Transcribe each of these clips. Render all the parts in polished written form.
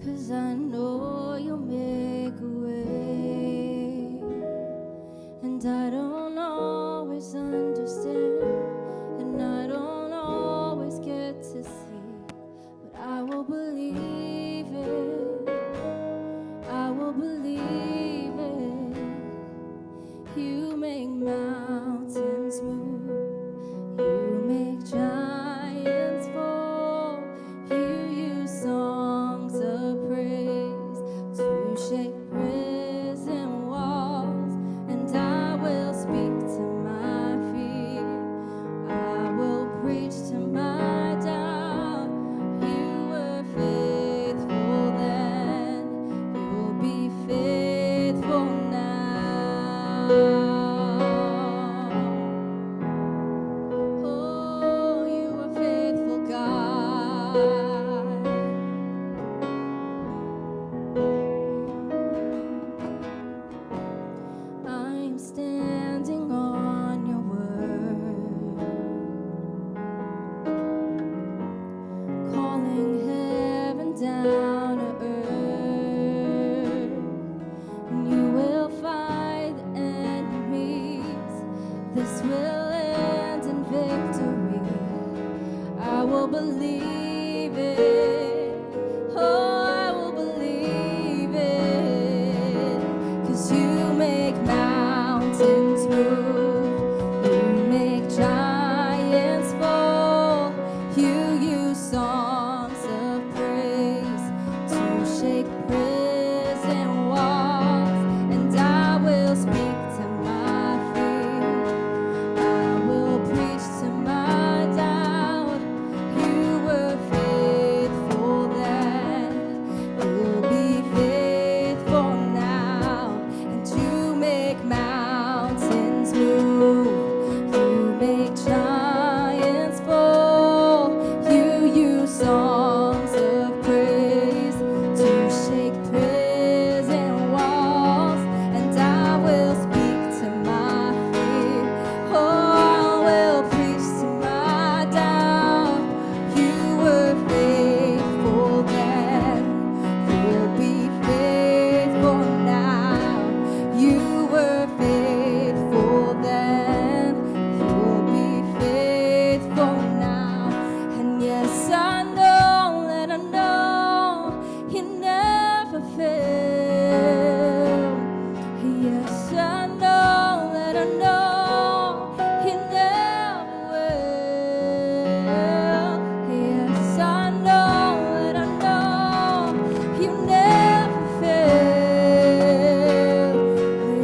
'cause I know you'll make a way. And I don't always understand, and I don't always get to see, but I will believe it. I will believe it. You make mountains move. You make giants fall. You use songs of praise to shake prison walls. And I will speak to my fear. I will preach to my doubt. You were faithful then. You'll be faithful now. Oh, you are faithful, God. I'm standing on your word, calling heaven down to earth. And you will fight the enemies. This will end in victory. I will believe it. Oh, I will believe it. 'Cause you make mountains move. You make giants fall. You use songs of praise to shake prison walls. And I will speak to my fear. I will preach to my doubt. You were faithful then. You'll be faithful now. And you make mountains move. You make giants fall. You use songs of praise to shake prison walls. And I will speak to my fear. Oh, I will preach to my doubt. You were faithful then. You'll be faithful now. You were faithful then. You'll be faithful now. And yes, I know that I know you never fail. Yes, I know that I know you never will. Yes, I know that I know you never fail.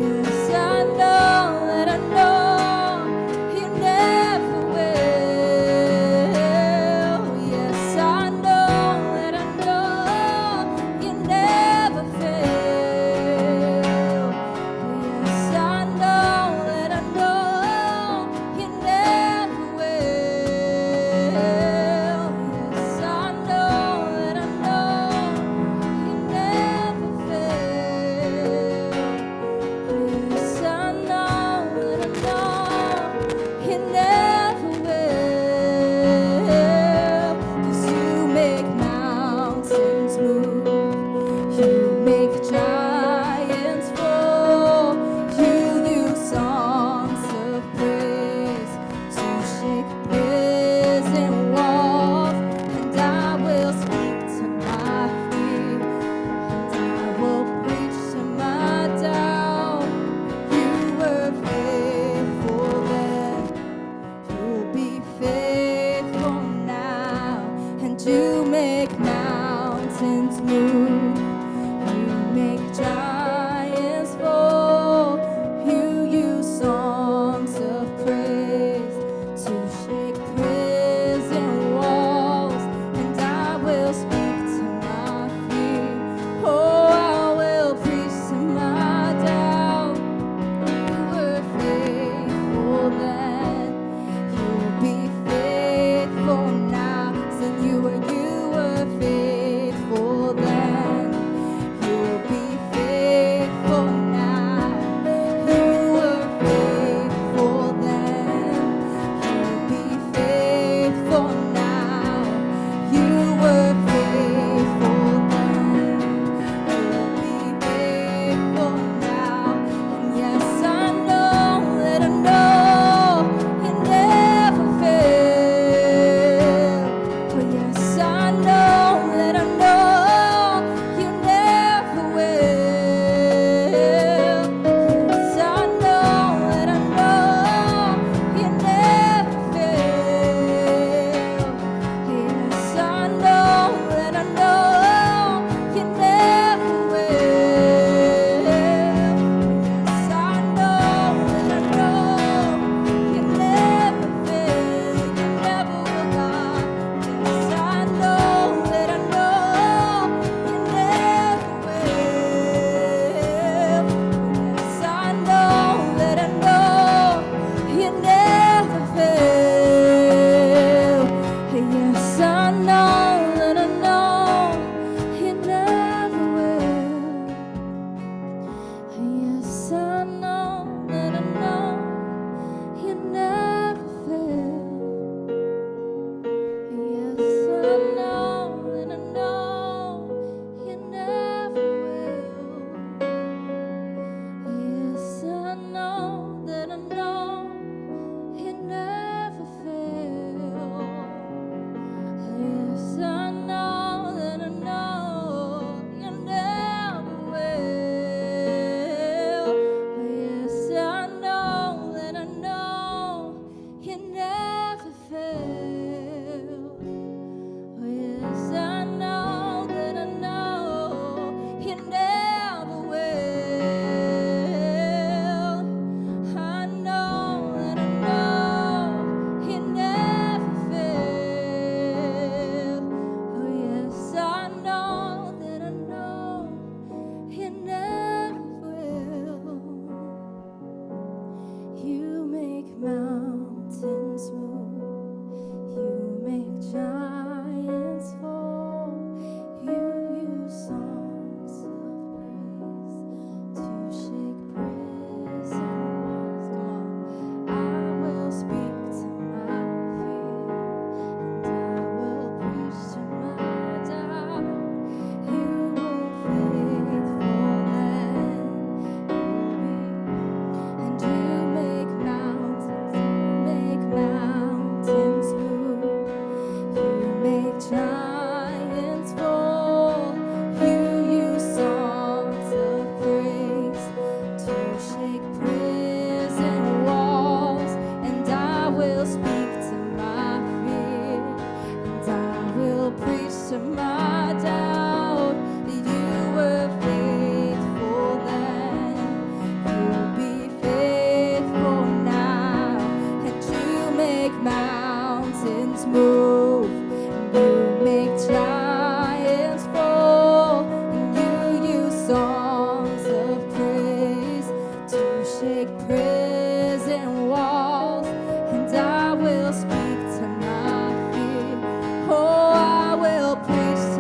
Yes, I know that I know you never will. Yes, I know that I know you never fail. Yes, I know that I know you never will. Yes, I know that I know you never fail. Yes, I know that I know you never will. 'Cause you make mountains move. You make giants fall. You use songs of praise to shake prison walls. And I will speak to my fear. And I will preach to my doubt. You were faithful then. You'll be faithful now. And you make mountains move. You make giants fall. You use songs of praise to shake prison walls. And I will speak to my fear. Oh, I will preach to my doubt. You were faithful then. You'll be faithful now. Sing you were faithful then. You'll be faithful now. You were faithful then. You'll be faithful now. You were faithful then. to my doubt that you were faithful then. You'll be faithful now, and you make mountains move, and you make giants fall, and you use songs of praise to shake prison walls. And I will speak to my fear. Oh, I will preach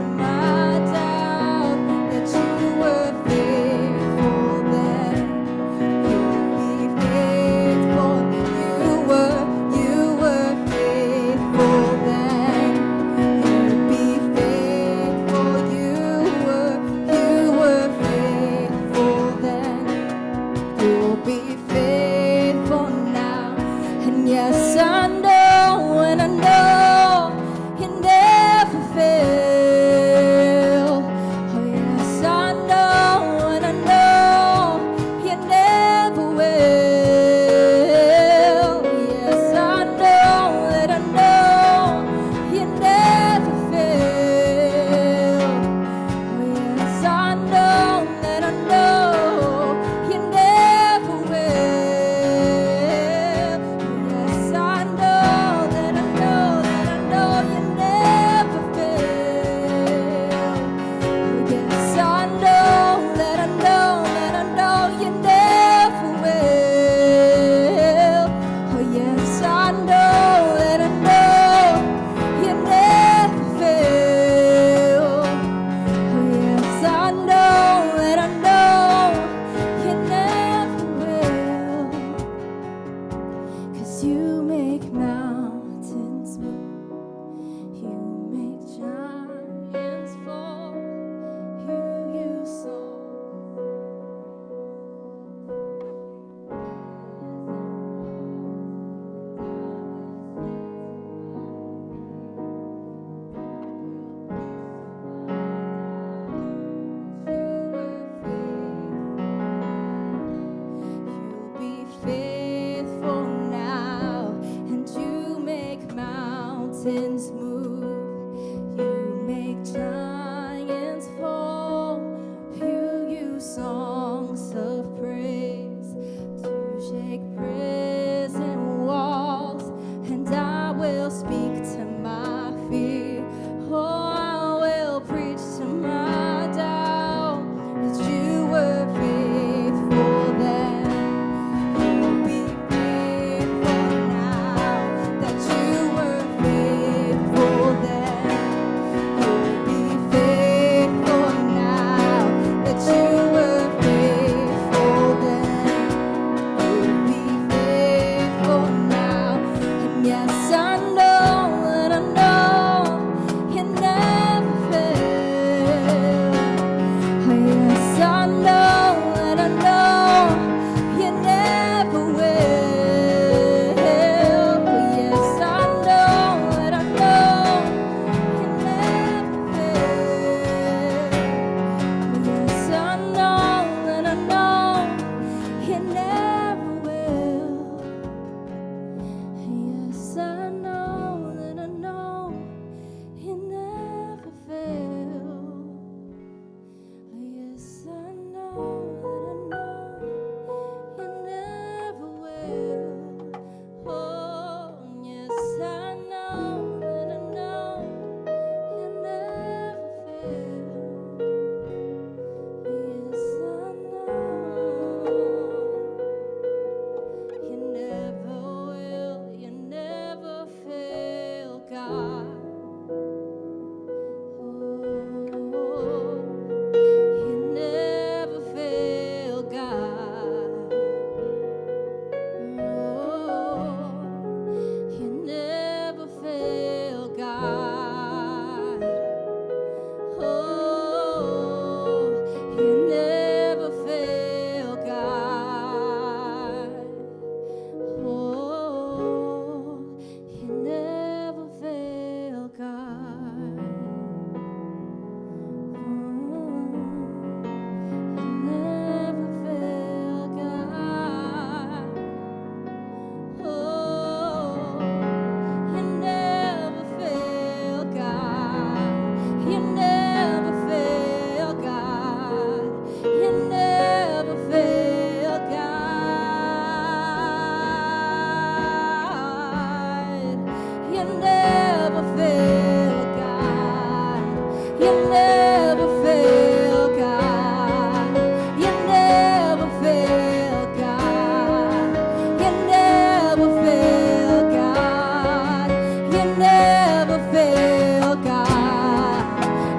You never fail, God. You never fail, God. You never fail, God. You never fail, God.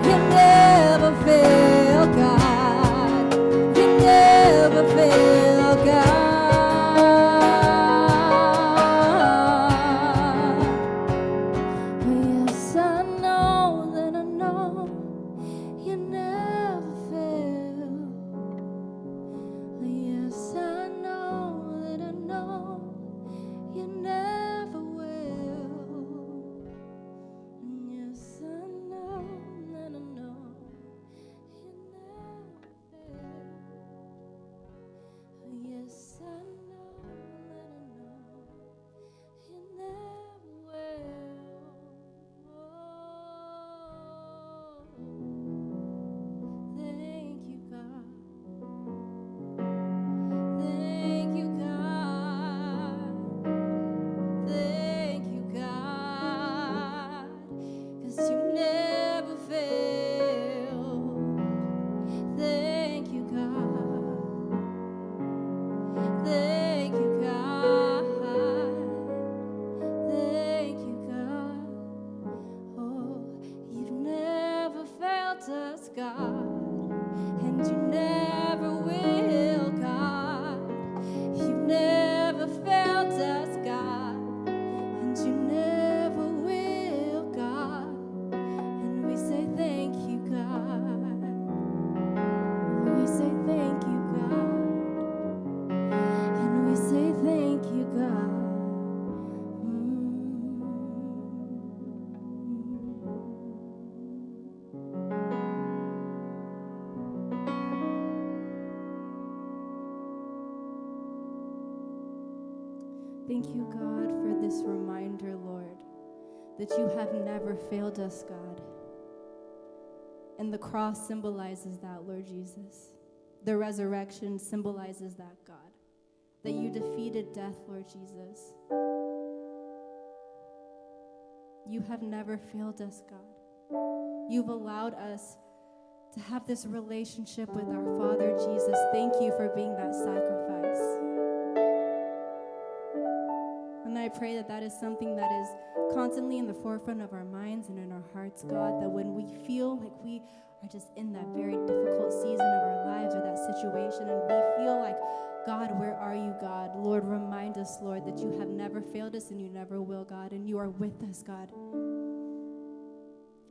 You never fail, God. You never fail, God. Yes, I know that I know you never fail. Yes, I know that I know you never will. Yes, I know that I know you never fail. Yes, I know that I know you never will. Thank you, God. Thank you, God. Thank you, God. 'Cause you never fail. Thank you, God. Thank you, God. Thank you, God. Oh, you've never failed us, God, and you never will, God. You've never failed us, God, and you never will, God. And we say thank you, God. We say thank you, God. And we say thank you, God. Thank you, God, for this reminder, Lord, that you have never failed us, God. And the cross symbolizes that, Lord Jesus. The resurrection symbolizes that, God, that you defeated death, Lord Jesus. You have never failed us, God. You've allowed us to have this relationship with our Father, Jesus. Thank you for being that sacrifice. And I pray that that is something that is constantly in the forefront of our minds and in our hearts, God, that when we feel like we are just in that very difficult season of our lives or that situation, and we feel like, God, where are you, God? Lord, remind us, Lord, that you have never failed us and you never will, God, and you are with us, God.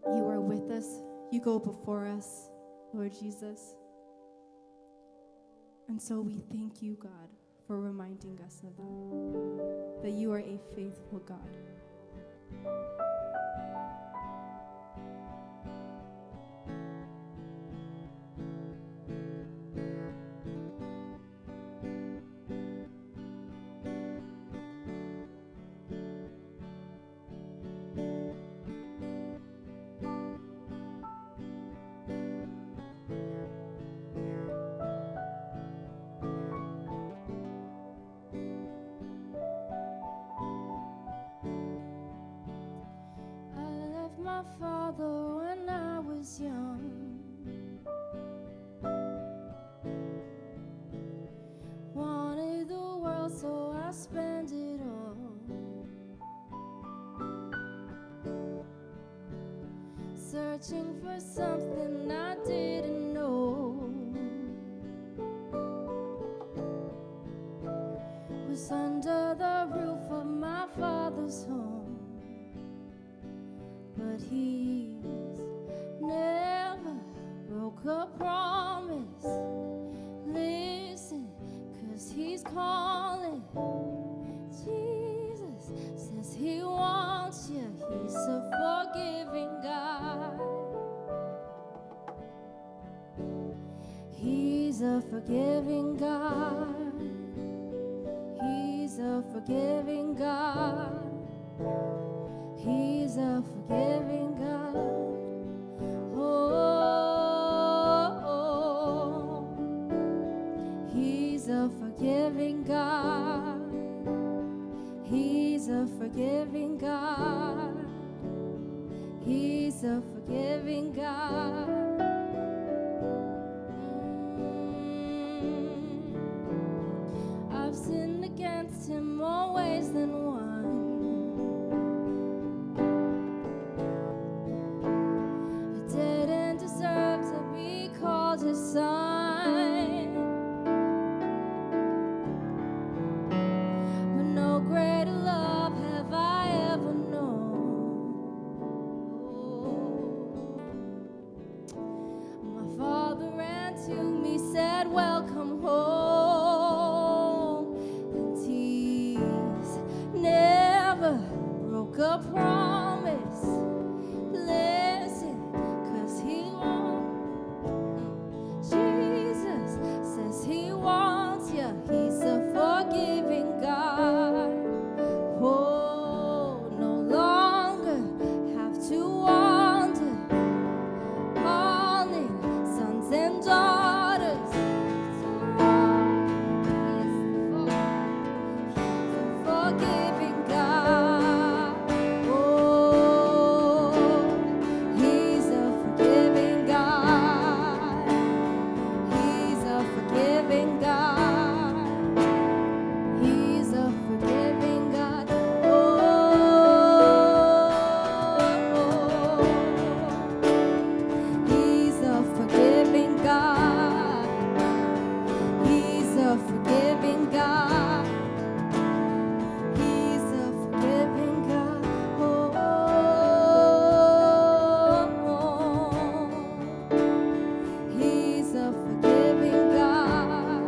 You are with us. You go before us, Lord Jesus. And so we thank you, God, for reminding us of that you are a faithful God. My father when I was young, wanted the world, so I spent it all, searching for something I didn't know was under the roof of my father's home. But he's never broke a promise. Listen, 'cause he's calling. Jesus says he wants you. He's a forgiving God. He's a forgiving God. He's a forgiving God. He's a forgiving God. Oh, he's a forgiving God. He's a forgiving God. He's a forgiving God. I've sinned against him more ways than one. I didn't deserve to be called his son, but no greater love have I ever known. My father ran to me, said, welcome home, and he's never broke a promise. Listen, 'cause he won't. Jesus says he wants you. He's a forgiving God. Oh, no longer have to wander, calling sons and daughters. He's the forgiving God. Oh, he's a forgiving God. He's a forgiving God. He's a forgiving God. Oh, he's a forgiving God. He's a forgiving God. He's a forgiving God. Oh, he's a forgiving God.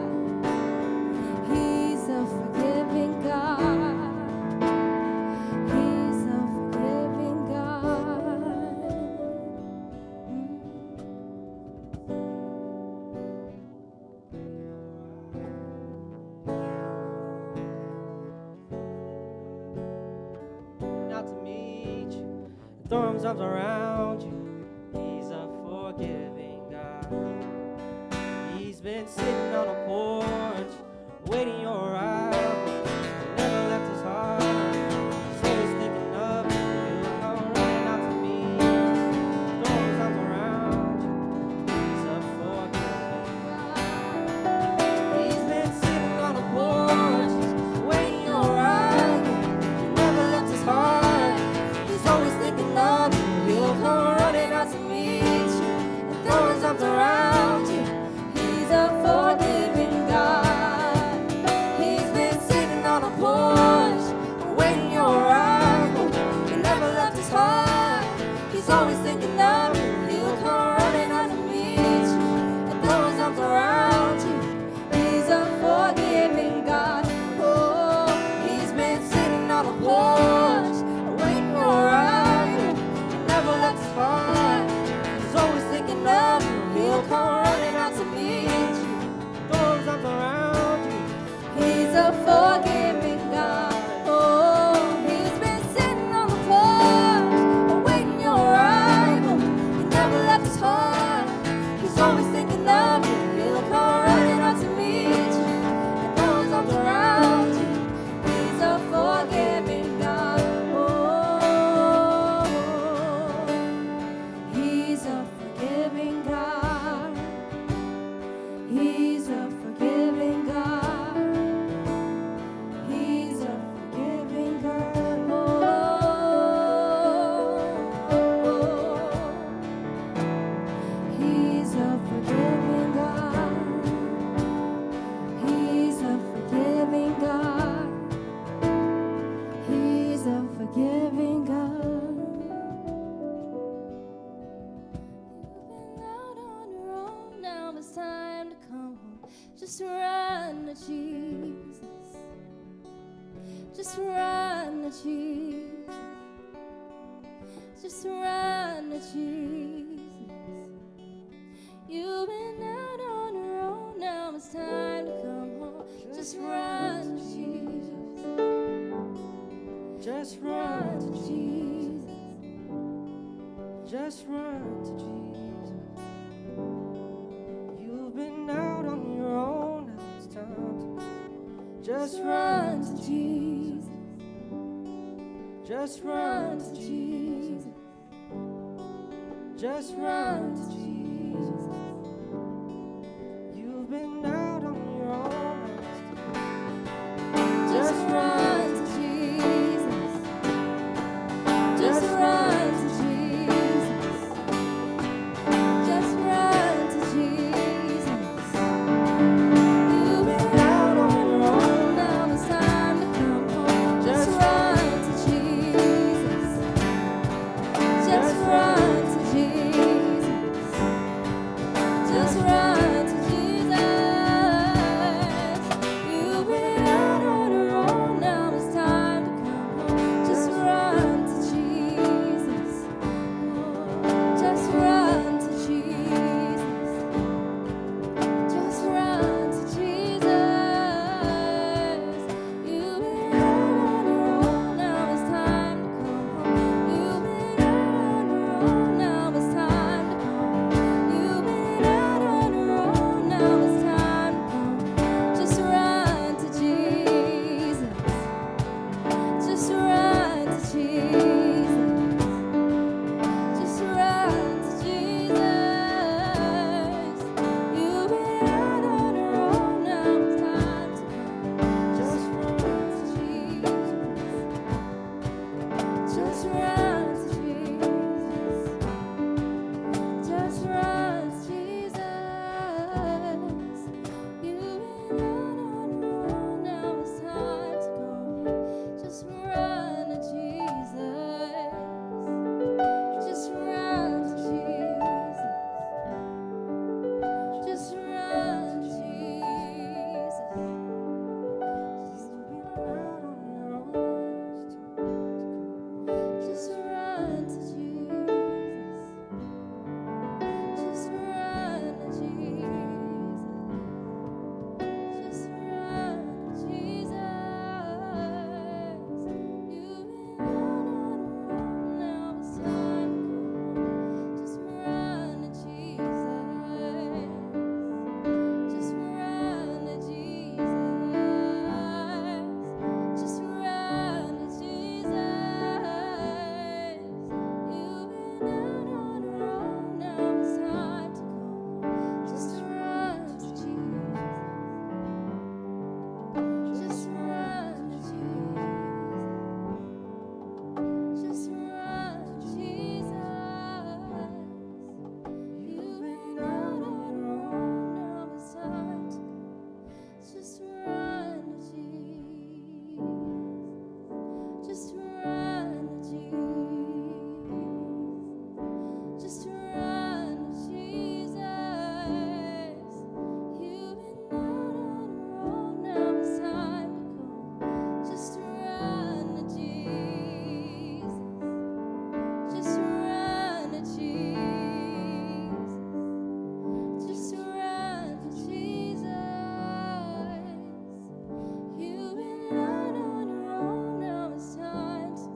He's a forgiving God. He's a forgiving God. Out to meet you, throw his arms around you. He's a forgiving God. He's been sitting on a porch, waiting your arrival. Never left his heart. He's always thinking of you. He'll come running out to meet you, throw his arms around you. He's a forgiving God. He's been sitting on a porch, waiting your arrival. He never left his heart. He's always thinking of you. He'll come running out to meet you and throw his arms around you. He's a forgiving God. He's been sitting on a porch, waiting your arrival. He never left his heart. He's always thinking of you. He'll come running out to meet you and throw his arms around you. He's a forgiving God. Oh, he's been sitting on a porch, waiting your arrival. He never left his heart. He's always thinking of you. He'll come running out to meet you. Throw his arms around you. He's a forgiving God. Oh, he's been sitting on the porch, awaiting your arrival. He never left his heart. He's always thinking of you. He'll come running out to meet you and throw his arms around you. He's a forgiving God. Oh, he's a forgiving God. He's a forgiving God. He's a forgiving God. Oh, he's a forgiving God. He's a forgiving God. He's a forgiving God. You've been out on your own, now it's time to come home. Just run to Jesus. Just run to Jesus. Just run to Jesus. You've been out on your own, now it's time to come home. Just run to Jesus. Just Run run to to Jesus. Jesus. Just run to Jesus. You've been out on your own, now it's time to just run to Jesus. Just run to Jesus. Just run to Jesus. You've been out on your own. Just run to Jesus. Just run to Jesus. Just run to Jesus. You've been out on your own. Now it's time to come home. Just run to Jesus. Just run to Jesus. Just run to Jesus. You've been out on your own. Now it's time to come home. Just run to Jesus. Just run to Jesus. Just run to Jesus. You've been out on your own. Now it's time to come home. You've been out on your own. Now it's time to come home. You've been out on your own. Now it's time to come. Just run to Jesus. Just run to Jesus. Just run to Jesus. You've been out on your own. Now it's time to come. Just run to Jesus. Just run to Jesus. Just run to Jesus. You've been out on your own. Now it's time to go. Just run to Jesus. Just run to Jesus. Just run to Jesus. Just run on your own. Just run to Jesus. Just run to Jesus. Just run to Jesus. You've been out on your own. Now it's time to go. Just run to Jesus. Just run to Jesus. Just run to Jesus. You've been out on your own. Now it's time to go. Just run to Jesus. Just run to Jesus. Just run to Jesus. You've been out on your own. Now it's time to go. Just run to Jesus. Just run to Jesus. Just run to Jesus. You've been out on your own. Now it's time to go. Just run to Jesus. Just run to Jesus. Just run to Jesus. You've been out on your own. Now it's time to go.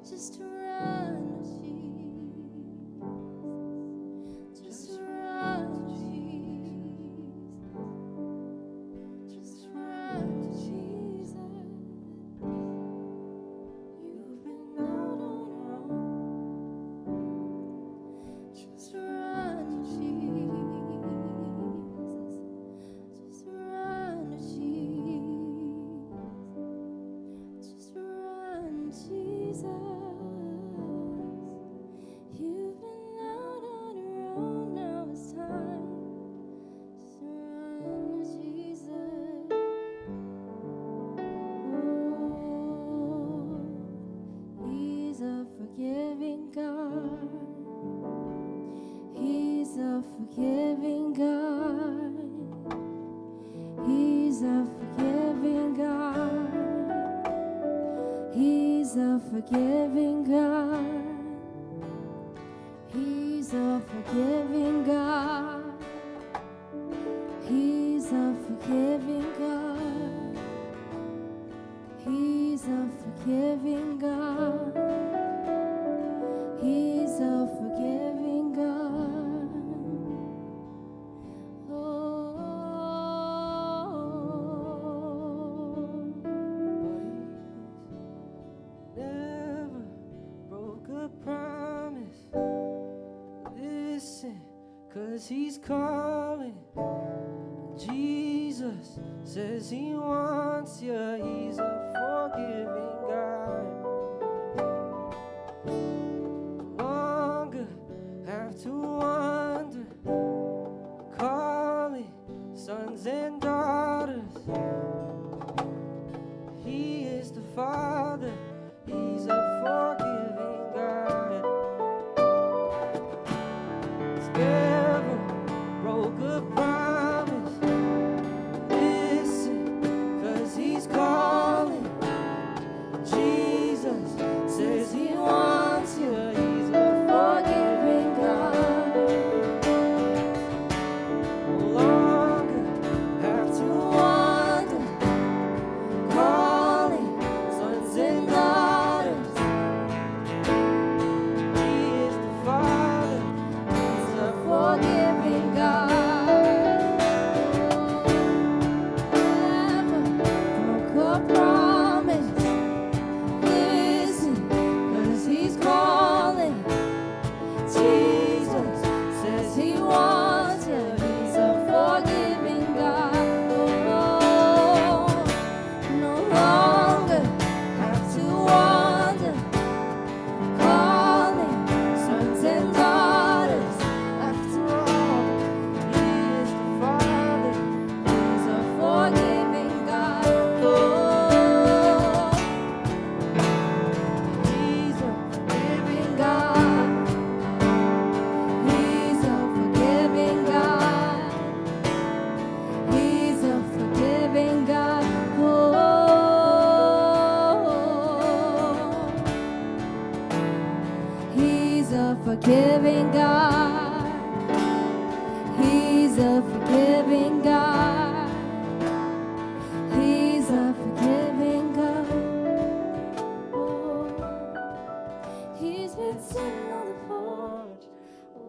Just run to Jesus. Just run to Jesus. Just run to Jesus. You've been out on your own. Just run to Jesus. Just run to Jesus. Just run, Jesus. You've been out on your own. Now it's time. Just run to Jesus. Oh, He's a forgiving God. He's a forgiving God. He's a forgiving God. He's a forgiving God. He's a forgiving God. He's a forgiving God. He's a forgiving God. He's a forgiving God. Never broke a promise. 'cause he's calling. Jesus says he wants you. He's a forgiving God. Longer have to wonder, calling sons and daughters. He is the Father. He's a forgiving God. He's never broke a promise. Listen, 'cause he's calling. Jesus says he wants you. He's a forgiving God. No longer have to wonder, calling sons and daughters. He is the Father. He's a forgiving God. Never broke a promise. Listen, 'cause he's calling. Jesus says he wants you. He's a forgiving God. Oh, no longer have to wonder, calling sons and daughters. After all, he is the Father. He's a forgiving God. Oh, he's a forgiving God. He's a forgiving God. He's a forgiving God. Oh, he's a forgiving God. He's a forgiving God. He's a forgiving God. Oh, he's been sitting on the porch,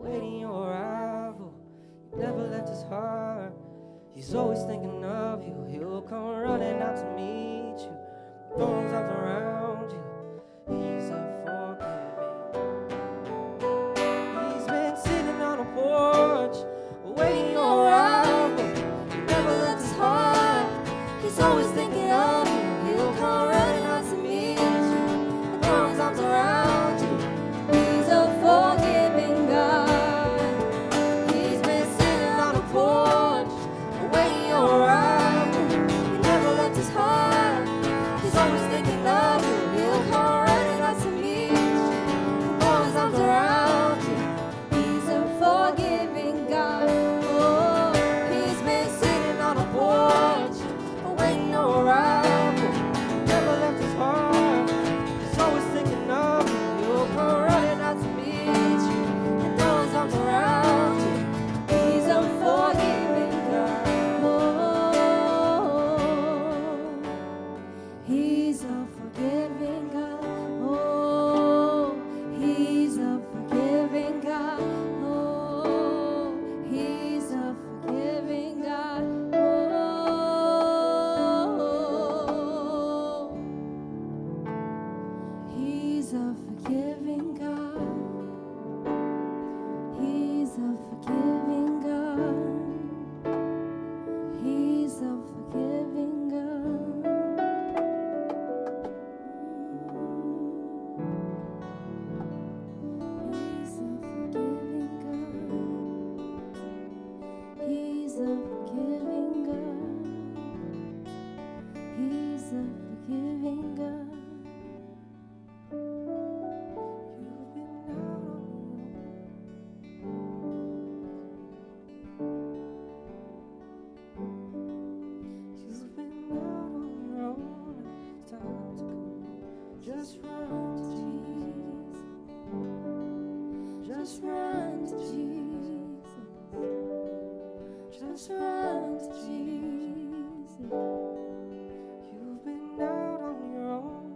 waiting your arrival. He never left his heart. He's always thinking of you. He'll come running out to meet you, throw his arms around you. He's a forgiving. He's been sitting on a porch, waiting your arrival. He never left his heart. He's always thinking of you. He'll come running out to meet you and throw his arms around you. He's a forgiving God. He's been sitting on a porch, waiting your arrival. He never left his heart. He's always thinking of you. He'll come running out to meet you and throw his arms around you. He's a forgiving God. Oh, he's been sitting on a porch, waiting your arrival. Never left his heart. He's always thinking of you. He'll come running out to meet you and throw his arms around you. He's a forgiving God. Oh, he's a forgiving God. Oh, he's a forgiving God. Oh, he's a forgiving God. Oh, he's a forgiving God. He's a forgiving God. He's a forgiving God. He's a forgiving God. He's a forgiving God. He's a forgiving God. You've been out on your own. You've been out on your own. It's time to go. Just run to Jesus. Just run to Jesus. Just run to Jesus. You've been out on your own.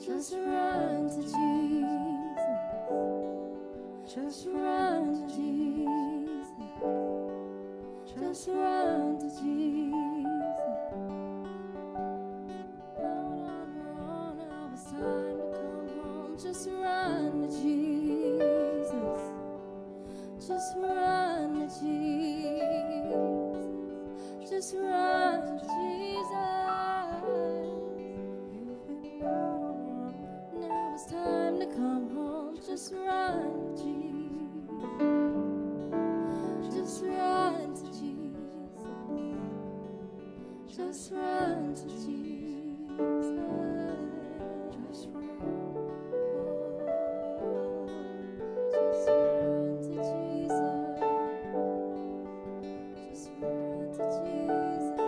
Just run to Jesus. Just run to Jesus. Just run to Jesus. Out on your own, now it's time to come home. Just run to Jesus. Just run to Jesus. Just run to Jesus. You've been out on your own. Now it's time to come home. Just run to Jesus. Just run to Jesus. Just run to Jesus. Just run. Just run to Jesus. Just run to Jesus.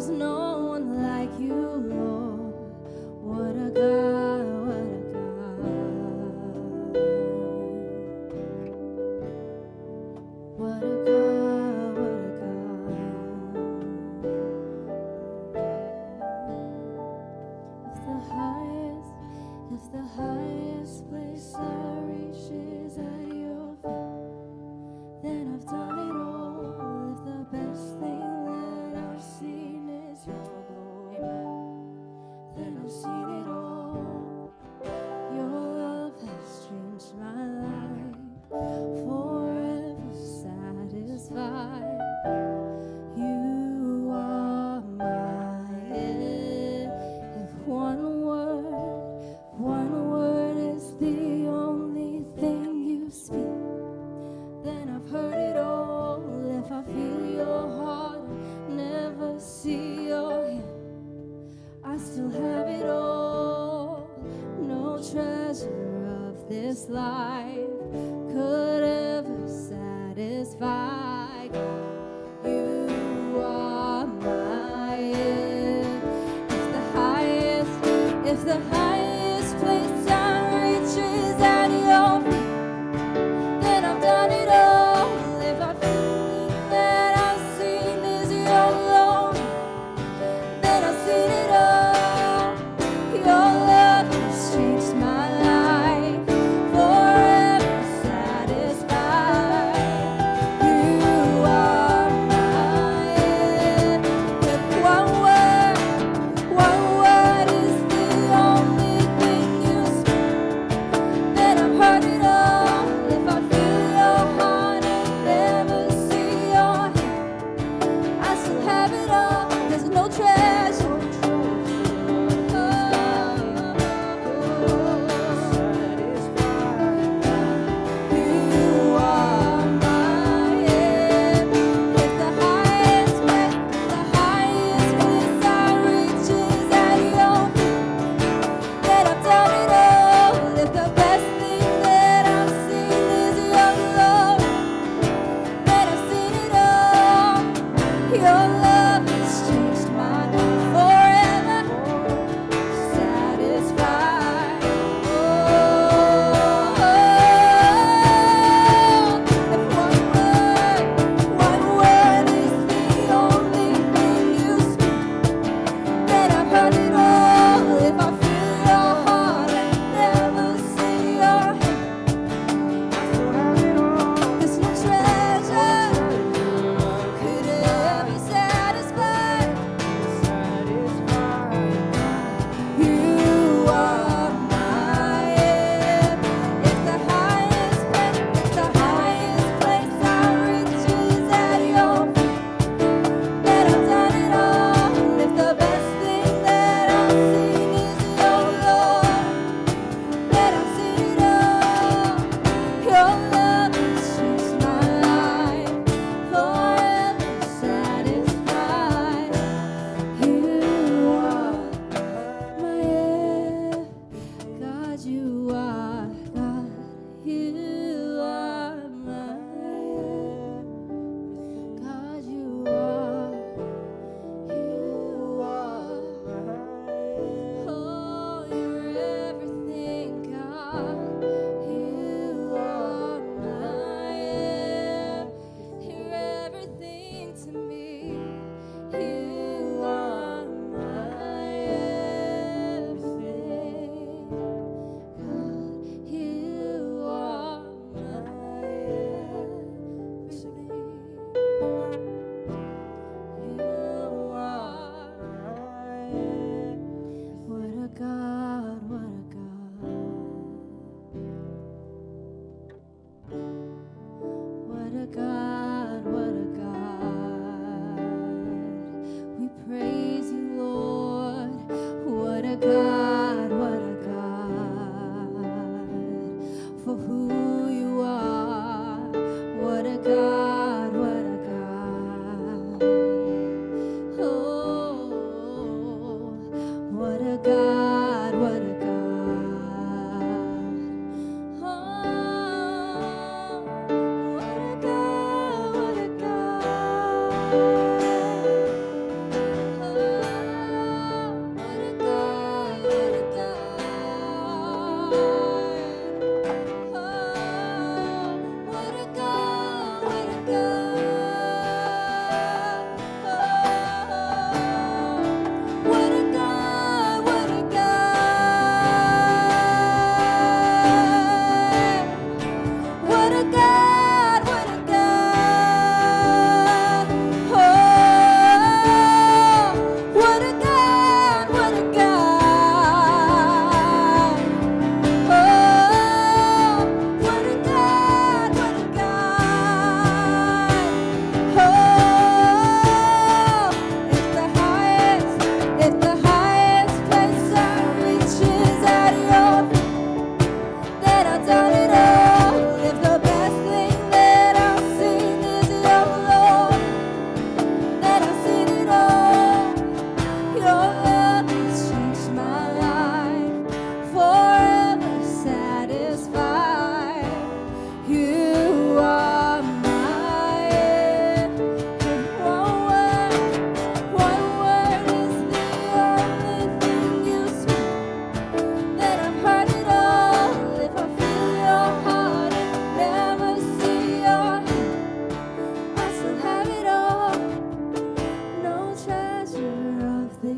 There's no one like you, Lord. What a God, what a God. What a God, what a God. If the highest place I reach is at your feet, then I've done it all. If the best thing that I've seen is your glory,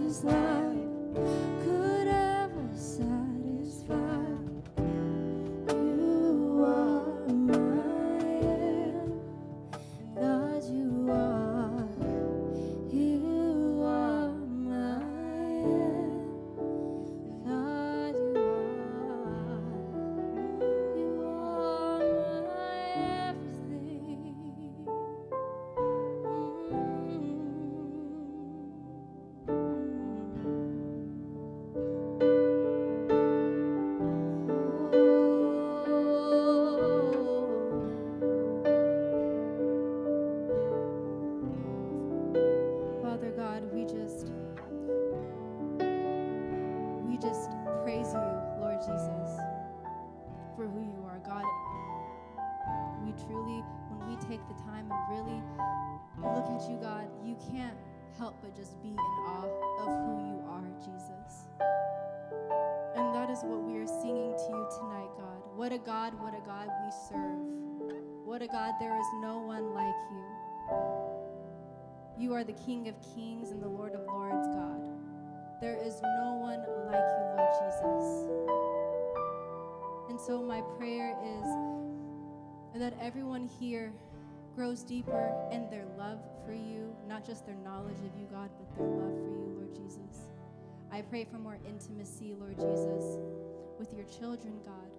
this life could ever satisfy. You are mine, God, you are mine, God, you are my everything. Father God, we just praise you, Lord Jesus, for who you are. God, we truly, when we take the time and really look at you, God, you can't help but just be in awe of who you are, Jesus. And that is what we are singing to you tonight, God. What a God we serve. What a God, there is no one like you. You are the King of Kings and the Lord of Lords, God. There is no one like you, Lord Jesus. And so my prayer is that everyone here grows deeper in their love for you, not just their knowledge of you, God, but their love for you, Lord Jesus. I pray for more intimacy, Lord Jesus, with your children, God.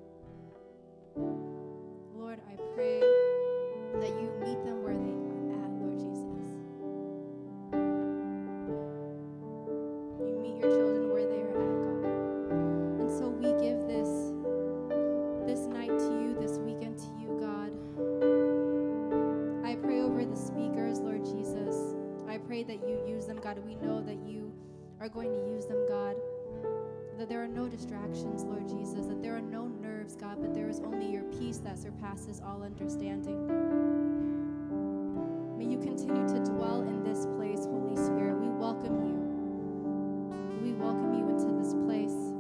Lord, I pray that you meet them where they are at, Lord Jesus. You meet your children where they are at, God. And so we give this night to you, this weekend to you, God. I pray over the speakers, Lord Jesus. I pray that you use them, God. We know that you are going to use them, God. That there are no distractions, Lord Jesus. That there are no nerves, God, but there is only your peace that surpasses all understanding. May you continue to dwell in this place, Holy Spirit. We welcome you. We welcome you into this place.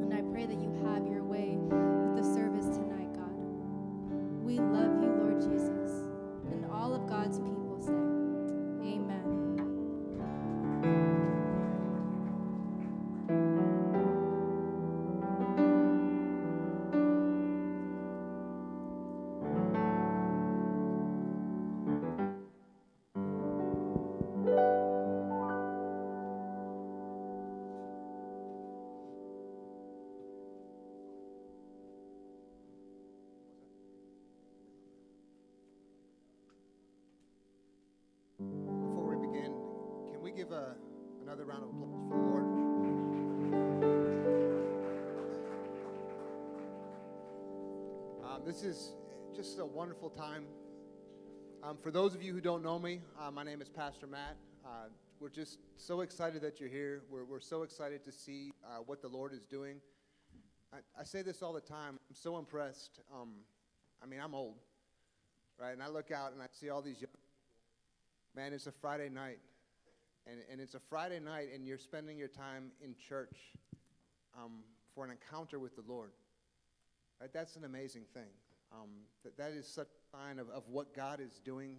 And I pray that you have your way with the service tonight, God. We love you, Lord Jesus. And all of God's people say, amen. Before we begin, can we give another round of applause for the Lord? This is just a wonderful time. For those of you who don't know me, my name is Pastor Matt. We're just so excited that you're here. We're so excited to see what the Lord is doing. I say this all the time. I'm so impressed. I'm old, right? And I look out and I see all these young people. Man, it's a Friday night. And it's a Friday night and you're spending your time in church for an encounter with the Lord. Right? That's an amazing thing. That is such a sign of what God is doing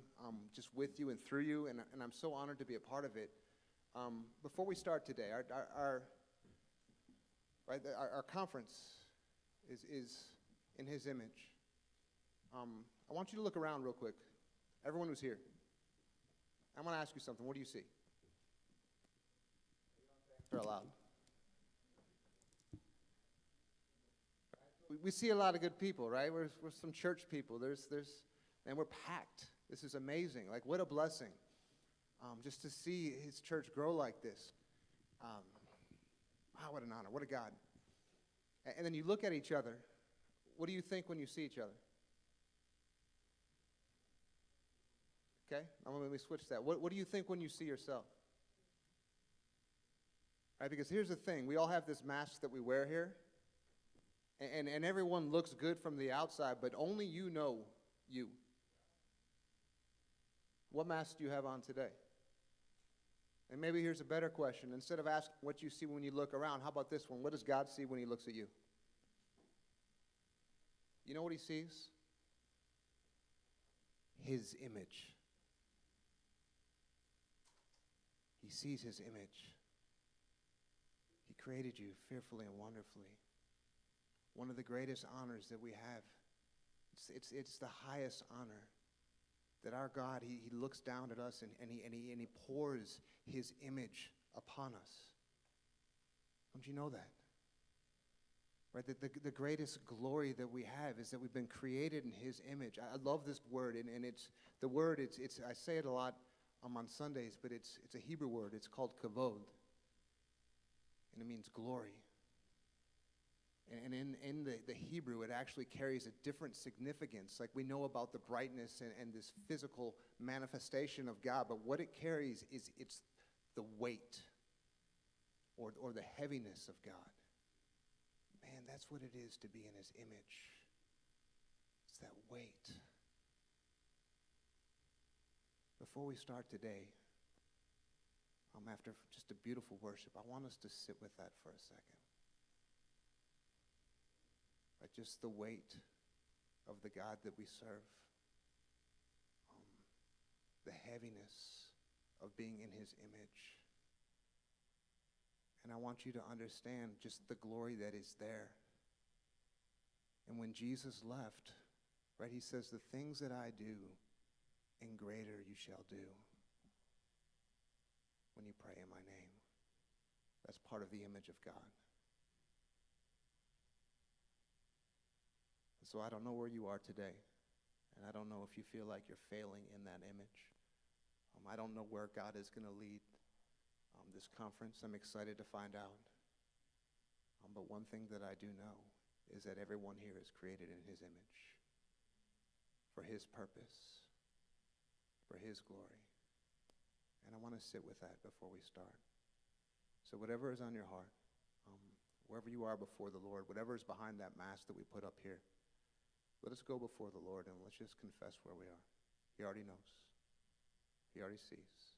just with you and through you, and I'm so honored to be a part of it. Before we start today, our conference is in His image. I want you to look around real quick. Everyone who's here. I'm going to ask you something. What do you see? They're allowed. We see a lot of good people, right? We're some church people. And we're packed. This is amazing. Like, what a blessing. Just to see His church grow like this. Wow, what an honor. What a God. And then you look at each other. What do you think when you see each other? Okay, let me switch that. What do you think when you see yourself? Right, because here's the thing. We all have this mask that we wear here. And everyone looks good from the outside, but only you know you. What mask do you have on today? And maybe here's a better question. Instead of asking what you see when you look around, how about this one? What does God see when He looks at you? You know what He sees? His image. He sees his image. He created you fearfully and wonderfully. One of the greatest honors that we have. It's the highest honor that our God, he looks down at us and he pours his image upon us. Don't you know that? Right? The greatest glory that we have is that we've been created in his image. I love this word, and it's the word, it's I say it a lot on Sundays, but it's a Hebrew word. It's called kavod, and it means glory. And in the Hebrew, it actually carries a different significance. Like we know about the brightness and this physical manifestation of God, but what it carries is it's the weight or the heaviness of God. Man, that's what it is to be in his image. It's that weight. Before we start today, after just a beautiful worship, I want us to sit with that for a second. Right, just the weight of the God that we serve. The heaviness of being in his image. And I want you to understand just the glory that is there. And when Jesus left, right, he says, the things that I do, and greater you shall do when you pray in my name. That's part of the image of God. So I don't know where you are today, and I don't know if you feel like you're failing in that image. I don't know where God is going to lead this conference. I'm excited to find out. But one thing that I do know is that everyone here is created in his image, for his purpose, for his glory. And I want to sit with that before we start. So whatever is on your heart, wherever you are before the Lord, whatever is behind that mask that we put up here, let us go before the Lord and let's just confess where we are. He already knows. He already sees.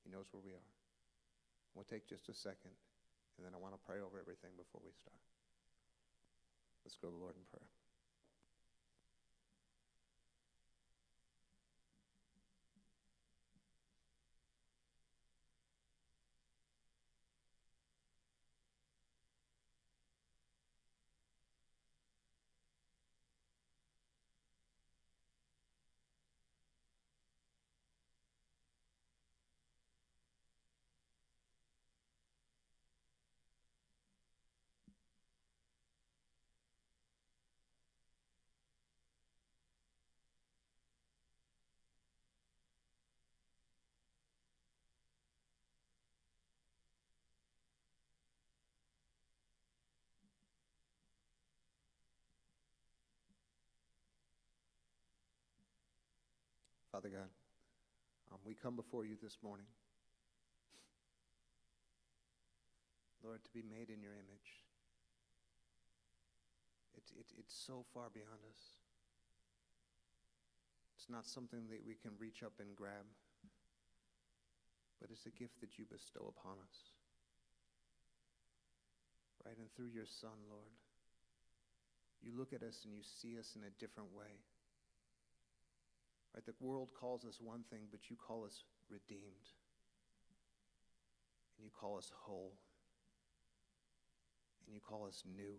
He knows where we are. We'll take just a second, and then I want to pray over everything before we start. Let's go to the Lord in prayer. Father God, we come before you this morning, Lord, to be made in your image. It's so far beyond us. It's not something that we can reach up and grab, but it's a gift that you bestow upon us. Right? And through your Son, Lord, you look at us and you see us in a different way. Right? The world calls us one thing, but you call us redeemed. And you call us whole. And you call us new.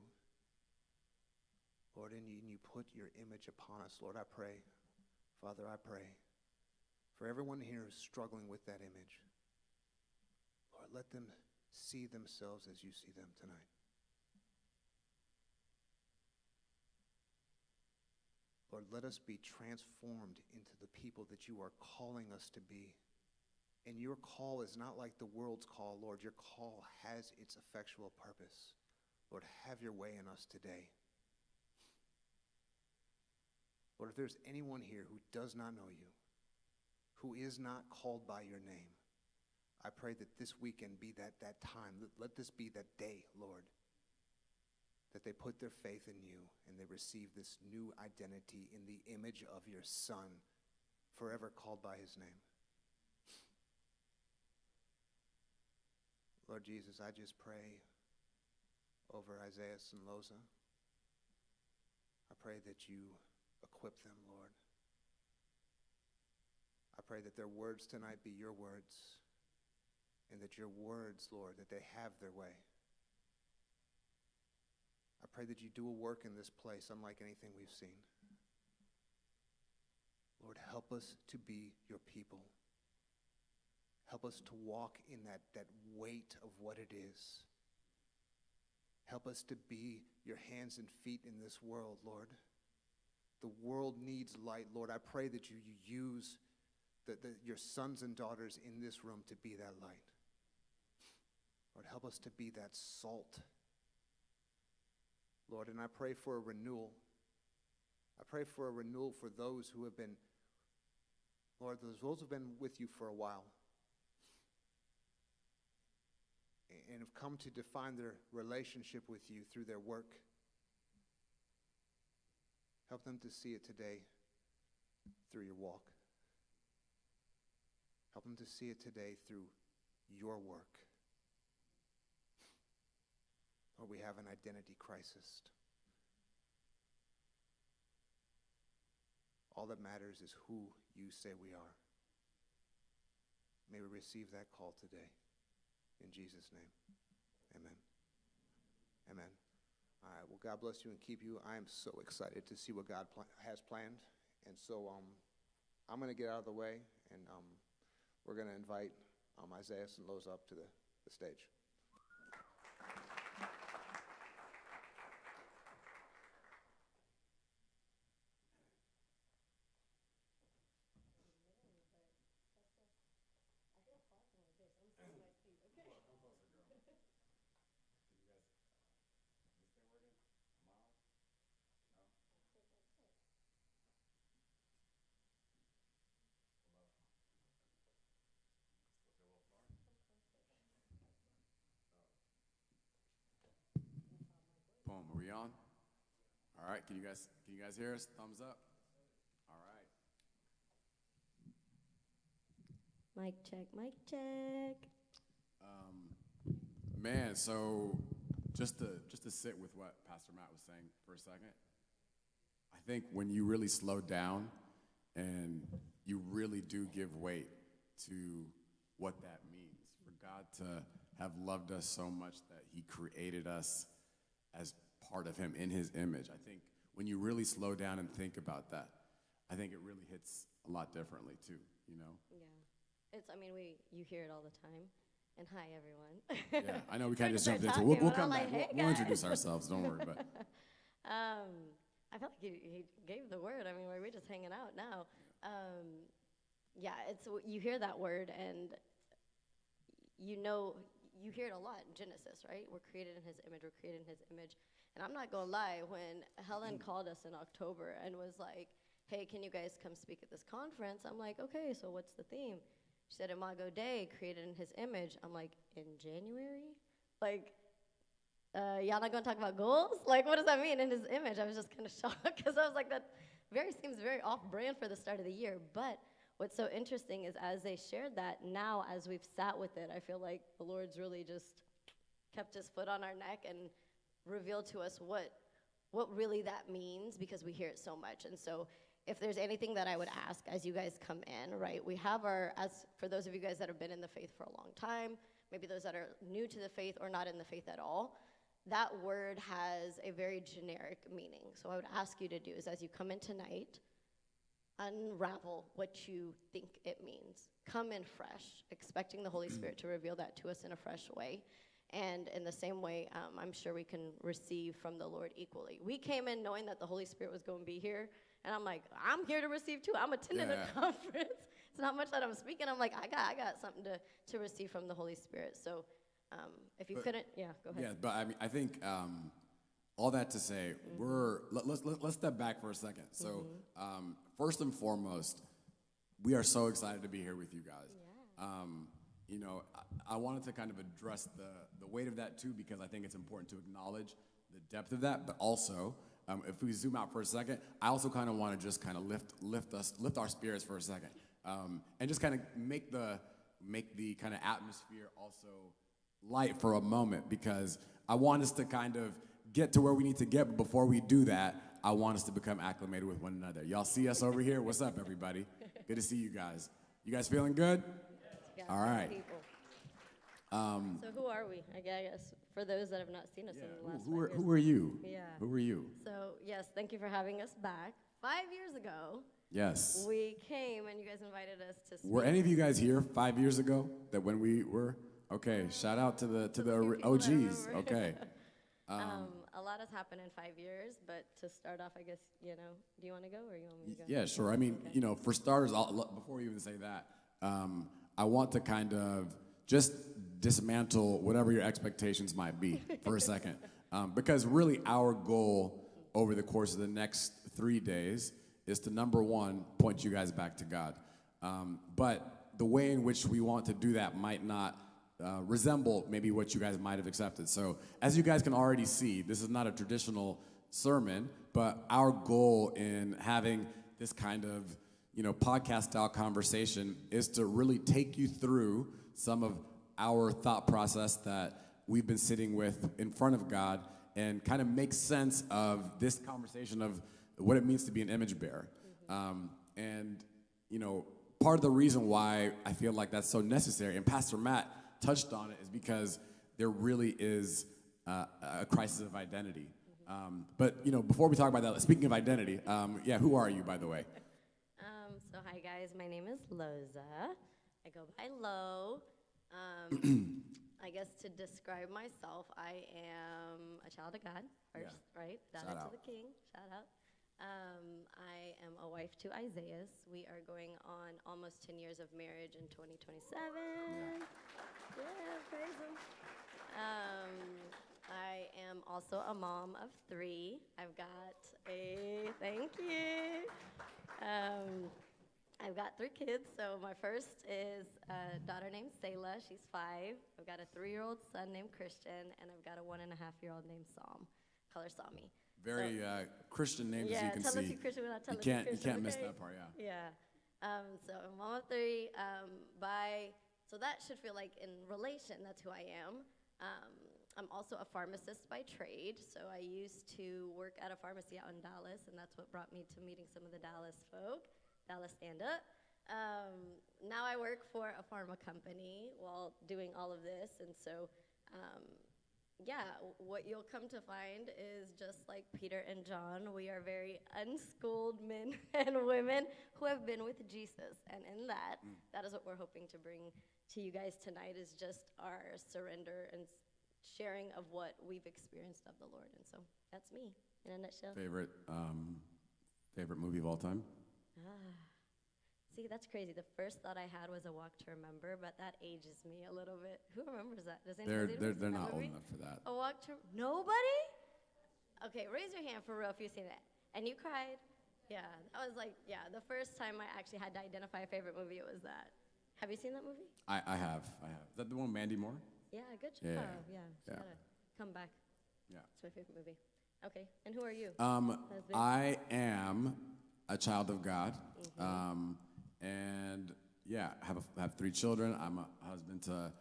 Lord, and you put your image upon us. Lord, I pray, Father, I pray for everyone here who's struggling with that image. Lord, let them see themselves as you see them tonight. Lord, let us be transformed into the people that you are calling us to be. And your call is not like the world's call, Lord. Your call has its effectual purpose. Lord, have your way in us today. Lord, if there's anyone here who does not know you, who is not called by your name, I pray that this weekend be that time. Let this be that day, Lord, that they put their faith in you and they receive this new identity in the image of your Son, forever called by his name. Lord Jesus, I just pray over Isaiah and Loza. I pray that you equip them, Lord. I pray that their words tonight be your words, and that your words, Lord, that they have their way. I pray that you do a work in this place unlike anything we've seen. Lord, help us to be your people. Help us to walk in that weight of what it is. Help us to be your hands and feet in this world, Lord. The world needs light, Lord. I pray that you use your sons and daughters in this room to be that light. Lord, help us to be that salt. Lord, and I pray for a renewal. I pray for a renewal for those who have been, Lord, those who have been with you for a while and have come to define their relationship with you through their work. Help them to see it today through your walk. Help them to see it today through your work. Or we have an identity crisis. All that matters is who you say we are. May we receive that call today. In Jesus' name, amen. Amen. All right, well, God bless you and keep you. I am so excited to see what God has planned. And so I'm going to get out of the way, and we're going to invite Isaiah Sinloza up to the stage. Boom, are we on? All right, can you guys hear us? Thumbs up. All right. Mic check, mic check. Man, so just to sit with what Pastor Matt was saying for a second, I think when you really slow down and you really do give weight to what that means, for God to have loved us so much that he created us as part of him in his image. I think when you really slow down and think about that, I think it really hits a lot differently too, you know? Yeah. You hear it all the time. And hi, everyone. Yeah, I know we kind of just Start jumped into it. talking, We'll but come I'm back. like, hey, We'll guys. introduce ourselves, don't worry. But I felt like he gave the word. We're just hanging out now. You hear that word, and you hear it a lot in Genesis, right? We're created in his image. We're created in his image. And I'm not going to lie, when Helen called us in October and was like, hey, can you guys come speak at this conference? I'm like, okay, so what's the theme? She said, Imago Dei, created in his image. I'm like, in January? Y'all not going to talk about goals? What does that mean, in his image? I was just kind of shocked, because I was like, that seems very off-brand for the start of the year. But what's so interesting is, as they shared that, now as we've sat with it, I feel like the Lord's really just kept his foot on our neck and revealed to us what really that means, because we hear it so much. And so if there's anything that I would ask as you guys come in, right, we have for those of you guys that have been in the faith for a long time, maybe those that are new to the faith or not in the faith at all, that word has a very generic meaning. So what I would ask you to do is, as you come in tonight, unravel what you think it means. Come in fresh, expecting the Holy Spirit to reveal that to us in a fresh way. And in the same way, I'm sure we can receive from the Lord equally. We came in knowing that the Holy Spirit was going to be here. And I'm like, I'm here to receive too. I'm attending a conference. It's not much that I'm speaking. I'm like, I got something to receive from the Holy Spirit. So if you couldn't, go ahead. yeah, but I think all that to say, let's step back for a second. So first and foremost, we are so excited to be here with you guys. Yeah. I wanted to kind of address the weight of that too, because I think it's important to acknowledge the depth of that, but also, if we zoom out for a second, I also kind of want to just kind of lift our spirits for a second, and just kind of make the kind of atmosphere also light for a moment, because I want us to kind of get to where we need to get, but before we do that, I want us to become acclimated with one another. Y'all see us over here? What's up, everybody? Good to see you guys. You guys feeling good? Yeah, All right. people. So who are we? I guess for those that have not seen us in the last 5 years. Who are you? Yeah. Who are you? So yes, thank you for having us back. 5 years ago, Yes. we came and you guys invited us to speak. Were any of you guys here 5 years ago? That when we were? Okay. Shout out to the few people that OGs. remember. Okay. A lot has happened in 5 years, but to start off, I guess, do you want to go or you want me to go? Yeah, sure. I mean, for starters, before we even say that, I want to kind of just dismantle whatever your expectations might be for a second. Because really our goal over the course of the next 3 days is to, number one, point you guys back to God. But the way in which we want to do that might not resemble maybe what you guys might have accepted. So as you guys can already see, this is not a traditional sermon, but our goal in having this kind of podcast style conversation is to really take you through some of our thought process that we've been sitting with in front of God and kind of make sense of this conversation of what it means to be an image bearer. And part of the reason why I feel like that's so necessary, and Pastor Matt touched on it, is because there really is a crisis of identity. But before we talk about that, speaking of identity, who are you, by the way? So hi guys, my name is Loza. I go by Lo. I guess to describe myself, I am a child of God first, right? Daughter Shout to out. the King. Shout out. I am a wife to Isaiah. We are going on almost 10 years of marriage in 2027. Yeah, praise him. I am also a mom of 3. I've got thank you. I've got 3 kids. So my first is a daughter named Selah. She's 5. I've got a 3-year-old son named Christian, and I've got a 1.5-year-old named Psalm. Call her Sami. Very Christian names, as you can tell see. us you Christian when I tell You us you can't Christian, miss okay? that part, yeah. Yeah. So I'm mom of 3. So that should feel like in relation, that's who I am. I'm also a pharmacist by trade. So I used to work at a pharmacy out in Dallas, and that's what brought me to meeting some of the Dallas folk. Dallas Stand Up. Now I work for a pharma company while doing all of this, and so what you'll come to find is just like Peter and John, we are very unschooled men and women who have been with Jesus, and in that is what we're hoping to bring to you guys tonight, is just our surrender and sharing of what we've experienced of the Lord. And so that's me in a nutshell. Favorite movie of all time? See, that's crazy. The first thought I had was A Walk to Remember, but that ages me a little bit. Who remembers that? Does anybody They're remember not that old movie? enough for that. A Walk to Nobody? Okay, raise your hand for real if you've seen it. And you cried? Yeah, I was like, the first time I actually had to identify a favorite movie, it was that. Have you seen that movie? I have. Is that the one with Mandy Moore? Yeah, good job. Yeah. She gotta come back. Yeah. It's my favorite movie. Okay, and who are you? I am a child of God, and have 3 children. I'm a husband to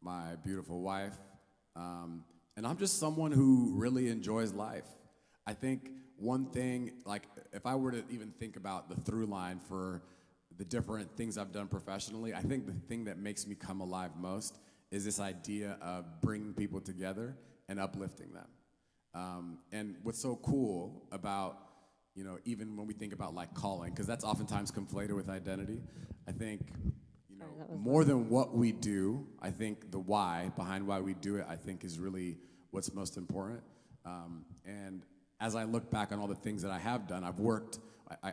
my beautiful wife, and I'm just someone who really enjoys life. I think one thing, like if I were to even think about the through line for the different things I've done professionally, I think the thing that makes me come alive most is this idea of bringing people together and uplifting them. And what's so cool about, even when we think about like calling, because that's oftentimes conflated with identity, I think, more than what we do, I think the why behind why we do it, I think is really what's most important. And as I look back on all the things that I have done, I've worked,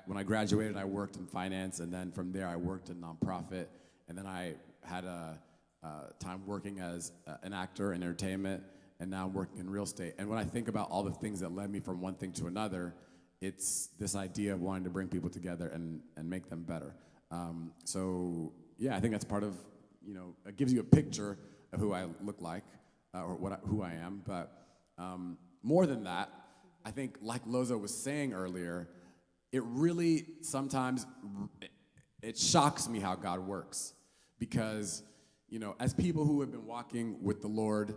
when I graduated, I worked in finance, and then from there I worked in nonprofit, and then I had a time working as an actor in entertainment, and now I'm working in real estate. And when I think about all the things that led me from one thing to another, it's this idea of wanting to bring people together and make them better. I think that's part of, it gives you a picture of who I look like, or who I am. But more than that, I think, like Loza was saying earlier, it really sometimes, it shocks me how God works. Because, as people who have been walking with the Lord,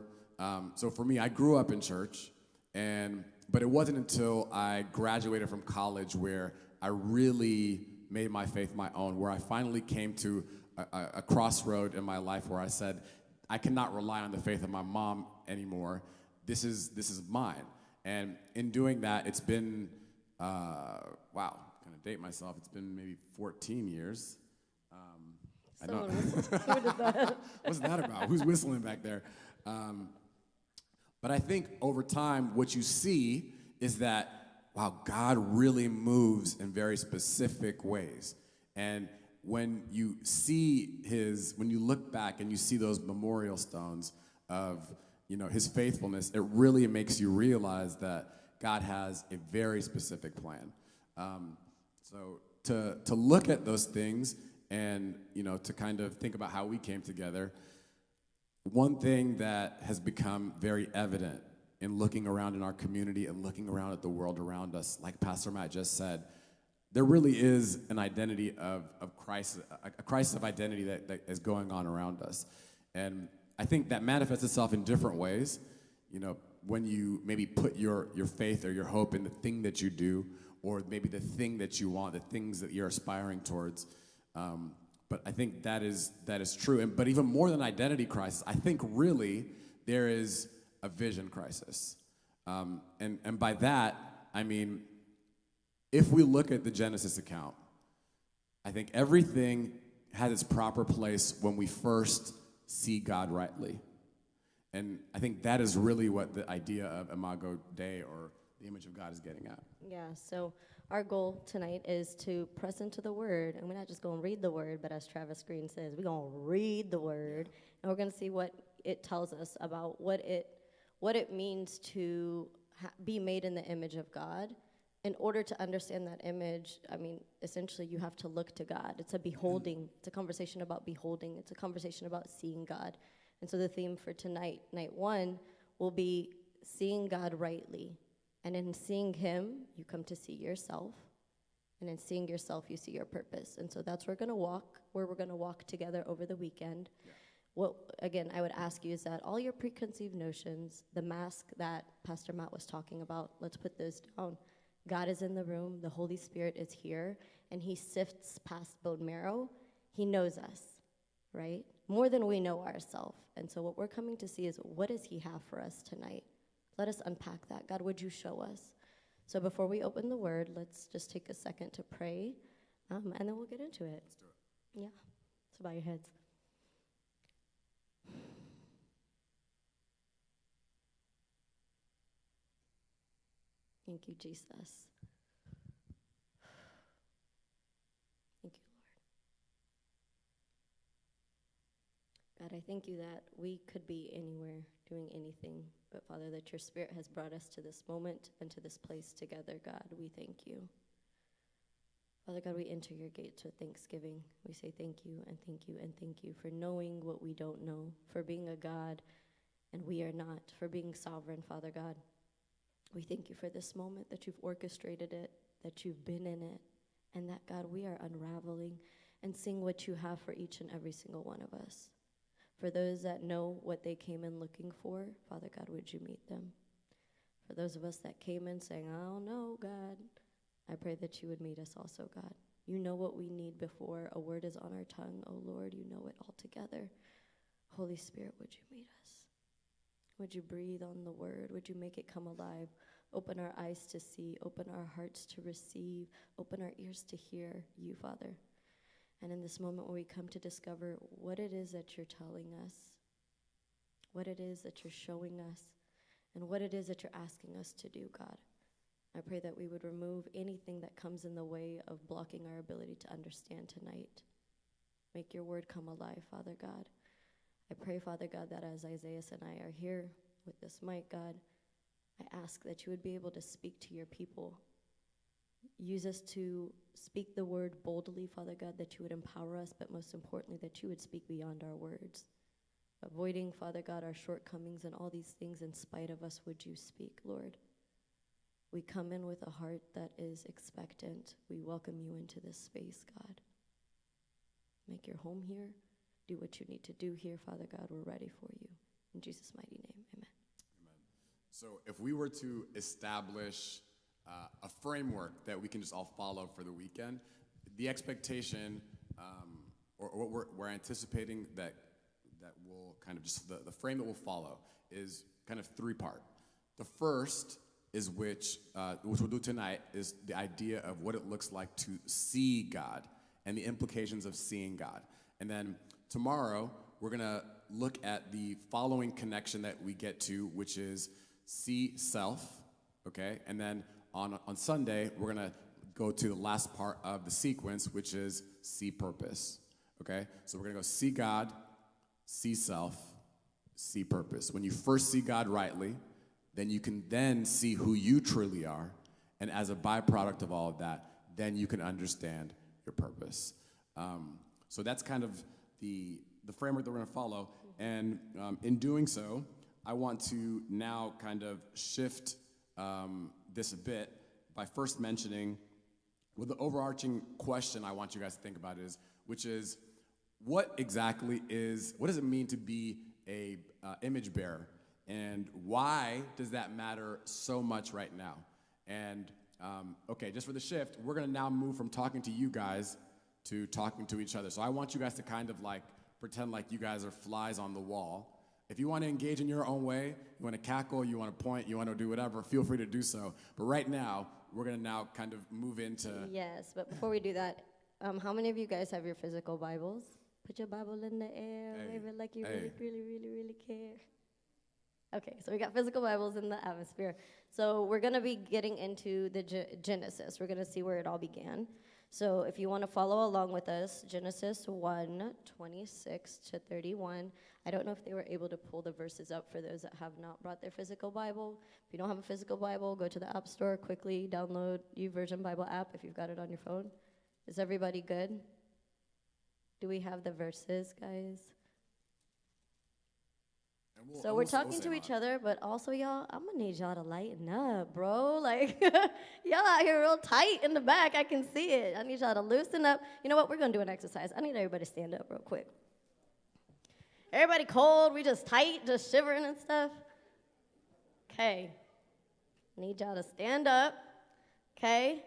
so for me, I grew up in church, but it wasn't until I graduated from college where I really made my faith my own, where I finally came to a crossroad in my life where I said, I cannot rely on the faith of my mom anymore. This is mine. And in doing that, it's been, wow, I'm gonna date myself. It's been maybe 14 years. I know. Who did that? What's that about? Who's whistling back there? But I think over time, what you see is that, wow, God really moves in very specific ways. And when you when you look back and you see those memorial stones of, his faithfulness, it really makes you realize that God has a very specific plan. So to look at those things and, to kind of think about how we came together, one thing that has become very evident in looking around in our community and looking around at the world around us, like Pastor Matt just said, there really is an identity of crisis, a crisis of identity that is going on around us. And I think that manifests itself in different ways. When you maybe put your faith or your hope in the thing that you do, or maybe the thing that you want, the things that you're aspiring towards. But I think that is true. But even more than identity crisis, I think really there is a vision crisis. And by that, I mean, if we look at the Genesis account, I think everything has its proper place when we first see God rightly. And I think that is really what the idea of Imago Dei, or the image of God, is getting at. Yeah, so our goal tonight is to press into the Word, and we're not just going to read the Word, but as Travis Green says, we're going to read the Word, and we're going to see what it tells us about what it means to be made in the image of God. In order to understand that image, I mean, essentially you have to look to God. It's a beholding. It's a conversation about beholding. It's a conversation about seeing God. And so the theme for tonight, night one, will be seeing God rightly. And in seeing him, you come to see yourself. And in seeing yourself, you see your purpose. And so that's where we're going to walk together over the weekend. Yeah. What, again, I would ask you is that all your preconceived notions, the mask that Pastor Matt was talking about, let's put those down. God is in the room. The Holy Spirit is here. And he sifts past bone marrow. He knows us, right? More than we know ourselves. And so what we're coming to see is, what does he have for us tonight? Let us unpack that. God, would you show us? So before we open the word, let's just take a second to pray, and then we'll get into it. Let's do it. Yeah. So bow your heads. Thank you, Jesus. Thank you, Lord. God, I thank you that we could be anywhere doing anything, but Father, that your Spirit has brought us to this moment and to this place together, God. We thank you. Father God, we enter your gates with thanksgiving. We say thank you and thank you and thank you for knowing what we don't know, for being a God and we are not, for being sovereign, Father God. We thank you for this moment, that you've orchestrated it, that you've been in it, and that, God, we are unraveling and seeing what you have for each and every single one of us. For those that know what they came in looking for, Father God, would you meet them? For those of us that came in saying, I don't know, God, I pray that you would meet us also, God. You know what we need before a word is on our tongue, oh Lord, you know it all together. Holy Spirit, would you meet us? Would you breathe on the word? Would you make it come alive? Open our eyes to see, open our hearts to receive, open our ears to hear you, Father. And in this moment when we come to discover what it is that you're telling us, what it is that you're showing us, and what it is that you're asking us to do, God, I pray that we would remove anything that comes in the way of blocking our ability to understand tonight. Make your word come alive, Father God. I pray, Father God, that as Isaiah and I are here with this mic, God, I ask that you would be able to speak to your people. Use us to speak the word boldly, Father God, that you would empower us, but most importantly, that you would speak beyond our words. Avoiding, Father God, our shortcomings and all these things in spite of us, would you speak, Lord? We come in with a heart that is expectant. We welcome you into this space, God. Make your home here. Do what you need to do here, Father God. We're ready for you. In Jesus' mighty name, amen. Amen. So if we were to establish a framework that we can just all follow for the weekend, the expectation or what we're anticipating that that will kind of just, the frame that will follow is kind of three-part. The first is which we'll do tonight, is the idea of what it looks like to see God and the implications of seeing God. And then tomorrow, we're going to look at the following connection that we get to, which is see self, okay? And then on Sunday, we're going to go to the last part of the sequence, which is see purpose, okay? So we're going to go see God, see self, see purpose. When you first see God rightly, then you can then see who you truly are, and as a byproduct of all of that, then you can understand your purpose. So that's kind of the framework that we're going to follow, and in doing so, I want to now kind of shift this a bit by first mentioning, well, the overarching question I want you guys to think about which is, what does it mean to be a image bearer? And why does that matter so much right now? And, okay, just for the shift, we're going to now move from talking to you guys to talking to each other. So I want you guys to kind of like pretend like you guys are flies on the wall. If you want to engage in your own way, you want to cackle, you want to point, you want to do whatever, feel free to do so. But right now, we're going to now kind of move into... Yes, but before we do that, how many of you guys have your physical Bibles? Put your Bible in the air, wave it like you really care. Okay, so we got physical Bibles in the atmosphere. So we're going to be getting into the Genesis. We're going to see where it all began. So if you want to follow along with us, Genesis 1:26-31. I don't know if they were able to pull the verses up for those that have not brought their physical Bible. If you don't have a physical Bible, go to the App Store, quickly download YouVersion Bible app if you've got it on your phone. Is everybody good? Do we have the verses, guys? So we're talking to each other, but also, y'all, I'm going to need y'all to lighten up, bro. Like, y'all out here real tight in the back. I can see it. I need y'all to loosen up. You know what? We're going to do an exercise. I need everybody to stand up real quick. Everybody cold? We just tight, just shivering and stuff? Okay. Need y'all to stand up. Okay.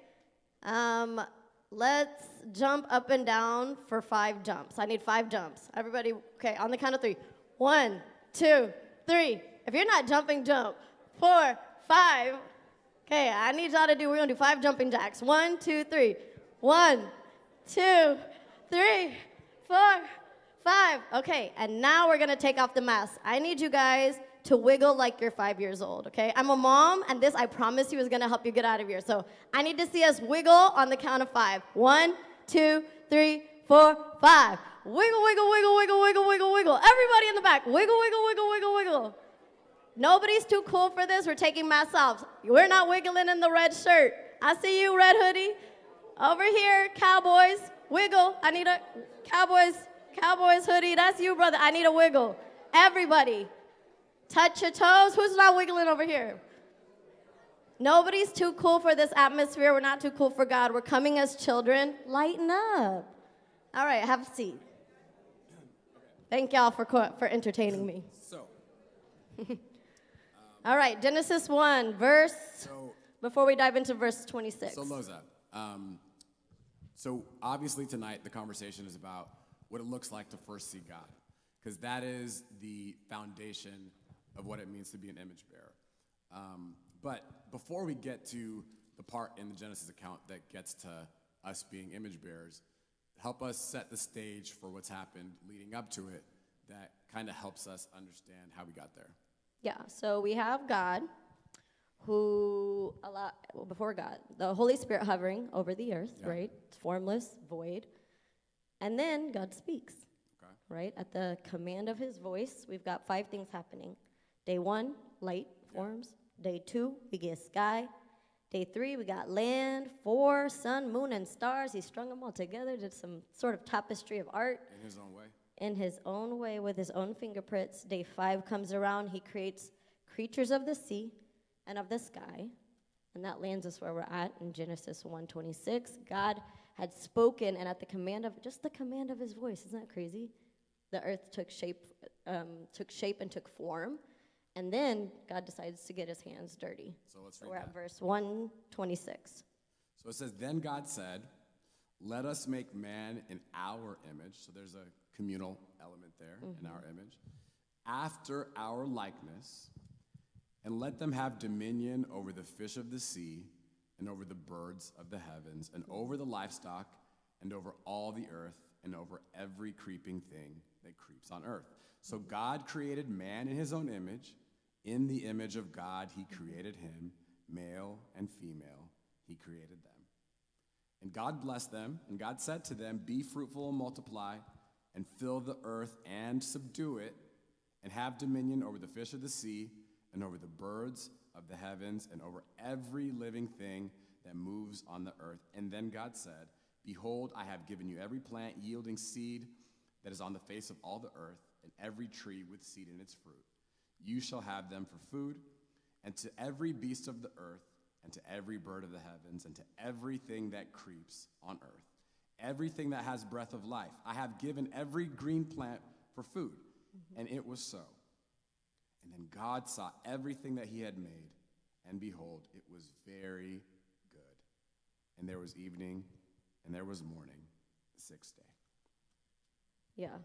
Let's jump up and down for 5 jumps. I need 5 jumps. Everybody, okay, on the count of 3. 1, 2, 3. If you're not jumping, jump. 4, 5. Okay, I need y'all to we're going to do 5 jumping jacks. 1, 2, 3. 1, 2, 3, 4, 5. Okay, and now we're going to take off the mask. I need you guys to wiggle like you're 5 years old, okay? I'm a mom, and this, I promise you, is going to help you get out of here. So I need to see us wiggle on the count of 5. 1, 2, 3, 4, 5. Wiggle, wiggle, wiggle, wiggle, wiggle, wiggle, wiggle. Everybody in the back, wiggle, wiggle, wiggle, wiggle, wiggle. Nobody's too cool for this. We're taking masks off. We're not wiggling in the red shirt. I see you, red hoodie. Over here, cowboys, wiggle. I need a cowboys hoodie. That's you, brother. I need a wiggle. Everybody, touch your toes. Who's not wiggling over here? Nobody's too cool for this atmosphere. We're not too cool for God. We're coming as children. Lighten up. All right, have a seat. Thank y'all for entertaining me. So, all right, Genesis 1, before we dive into verse 26. So, Loza, so obviously tonight the conversation is about what it looks like to first see God, because that is the foundation of what it means to be an image bearer. But before we get to the part in the Genesis account that gets to us being image bearers, help us set the stage for what's happened leading up to it that kind of helps us understand how we got there. Yeah, so we have God, before God, the Holy Spirit hovering over the earth, right? It's formless, void. And then God speaks, right? At the command of his voice, we've got 5 things happening. Day 1, light forms. Day 2, we get sky. Day 3, we got land. 4, sun, moon, and stars. He strung them all together, did some sort of tapestry of art. In his own way. In his own way, with his own fingerprints. Day 5 comes around. He creates creatures of the sea and of the sky. And that lands us where we're at in Genesis 1:26. God had spoken, and at the command of his voice. Isn't that crazy? The earth took shape and took form. And then God decides to get his hands dirty. So let's So read we're that. at verse 1:26. So it says, then God said, let us make man in our image. So there's a communal element there in our image. After our likeness, and let them have dominion over the fish of the sea, and over the birds of the heavens, and over the livestock, and over all the earth, and over every creeping thing that creeps on earth. So God created man in his own image. In the image of God, he created him, male and female, he created them. And God blessed them, and God said to them, be fruitful and multiply, and fill the earth and subdue it, and have dominion over the fish of the sea, and over the birds of the heavens, and over every living thing that moves on the earth. And then God said, behold, I have given you every plant yielding seed that is on the face of all the earth, and every tree with seed in its fruit. You shall have them for food, and to every beast of the earth, and to every bird of the heavens, and to everything that creeps on earth, everything that has breath of life. I have given every green plant for food. And it was so. And then God saw everything that he had made, and behold, it was very good. And there was evening, and there was morning, the sixth day. Yeah.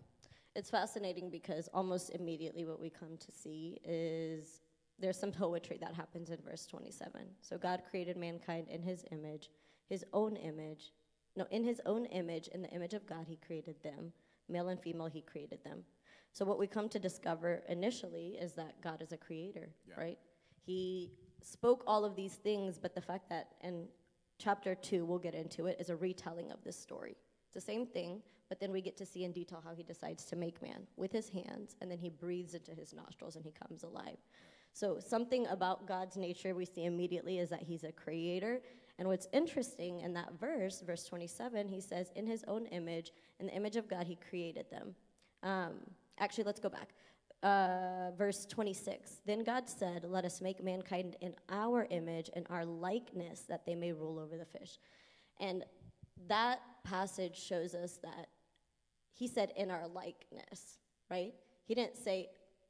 It's fascinating because almost immediately what we come to see is there's some poetry that happens in verse 27. So God created mankind in his image, his own image. No, in his own image, in the image of God, he created them. Male and female, he created them. So what we come to discover initially is that God is a creator, right? He spoke all of these things, but the fact that in chapter 2, we'll get into it, is a retelling of this story. It's the same thing, but then we get to see in detail how he decides to make man with his hands, and then he breathes into his nostrils and he comes alive. So something about God's nature we see immediately is that he's a creator. And what's interesting in that verse, verse 27, he says, in his own image, in the image of God, he created them. Actually, let's go back. Verse 26, then God said, let us make mankind in our image and our likeness, that they may rule over the fish. And that passage shows us that he said in our likeness, right? He didn't say,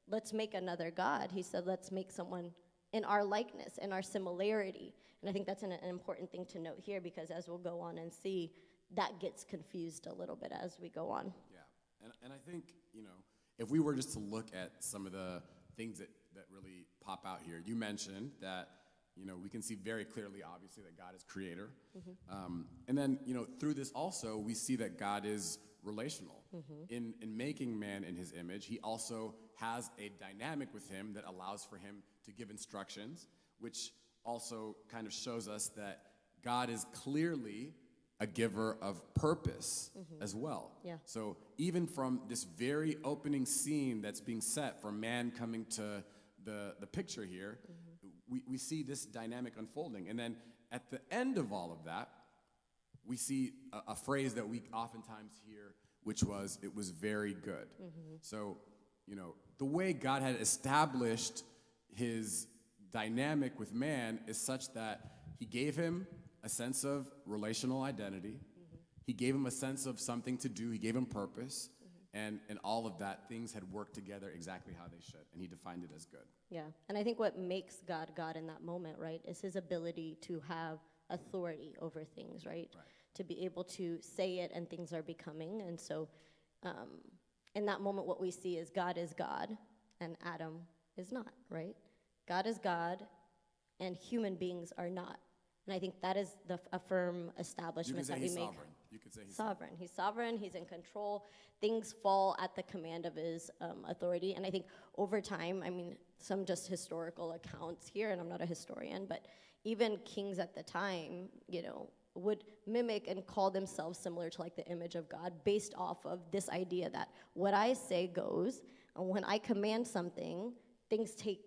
let's make another God. He said, let's make someone in our likeness, in our similarity. And I think that's an important thing to note here, because as we'll go on and see, that gets confused a little bit as we go on. Yeah, and I think, if we were just to look at some of the things that really pop out here, you mentioned that, we can see very clearly, obviously, that God is creator. And then, through this also, we see that God is relational. In making man in his image, he also has a dynamic with him that allows for him to give instructions, which also kind of shows us that God is clearly a giver of purpose as well. Yeah. So even from this very opening scene that's being set for man coming to the picture here, we see this dynamic unfolding. And then at the end of all of that, we see a phrase that we oftentimes hear, which was, it was very good. So, the way God had established his dynamic with man is such that he gave him a sense of relational identity. He gave him a sense of something to do. He gave him purpose. And all of that, things had worked together exactly how they should. And he defined it as good. Yeah, and I think what makes God God in that moment, right, is his ability to have authority over things, right? To be able to say it and things are becoming. And so in that moment, what we see is God and Adam is not, right? God is God and human beings are not. And I think that is a firm establishment that we make. You could say he's sovereign. He's sovereign. He's in control. Things fall at the command of his authority. And I think over time, some just historical accounts here, and I'm not a historian, but even kings at the time, would mimic and call themselves similar to like the image of God based off of this idea that what I say goes, and when I command something, things take,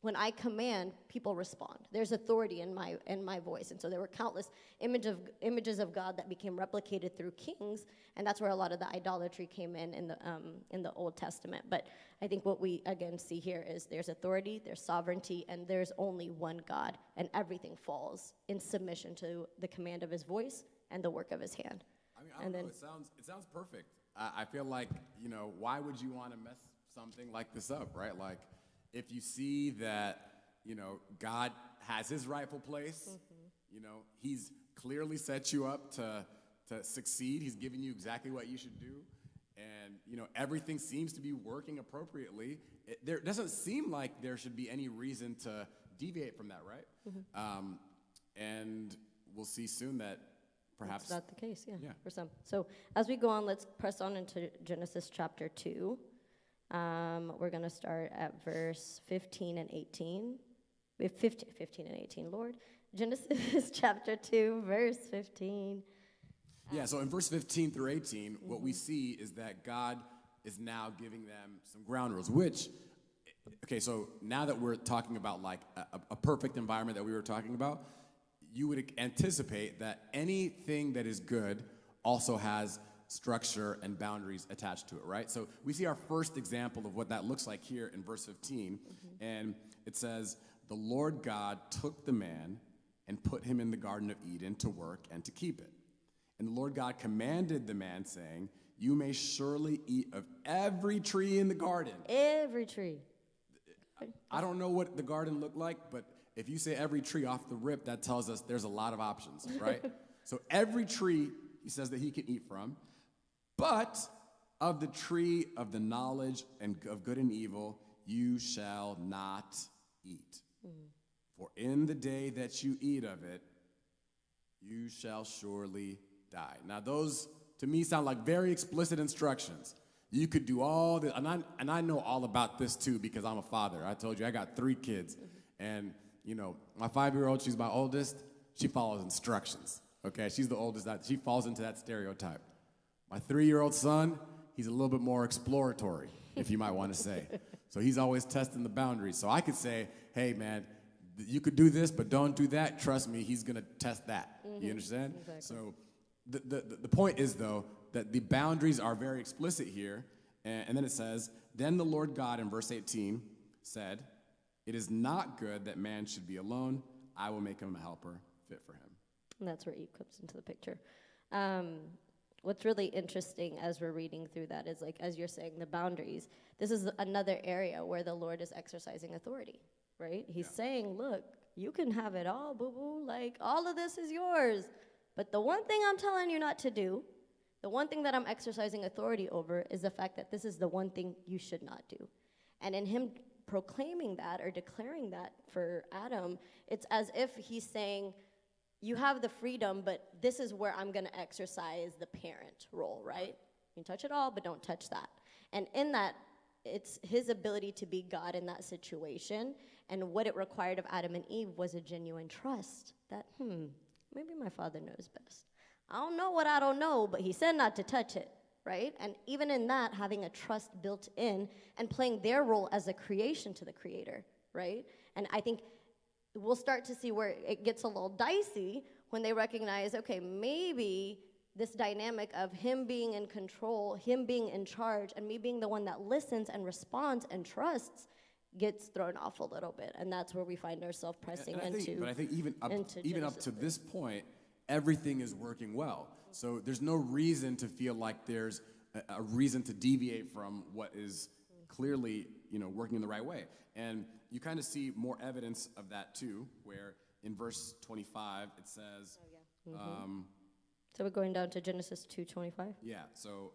when I command, people respond. There's authority in my voice. And so there were countless images of God that became replicated through kings, and that's where a lot of the idolatry came in the Old Testament. But I think what we, again, see here is there's authority, there's sovereignty, and there's only one God, and everything falls in submission to the command of his voice and the work of his hand. I don't know, it sounds perfect. I feel like, why would you want to mess something like this up, right? Like, if you see that, God has his rightful place, he's clearly set you up to succeed. He's giving you exactly what you should do. And, everything seems to be working appropriately. There doesn't seem like there should be any reason to deviate from that, right? And we'll see soon that perhaps... That's not the case, yeah, Yeah. for some. So as we go on, let's press on into Genesis chapter 2. We're going to start at verse 15 and 18. We have 15 and 18, Lord. Genesis chapter 2, verse 15. Yeah, so in verse 15 through 18, what we see is that God is now giving them some ground rules, which, okay, so now that we're talking about like a perfect environment that we were talking about, you would anticipate that anything that is good also has structure and boundaries attached to it, right? So we see our first example of what that looks like here in verse 15, and it says, "The Lord God took the man and put him in the Garden of Eden to work and to keep it. And the Lord God commanded the man, saying, 'You may surely eat of every tree in the garden.'" Every tree. I don't know what the garden looked like, but if you say every tree off the rip, that tells us there's a lot of options, right? So every tree, he says that he can eat from, but of the tree of the knowledge and of good and evil, you shall not eat. For in the day that you eat of it, you shall surely die. Now those, to me, sound like very explicit instructions. You could do all this, and I know all about this too because I'm a father. I told you I got 3 kids, and my 5-year-old, she's my oldest. She follows instructions. Okay, she's the oldest. She falls into that stereotype. My 3-year-old son, he's a little bit more exploratory, if you might want to say. So he's always testing the boundaries. So I could say, "Hey, man, you could do this, but don't do that. Trust me, he's gonna test that." You understand? Exactly. So the point is, though, that the boundaries are very explicit here. And then it says, "Then the Lord God," in verse 18, said, "It is not good that man should be alone. I will make him a helper fit for him." And that's where Eve comes into the picture. What's really interesting as we're reading through that is, like, as you're saying, the boundaries. This is another area where the Lord is exercising authority, right? He's saying, look, you can have it all, boo-boo. Like, all of this is yours. But the one thing I'm telling you not to do, the one thing that I'm exercising authority over is the fact that this is the one thing you should not do. And in him proclaiming that or declaring that for Adam, it's as if he's saying, you have the freedom, but this is where I'm going to exercise the parent role, right? You can touch it all, but don't touch that. And in that, it's his ability to be God in that situation. And what it required of Adam and Eve was a genuine trust that, maybe my father knows best. I don't know what I don't know, but he said not to touch it, right? And even in that, having a trust built in and playing their role as a creation to the creator, right? And I think we'll start to see where it gets a little dicey when they recognize, okay, maybe this dynamic of him being in control, him being in charge, and me being the one that listens and responds and trusts gets thrown off a little bit. And that's where we find ourselves pressing But I think even up Genesis to this point, everything is working well. So there's no reason to feel like there's a reason to deviate from what is clearly, working in the right way. And you kind of see more evidence of that too, where in verse 25 it says, So we're going down to Genesis 2:25. Yeah, so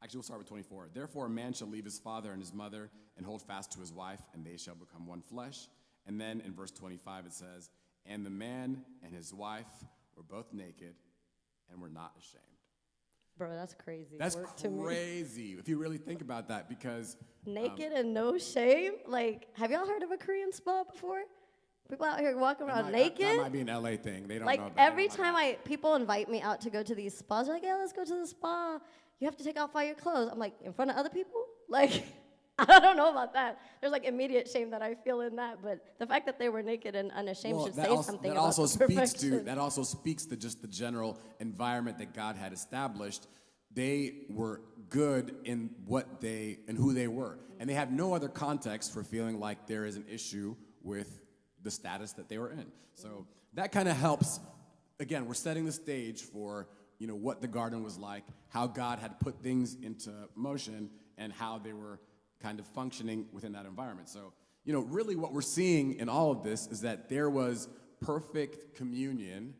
actually we'll start with 24. "Therefore a man shall leave his father and his mother and hold fast to his wife, and they shall become one flesh." And then in verse 25 it says, "And the man and his wife were both naked and were not ashamed." Bro, that's crazy. That's work to me. crazy if you really think about that, because Naked and no shame? Like, have y'all heard of a Korean spa before? People out here walking around naked? that might be an LA thing. They don't Like, know about every they don't know time about people invite me out to go to these spas, they're like, yeah, let's go to the spa. You have to take off all your clothes. I'm like, in front of other people? Like, I don't know about that. There's like immediate shame that I feel in that, but the fact that they were naked and unashamed should say something that about also the speaks perfection. that also speaks to just the general environment that God had established. They were good in who they were, and they have no other context for feeling like there is an issue with the status that they were in. So that kind of helps. Again, we're setting the stage for what the garden was like, how God had put things into motion, and how they were kind of functioning within that environment. So, really what we're seeing in all of this is that there was perfect communion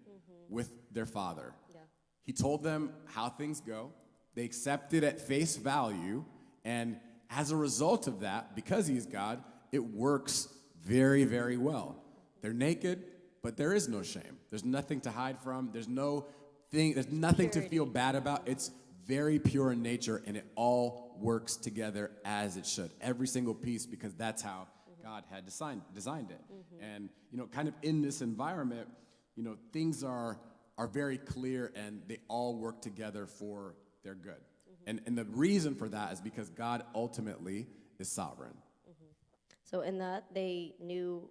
with their father. Yeah. He told them how things go. They accepted at face value. And as a result of that, because he's God, it works very, very well. They're naked, but there is no shame. There's nothing to hide from. There's nothing to feel bad about. It's very pure in nature, and it all works together as it should. Every single piece, because that's how God had designed it. And, kind of in this environment, things are very clear, and they all work together for their good. And the reason for that is because God ultimately is sovereign. So in that, they knew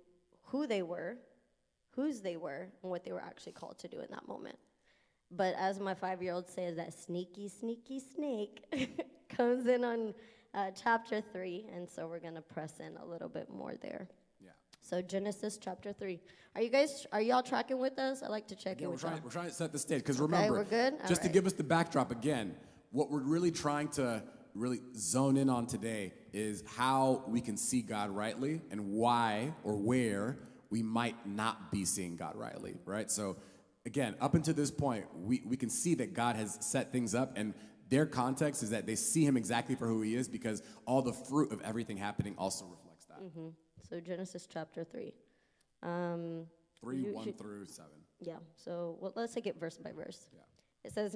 who they were, whose they were, and what they were actually called to do in that moment. But as my 5-year-old says, that sneaky, sneaky snake comes in on chapter 3, and so we're going to press in a little bit more there. Yeah. So Genesis chapter 3. Are y'all tracking with us? I like to check in We're with y'all. trying to set the stage, because Okay, remember, we're good? All just to right. give us the backdrop again, what we're really trying to really zone in on today is how we can see God rightly and why or where we might not be seeing God rightly, right? So again, up until this point, we can see that God has set things up, and their context is that they see him exactly for who he is, because all the fruit of everything happening also reflects that. So Genesis chapter 3. 3, You 1 should- through 7. Yeah, so let's take it verse by verse. Yeah. It says,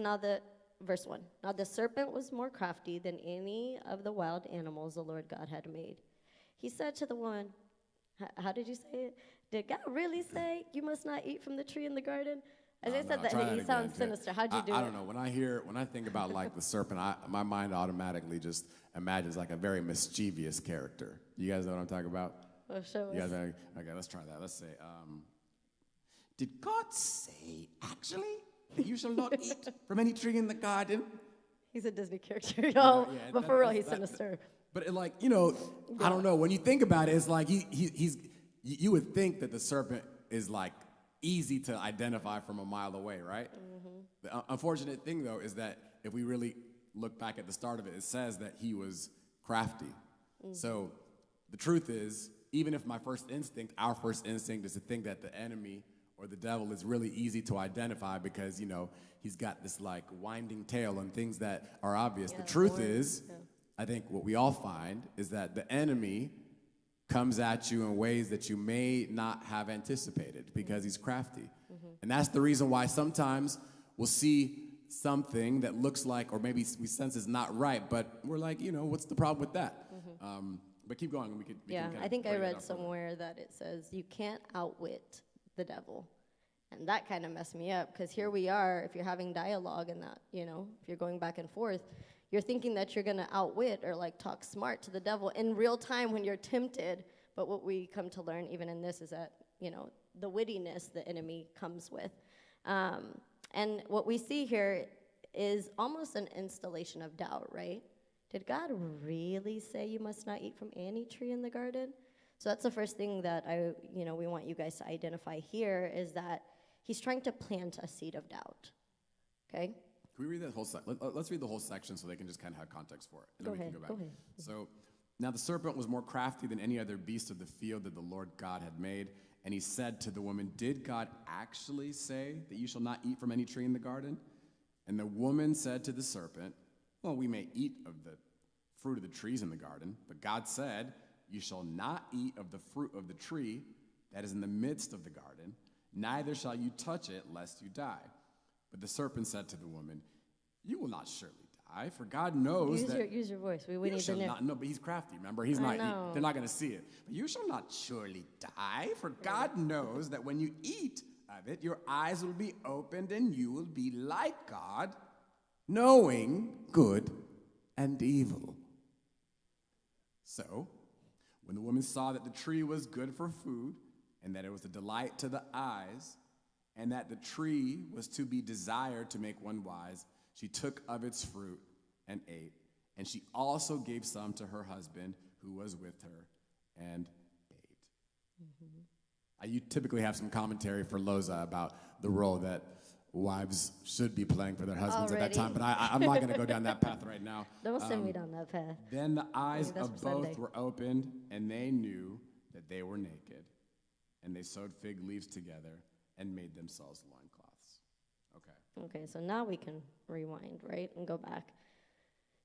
verse 1, now the serpent was more crafty than any of the wild animals the Lord God had made. He said to the woman, how did you say it? Did God really say you must not eat from the tree in the garden? As I said, No, try he that sounds again. sinister. How'd you do I it? don't know. When I think about like the serpent, my mind automatically just imagines like a very mischievous character. You guys know what I'm talking about? Well, show You us. guys, okay, let's try that. Let's say, did God say actually that you shall not eat from any tree in the garden? He's a Disney character, y'all. Yeah, But for real, he's sinister. But it, like, I don't know. When you think about it, it's like you would think that the serpent is like easy to identify from a mile away, right? The unfortunate thing, though, is that if we really look back at the start of it, it says that he was crafty. So the truth is, even if our first instinct is to think that the enemy or the devil is really easy to identify because, he's got this like winding tail and things that are obvious. Yeah, The truth horns, is, yeah. I think what we all find is that the enemy comes at you in ways that you may not have anticipated because he's crafty. And that's the reason why sometimes we'll see something that looks like, or maybe we sense is not right, but we're like, what's the problem with that? But keep going. We can Yeah, kind I of think I break it read down further. somewhere that it says you can't outwit the devil. And that kind of messed me up because here we are, if you're having dialogue and that, if you're going back and forth, you're thinking that you're going to outwit or like talk smart to the devil in real time when you're tempted. But what we come to learn even in this is that, the wittiness the enemy comes with. And what we see here is almost an installation of doubt, right? Did God really say you must not eat from any tree in the garden? So that's the first thing that we want you guys to identify here is that he's trying to plant a seed of doubt. Okay? Can we read that whole let's read the whole section so they can just kind of have context for it. And Go then we ahead, can go go back. ahead. So, now the serpent was more crafty than any other beast of the field that the Lord God had made. And he said to the woman, did God actually say that you shall not eat from any tree in the garden? And the woman said to the serpent, well, we may eat of the fruit of the trees in the garden, but God said, you shall not eat of the fruit of the tree that is in the midst of the garden, neither shall you touch it, lest you die. But the serpent said to the woman, you will not surely die, for God knows Use your voice. We you need the shall new. not, no, but he's crafty, remember? He's I not, know. they're not going to see it. But you shall not surely die, for God knows that when you eat of it, your eyes will be opened and you will be like God, knowing good and evil. So, when the woman saw that the tree was good for food, and that it was a delight to the eyes, and that the tree was to be desired to make one wise, she took of its fruit and ate. And she also gave some to her husband who was with her and ate. You typically have some commentary for Loza about the role that wives should be playing for their husbands at that time, but I'm not going to go down that path right now. Don't send me down that path. Then the eyes Maybe that's of for both Sunday. were opened, and they knew that they were naked. And they sewed fig leaves together and made themselves loincloths. Okay, so now we can rewind, right, and go back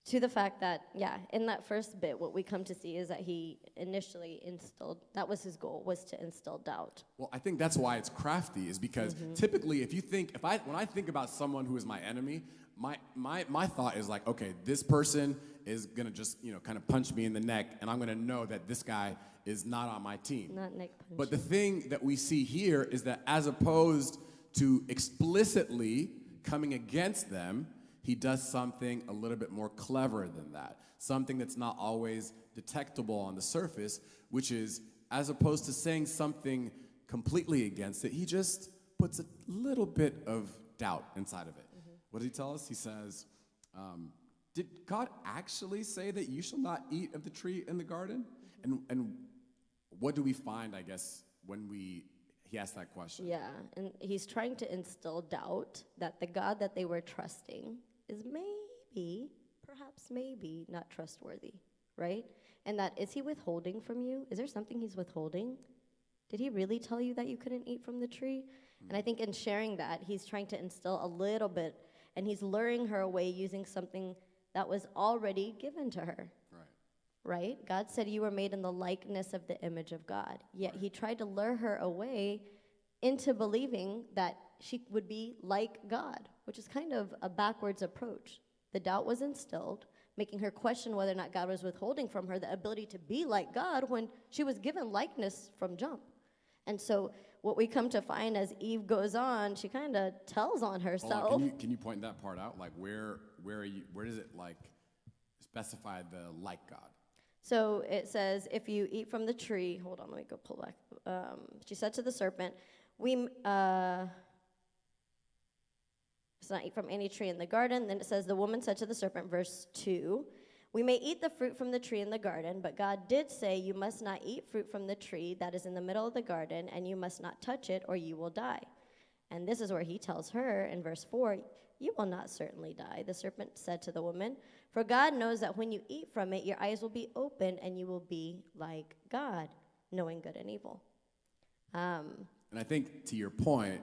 to the fact that, yeah, in that first bit, what we come to see is that he initially instilled, that was his goal, was to instill doubt. Well, I think that's why it's crafty, is because typically when I think about someone who is my enemy, my thought is like, okay, this person is gonna just, kind of punch me in the neck, and I'm gonna know that this guy is not on my team. Not neck punch. But the thing that we see here is that as opposed to explicitly coming against them, he does something a little bit more clever than that. Something that's not always detectable on the surface, which is, as opposed to saying something completely against it, he just puts a little bit of doubt inside of it. What does he tell us? He says, did God actually say that you shall not eat of the tree in the garden? And what do we find, I guess, when he asked that question? Yeah, and he's trying to instill doubt that the God that they were trusting is perhaps maybe not trustworthy, right? And that, is he withholding from you? Is there something he's withholding? Did he really tell you that you couldn't eat from the tree? And I think in sharing that, he's trying to instill a little bit, and he's luring her away using something that was already given to her. Right? God said you were made in the likeness of the image of God. Yet he tried to lure her away into believing that she would be like God, which is kind of a backwards approach. The doubt was instilled, making her question whether or not God was withholding from her the ability to be like God when she was given likeness from jump. And so what we come to find as Eve goes on, she kind of tells on herself. Hold on, can you point that part out? Like where does it like specify the like God? So it says, if you eat from the tree, hold on, let me go pull back. She said to the serpent, let's not eat from any tree in the garden. Then it says, the woman said to the serpent, verse 2, we may eat the fruit from the tree in the garden, but God did say you must not eat fruit from the tree that is in the middle of the garden, and you must not touch it or you will die. And this is where he tells her in verse 4, you will not certainly die. The serpent said to the woman, for God knows that when you eat from it, your eyes will be open and you will be like God, knowing good and evil. And I think to your point,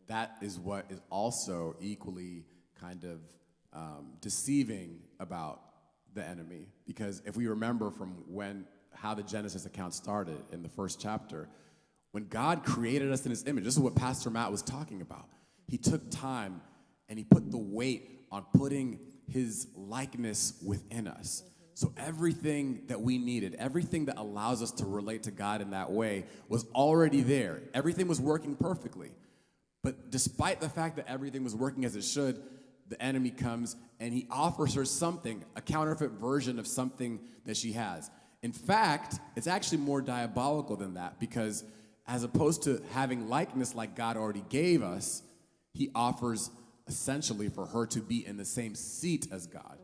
that is what is also equally kind of deceiving about the enemy. Because if we remember from how the Genesis account started in the first chapter, when God created us in his image, this is what Pastor Matt was talking about. He took time and he put the weight on putting his likeness within us. So everything that we needed, everything that allows us to relate to God in that way was already there. Everything was working perfectly. But despite the fact that everything was working as it should, the enemy comes and he offers her something, a counterfeit version of something that she has. In fact, it's actually more diabolical than that, because as opposed to having likeness like God already gave us, he offers essentially for her to be in the same seat as God.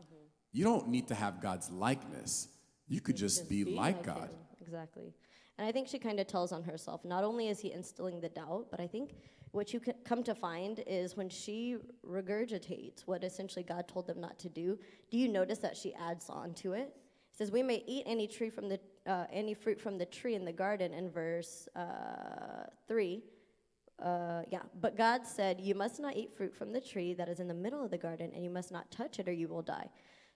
You don't need to have God's likeness. You could just be like God. Him. Exactly. And I think she kind of tells on herself. Not only is he instilling the doubt, but I think what you come to find is when she regurgitates what essentially God told them not to do you notice that she adds on to it? It says, we may eat any fruit from the tree in the garden in verse 3. But God said, you must not eat fruit from the tree that is in the middle of the garden, and you must not touch it or you will die.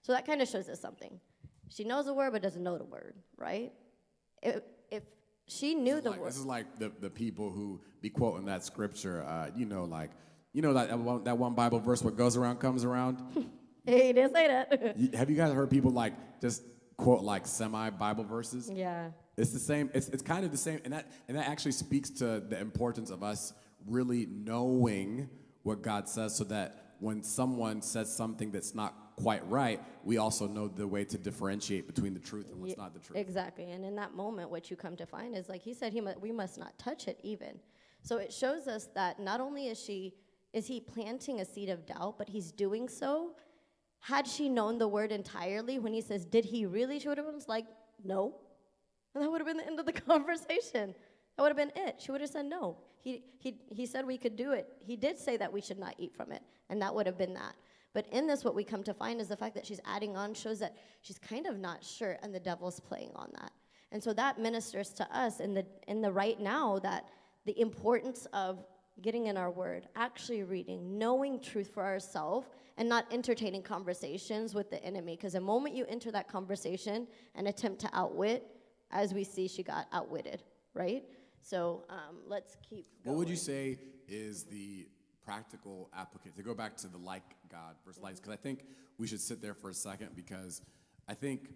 So that kind of shows us something. She knows the word but doesn't know the word, right? If she knew the word. This is like the people who be quoting that scripture, that one Bible verse, what goes around comes around? He didn't say that. Have you guys heard people like just quote like semi-Bible verses? Yeah. It's the same. It's kind of the same, and that actually speaks to the importance of us really knowing what God says, so that when someone says something that's not quite right, we also know the way to differentiate between the truth and what's not the truth. Exactly, and in that moment, what you come to find is, like he said, we must not touch it even. So it shows us that not only is he planting a seed of doubt, but he's doing so. Had she known the word entirely, when he says, did he really? She would have been like, no. And that would have been the end of the conversation. That would have been it. She would have said no. He said we could do it. He did say that we should not eat from it, and that would have been that. But in this, what we come to find is the fact that she's adding on shows that she's kind of not sure, and the devil's playing on that. And so that ministers to us in the right now that the importance of getting in our word, actually reading, knowing truth for ourselves, and not entertaining conversations with the enemy. Because the moment you enter that conversation and attempt to outwit, as we see, she got outwitted, right? So let's keep going. What would you say is the practical application, to go back to the like God versus likes, because I think we should sit there for a second, because I think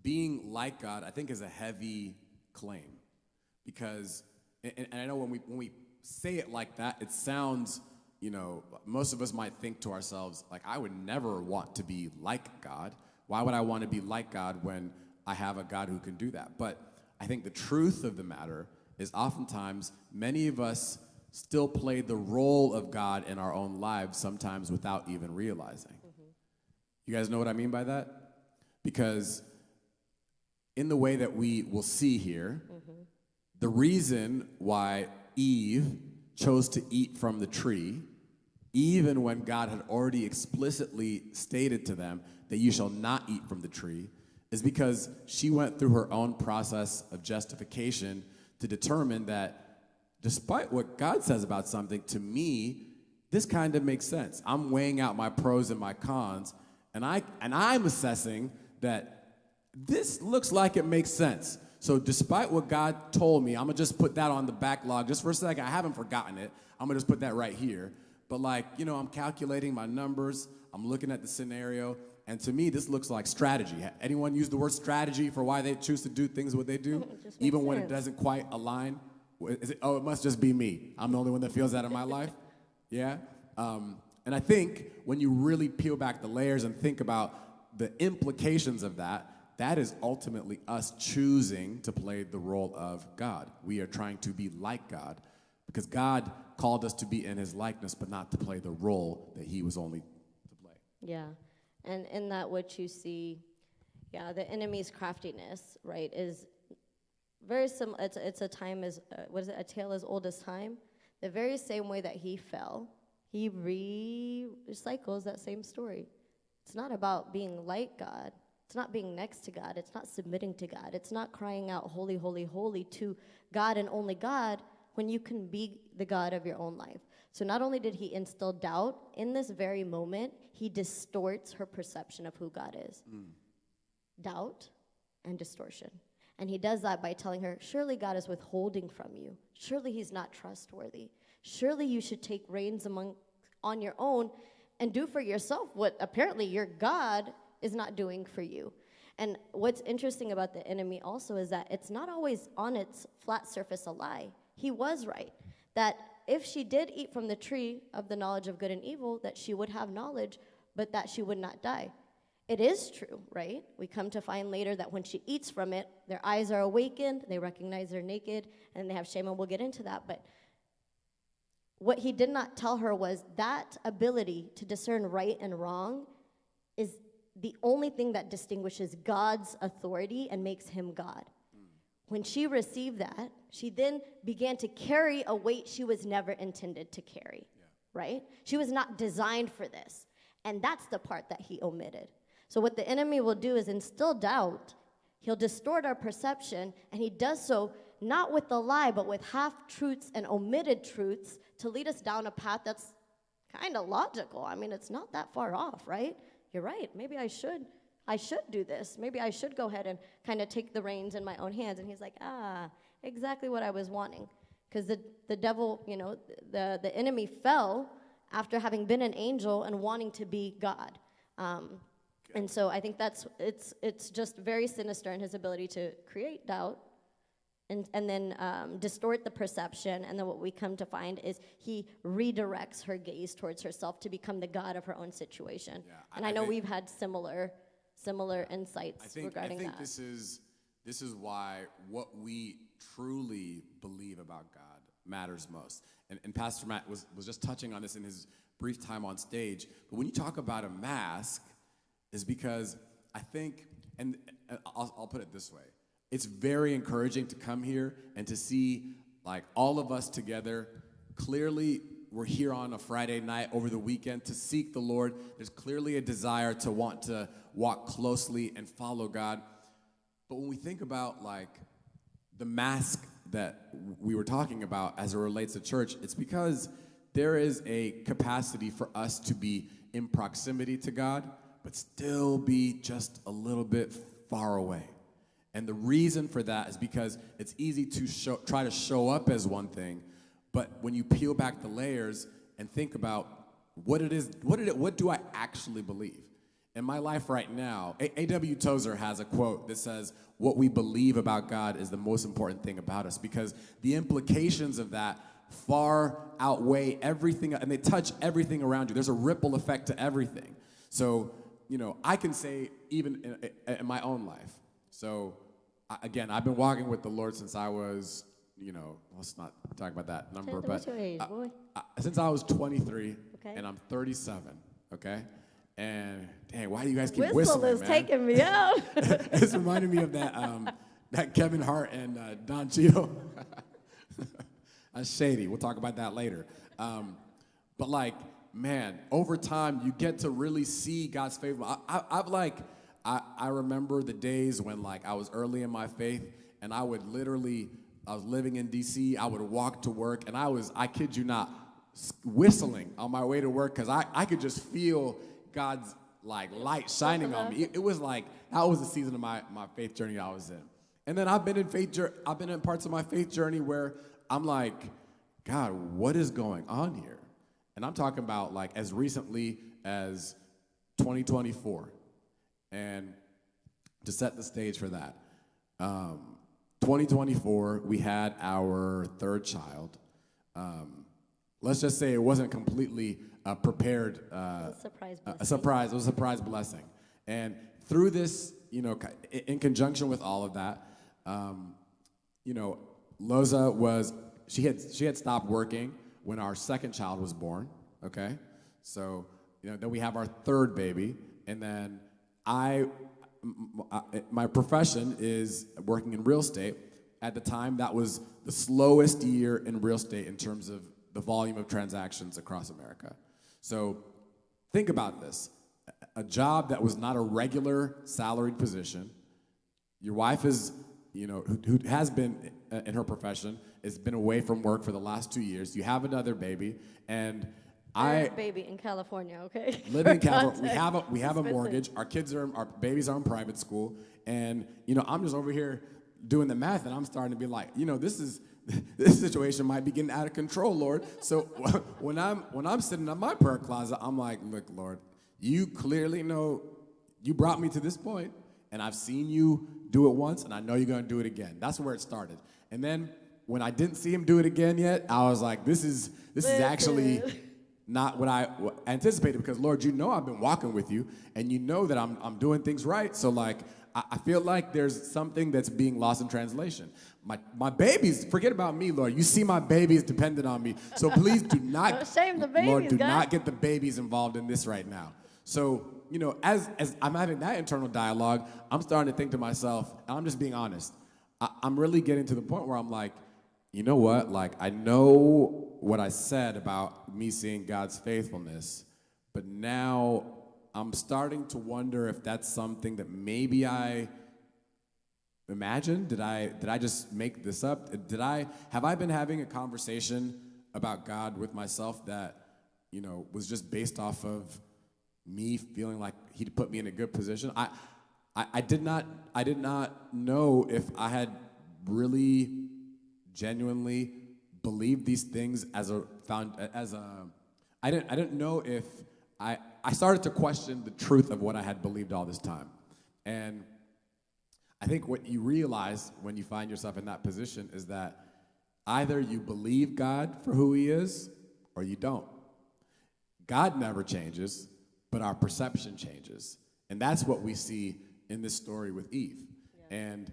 being like God, I think, is a heavy claim. Because, and I know when we say it like that, it sounds, most of us might think to ourselves, like, I would never want to be like God. Why would I want to be like God when I have a God who can do that? But I think the truth of the matter is oftentimes many of us still play the role of God in our own lives, sometimes without even realizing. You guys know what I mean by that? Because in the way that we will see here, the reason why Eve chose to eat from the tree, even when God had already explicitly stated to them that you shall not eat from the tree, is because she went through her own process of justification to determine that despite what God says about something, to me, this kind of makes sense. I'm weighing out my pros and my cons, and I'm assessing that this looks like it makes sense. So despite what God told me, I'm gonna just put that on the backlog just for a second. I haven't forgotten it. I'm gonna just put that right here. But I'm calculating my numbers. I'm looking at the scenario. And to me, this looks like strategy. Anyone use the word strategy for why they choose to do things what they do? Even when it doesn't quite align? It must just be me. I'm the only one that feels that in my life? Yeah? And I think when you really peel back the layers and think about the implications of that, that is ultimately us choosing to play the role of God. We are trying to be like God because God called us to be in his likeness, but not to play the role that he was only to play. Yeah. And in that, what you see, the enemy's craftiness, right, is very similar. It's a time as, a tale as old as time. The very same way that he fell, he recycles that same story. It's not about being like God. It's not being next to God. It's not submitting to God. It's not crying out, holy, holy, holy to God and only God when you can be the God of your own life. So not only did he instill doubt, in this very moment, he distorts her perception of who God is. Doubt and distortion. And he does that by telling her, surely God is withholding from you. Surely he's not trustworthy. Surely you should take reins on your own and do for yourself what apparently your God is not doing for you. And what's interesting about the enemy also is that it's not always on its flat surface a lie. He was right. That if she did eat from the tree of the knowledge of good and evil, that she would have knowledge, but that she would not die. It is true, right? We come to find later that when she eats from it, their eyes are awakened, they recognize they're naked, and they have shame, and we'll get into that. But what he did not tell her was that ability to discern right and wrong is the only thing that distinguishes God's authority and makes him God. When she received that, she then began to carry a weight she was never intended to carry, right? She was not designed for this. And that's the part that he omitted. So what the enemy will do is instill doubt. He'll distort our perception, and he does so not with the lie, but with half-truths and omitted truths to lead us down a path that's kind of logical. I mean, it's not that far off, right? You're right. Maybe I should do this. Maybe I should go ahead and kind of take the reins in my own hands. And he's like, exactly what I was wanting. Because the devil, the enemy fell after having been an angel and wanting to be God. And so I think it's just very sinister in his ability to create doubt and then distort the perception. And then what we come to find is he redirects her gaze towards herself to become the God of her own situation. Yeah, and I know we've had similar insights regarding that. I think this is why what we truly believe about God matters most. And Pastor Matt was just touching on this in his brief time on stage. But when you talk about a mask, is because I think, and I'll put it this way, it's very encouraging to come here and to see like all of us together. Clearly, we're here on a Friday night over the weekend to seek the Lord. There's clearly a desire to want to walk closely and follow God. But when we think about like the mask that we were talking about as it relates to church, it's because there is a capacity for us to be in proximity to God, but still be just a little bit far away. And the reason for that is because it's easy to try to show up as one thing, but when you peel back the layers and think about what do I actually believe? In my life right now, A.W. Tozer has a quote that says, what we believe about God is the most important thing about us, because the implications of that far outweigh everything, and they touch everything around you. There's a ripple effect to everything. So, I can say even in my own life. So, again, I've been walking with the Lord since I was, let's not talk about that number, What's but your age, boy? since I was 23, Okay. and I'm 37, okay? And dang, why do you guys keep Whistle whistling, is man? taking me out. It's reminding me of that Kevin Hart and Don Cheadle. That's shady. We'll talk about that later. But like, man, over time, you get to really see God's favor. I remember the days when like I was early in my faith, and I was living in D.C. I would walk to work, and I kid you not, whistling on my way to work, because I could just feel God's like light shining on me. It was like, that was the season of my faith journey I was in. And then I've been in parts of my faith journey where I'm like, God, what is going on here? And I'm talking about like as recently as 2024. And to set the stage for that, 2024, we had our third child. Let's just say it wasn't completely prepared. Surprise blessing. A surprise. It was a surprise blessing. And through this, in conjunction with all of that, Loza she had stopped working when our second child was born. Okay, so then we have our third baby, and then my profession is working in real estate. At the time, that was the slowest year in real estate in terms of the volume of transactions across America. So think about this. A job that was not a regular salaried position. Your wife is, who has been in her profession, has been away from work for the last 2 years. You have another baby, and Third baby in California, okay? living in For California. context. We have a Specific. mortgage. Our babies are in private school, and I'm just over here doing the math, and I'm starting to be like, this situation might be getting out of control, Lord. So when I'm sitting in my prayer closet, I'm like, look, Lord, you clearly know you brought me to this point, and I've seen you do it once, and I know you're going to do it again. That's where it started. And then when I didn't see him do it again yet, I was like, this is actually not what I anticipated, because Lord, I've been walking with you, and that I'm doing things right. So like, I feel like there's something that's being lost in translation. My babies, forget about me, Lord. You see my babies dependent on me. So please do not, Don't shame the babies, Lord, do God. not get the babies involved in this right now. So, as I'm having that internal dialogue, I'm starting to think to myself, and I'm just being honest, I'm really getting to the point where I'm like, you know what? Like, I know what I said about me seeing God's faithfulness, but now I'm starting to wonder if that's something that maybe I imagined. Did I just make this up? Have I been having a conversation about God with myself that, was just based off of me feeling like He'd put me in a good position? I did not know if I had really genuinely believed these things I didn't know if I started to question the truth of what I had believed all this time. And I think what you realize when you find yourself in that position is that either you believe God for who He is or you don't. God never changes, but our perception changes. And that's what we see in this story with Eve. Yeah. And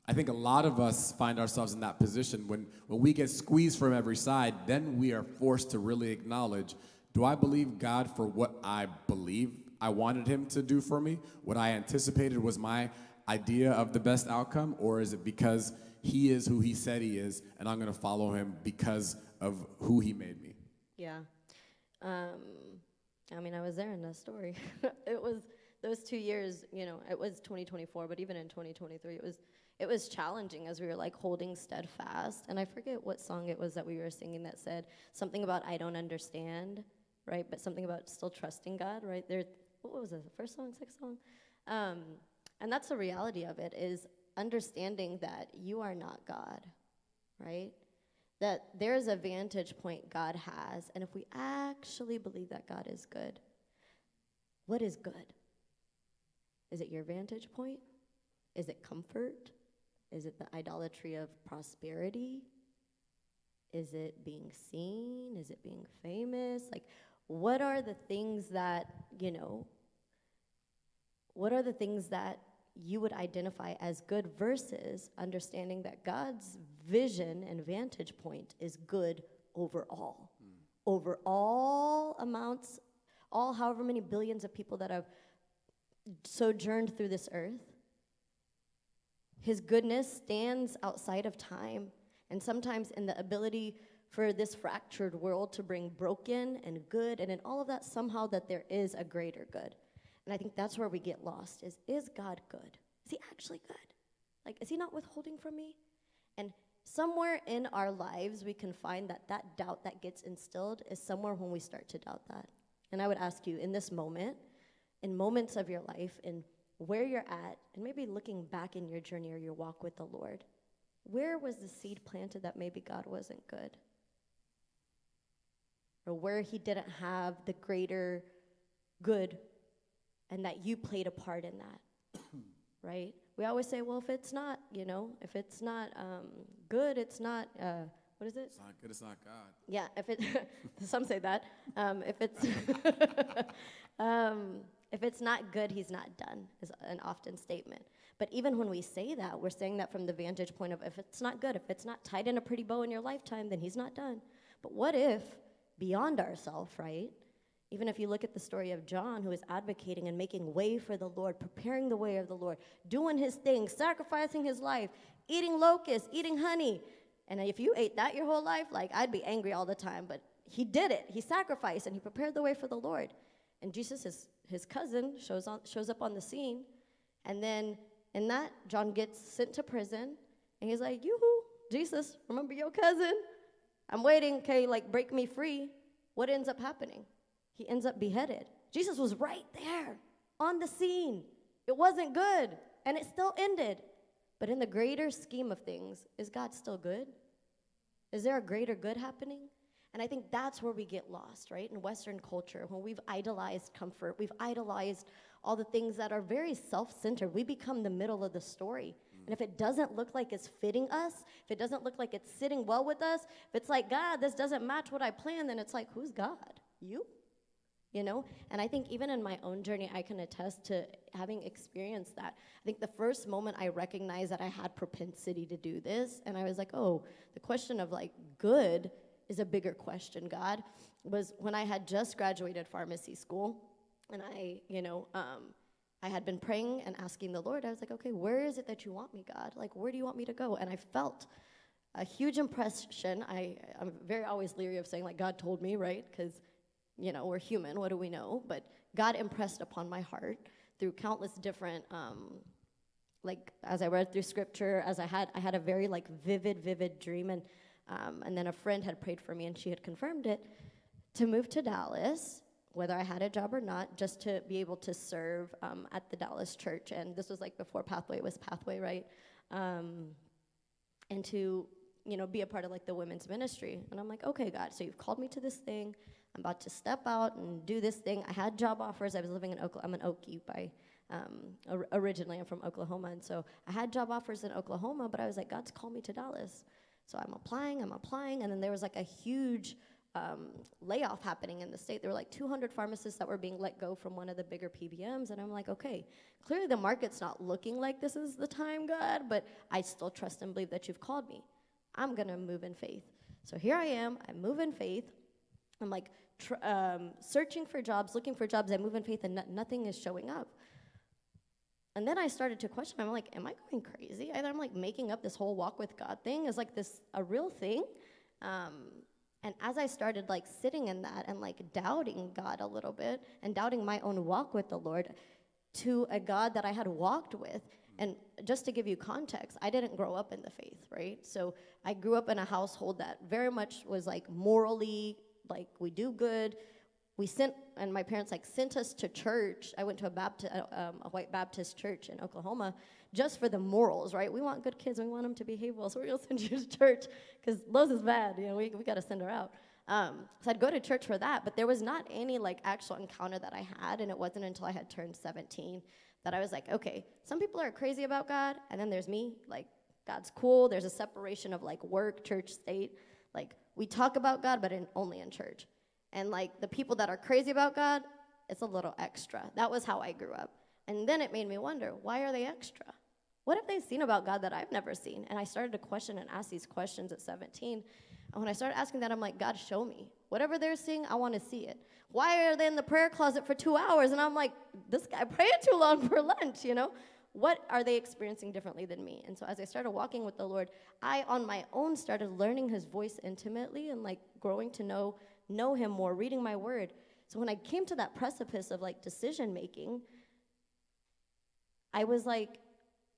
I think a lot of us find ourselves in that position when we get squeezed from every side, then we are forced to really acknowledge, do I believe God for what I believe I wanted Him to do for me? What I anticipated was my idea of the best outcome? Or is it because He is who He said He is, and I'm going to follow Him because of who He made me? Yeah. I was there in that story. It was those 2 years, it was 2024, but even in 2023, it was challenging as we were like holding steadfast. And I forget what song it was that we were singing that said something about I don't understand, right? But something about still trusting God, right? There, what was it? The first song, second song? And that's the reality of it, is understanding that you are not God, right? That there's a vantage point God has. And if we actually believe that God is good, what is good? Is it your vantage point? Is it comfort? Is it the idolatry of prosperity? Is it being seen? Is it being famous? Like, what are the things that, what are the things that you would identify as good versus understanding that God's vision and vantage point is good overall? Over all amounts, all however many billions of people that have sojourned through this earth. His goodness stands outside of time, and sometimes in the ability for this fractured world to bring broken and good, and in all of that, somehow that there is a greater good. And I think that's where we get lost, is God good? Is he actually good? Like, is he not withholding from me? And somewhere in our lives, we can find that that doubt that gets instilled is somewhere when we start to doubt that. And I would ask you, in this moment, in moments of your life, in where you're at, and maybe looking back in your journey or your walk with the Lord, where was the seed planted that maybe God wasn't good? Or where he didn't have the greater good and that you played a part in that, right? We always say, well, if it's not, if it's not good, it's not, what is it? It's not good, it's not God. Yeah, if it, some say that. If it's, if it's not good, he's not done, is an often statement. But even when we say that, we're saying that from the vantage point of if it's not good, if it's not tied in a pretty bow in your lifetime, then he's not done. But what if, beyond ourselves, right? Even if you look at the story of John, who is advocating and making way for the Lord, preparing the way of the Lord, doing his thing, sacrificing his life, eating locusts, eating honey. And if you ate that your whole life, like, I'd be angry all the time. But he did it. He sacrificed, and he prepared the way for the Lord. And Jesus, his cousin, shows up on the scene. And then in that, John gets sent to prison. And he's like, yoo-hoo, Jesus, remember your cousin? I'm waiting, okay, like, break me free. What ends up happening? He ends up beheaded. Jesus was right there on the scene. It wasn't good, and it still ended. But in the greater scheme of things, is God still good? Is there a greater good happening? And I think that's where we get lost, right? In Western culture, when we've idolized comfort, we've idolized all the things that are very self-centered. We become the middle of the story. And if it doesn't look like it's fitting us, if it doesn't look like it's sitting well with us, if it's like, God, this doesn't match what I planned, then it's like, who's God? You? And I think even in my own journey, I can attest to having experienced that. I think the first moment I recognized that I had propensity to do this, and I was like, oh, the question of like good is a bigger question, God, was when I had just graduated pharmacy school, and I had been praying and asking the Lord. I was like, okay, where is it that you want me, God? Like, where do you want me to go? And I felt a huge impression. I'm very always leery of saying, like, God told me, right? Because we're human, what do we know? But God impressed upon my heart through countless different, as I read through scripture, as I had a very like vivid dream, and then a friend had prayed for me, and she had confirmed it, to move to Dallas, whether I had a job or not, just to be able to serve at the Dallas church. And this was like before Pathway was Pathway, right? And to, be a part of like the women's ministry. And I'm like, okay, God, so you've called me to this thing. I'm about to step out and do this thing. I had job offers. I was living in Oklahoma. I'm an Okie originally. I'm from Oklahoma. And so I had job offers in Oklahoma, but I was like, God's called me to Dallas. So I'm applying. And then there was like a huge layoff happening in the state. There were like 200 pharmacists that were being let go from one of the bigger PBMs. And I'm like, okay, clearly the market's not looking like this is the time, God, but I still trust and believe that you've called me. I'm going to move in faith. So here I am. I move in faith. I'm like searching for jobs, looking for jobs. I move in faith, and nothing is showing up. And then I started to question. I'm like, am I going crazy? Either I'm like making up this whole walk with God thing. Is like this a real thing? And as I started like sitting in that and like doubting God a little bit and doubting my own walk with the Lord, to a God that I had walked with, And just to give you context, I didn't grow up in the faith, right? So I grew up in a household that very much was like morally, like we do good. And my parents like sent us to church. I went to a white Baptist church in Oklahoma just for the morals, right? We want good kids. We want them to behave well. So we're going to send you to church because Lowe's is bad. You know, we got to send her out. So I'd go to church for that, but there was not any like actual encounter that I had. And it wasn't until I had turned 17 that I was like, okay, some people are crazy about God. And then there's me, like God's cool. There's a separation of like work, church, state. Like we talk about God, but only in church. And like the people that are crazy about God, it's a little extra. That was how I grew up. And then it made me wonder, why are they extra? What have they seen about God that I've never seen? And I started to question and ask these questions at 17. And when I started asking that, I'm like, God, show me. Whatever they're seeing, I want to see it. Why are they in the prayer closet for 2 hours? And I'm like, this guy prayed too long for lunch, you know? What are they experiencing differently than me? And so as I started walking with the Lord, I, on my own, started learning his voice intimately and like growing to know him more, reading my word. So when I came to that precipice of like decision making, I was like,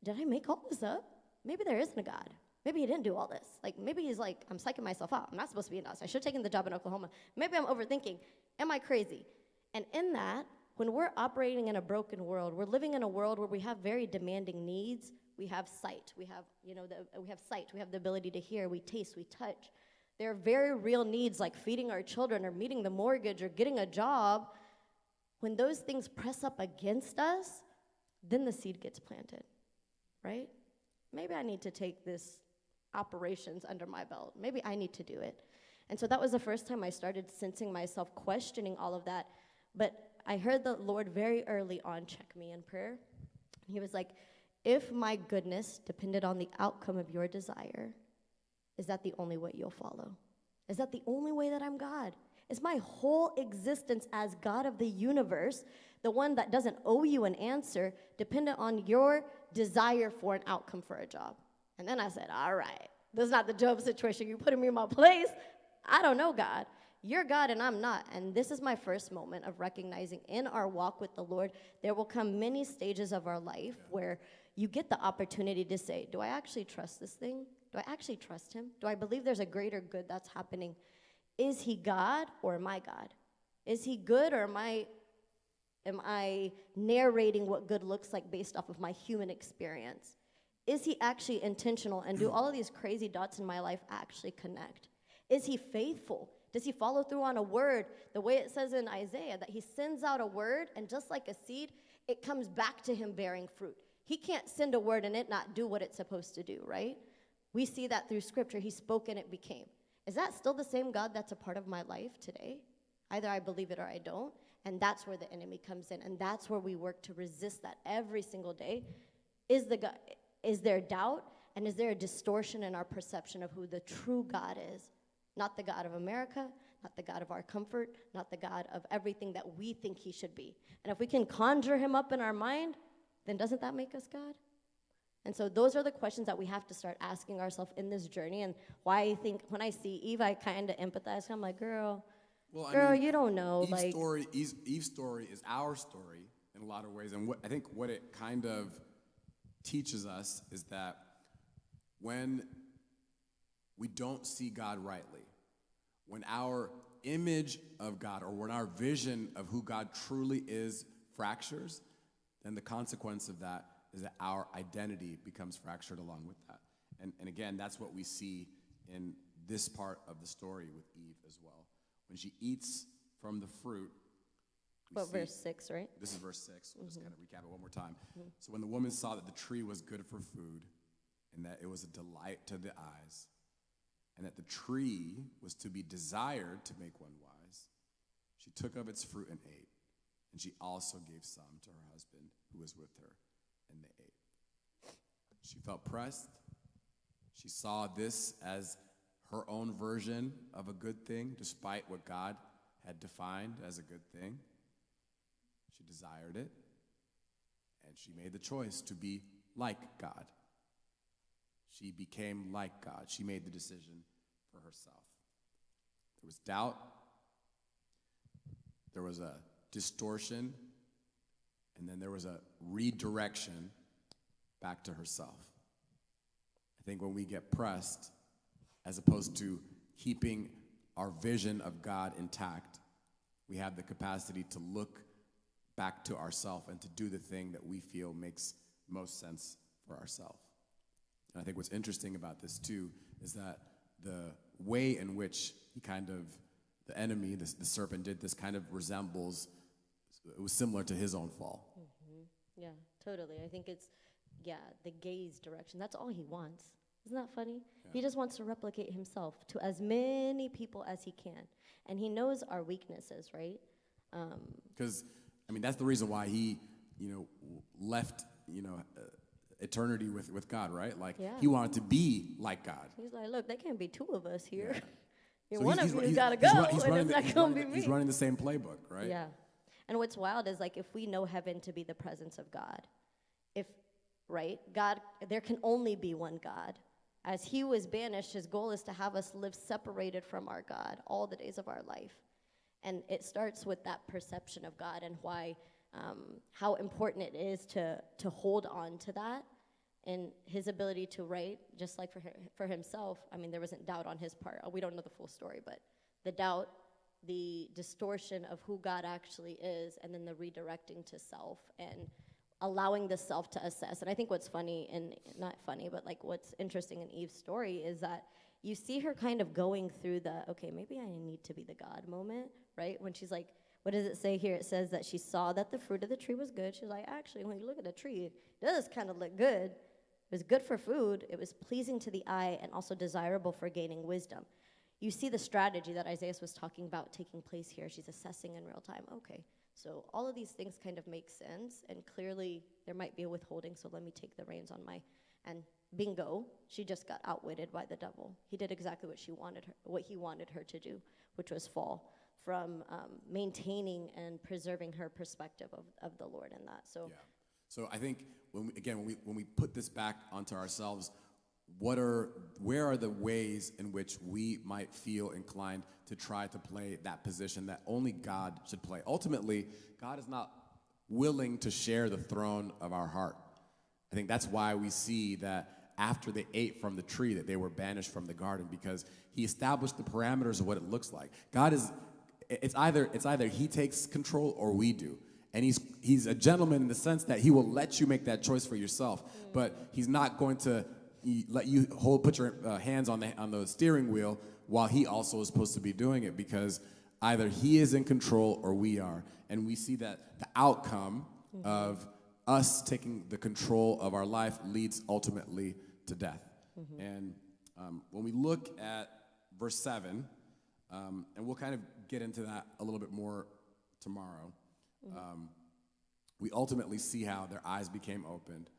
did I make all this up? Maybe there isn't a God. Maybe he didn't do all this. Like maybe he's like, I'm psyching myself out. I'm not supposed to be in us. I should have taken the job in Oklahoma. Maybe I'm overthinking. Am I crazy? And in that, when we're operating in a broken world, we're living in a world where we have very demanding needs. We have sight. We have, we have sight. We have the ability to hear. We taste. We touch. There are very real needs like feeding our children or meeting the mortgage or getting a job. When those things press up against us, then the seed gets planted, right? Maybe I need to take this operations under my belt. Maybe I need to do it. And so that was the first time I started sensing myself questioning all of that. But I heard the Lord very early on check me in prayer. He was like, if my goodness depended on the outcome of your desire, is that the only way you'll follow? Is that the only way that I'm God? Is my whole existence as God of the universe, the one that doesn't owe you an answer, dependent on your desire for an outcome for a job? And then I said, all right, this is not the Job situation. You're putting me in my place. I don't know God. You're God and I'm not. And this is my first moment of recognizing in our walk with the Lord, there will come many stages of our life where you get the opportunity to say, do I actually trust this thing? Do I actually trust him? Do I believe there's a greater good that's happening? Is he God or am I God? Is he good or am I narrating what good looks like based off of my human experience? Is he actually intentional and do all of these crazy dots in my life actually connect? Is he faithful? Does he follow through on a word the way it says in Isaiah that he sends out a word and just like a seed, it comes back to him bearing fruit? He can't send a word and it not do what it's supposed to do, right? We see that through scripture. He spoke and it became. Is that still the same God that's a part of my life today? Either I believe it or I don't. And that's where the enemy comes in. And that's where we work to resist that every single day. Is there doubt? And is there a distortion in our perception of who the true God is? Not the God of America, not the God of our comfort, not the God of everything that we think he should be. And if we can conjure him up in our mind, then doesn't that make us God? And so those are the questions that we have to start asking ourselves in this journey, and why I think when I see Eve, I kind of empathize. I'm like, girl, you don't know. Eve's story is our story in a lot of ways. And I think what it kind of teaches us is that when we don't see God rightly, when our image of God or when our vision of who God truly is fractures, then the consequence of that is that our identity becomes fractured along with that. And again, that's what we see in this part of the story with Eve as well. When she eats from the fruit, verse 6, right? This is verse 6. We'll just kind of recap it one more time. So when the woman saw that the tree was good for food and that it was a delight to the eyes and that the tree was to be desired to make one wise, she took of its fruit and ate. And she also gave some to her husband who was with her, and they ate. She felt pressed. She saw this as her own version of a good thing, despite what God had defined as a good thing. She desired it, and she made the choice to be like God. She became like God. She made the decision for herself. There was doubt. There was a distortion. And then there was a redirection back to herself. I think when we get pressed, as opposed to keeping our vision of God intact, we have the capacity to look back to ourselves and to do the thing that we feel makes most sense for ourselves. And I think what's interesting about this too is that the way in which the enemy, the serpent did this kind of resembles, it was similar to his own fall. Yeah, totally. I think it's, the gaze direction. That's all he wants. Isn't that funny? Yeah. He just wants to replicate himself to as many people as he can. And he knows our weaknesses, right? Because, that's the reason why he, left, eternity with God, right? Like, he wanted to be like God. He's like, look, there can't be two of us here. So one of you's got to go, and it's not going to be me. He's running the same playbook, right? Yeah. And what's wild is, like, if we know heaven to be the presence of God, God, there can only be one God. As he was banished, his goal is to have us live separated from our God all the days of our life. And it starts with that perception of God and why, how important it is to hold on to that and his ability to write, just like for himself. There wasn't doubt on his part. We don't know the full story, but the doubt, the distortion of who God actually is, and then the redirecting to self and allowing the self to assess. And I think what's funny, and not funny, but like what's interesting in Eve's story is that you see her kind of going through okay, maybe I need to be the God moment, right? When she's like, what does it say here? It says that she saw that the fruit of the tree was good. She's like, actually, when you look at the tree, it does kind of look good. It was good for food. It was pleasing to the eye and also desirable for gaining wisdom. You see the strategy that Isaiah was talking about taking place here. She's assessing in real time. Okay, so all of these things kind of make sense, and clearly there might be a withholding, so let me take the reins on and bingo, she just got outwitted by the devil. He did exactly what he wanted her to do, which was fall from maintaining and preserving her perspective of the Lord in that. So, So I think when we put this back onto ourselves, where are the ways in which we might feel inclined to try to play that position that only God should play? Ultimately, God is not willing to share the throne of our heart. I think that's why we see that after they ate from the tree that they were banished from the garden, because he established the parameters of what it looks like. It's either he takes control or we do. And he's a gentleman in the sense that he will let you make that choice for yourself, but he's not going to let you put your hands on the steering wheel while he also is supposed to be doing it, because either he is in control or we are. And we see that the outcome of us taking the control of our life leads ultimately to death. And when we look at verse 7, and we'll kind of get into that a little bit more tomorrow, we ultimately see how their eyes became opened.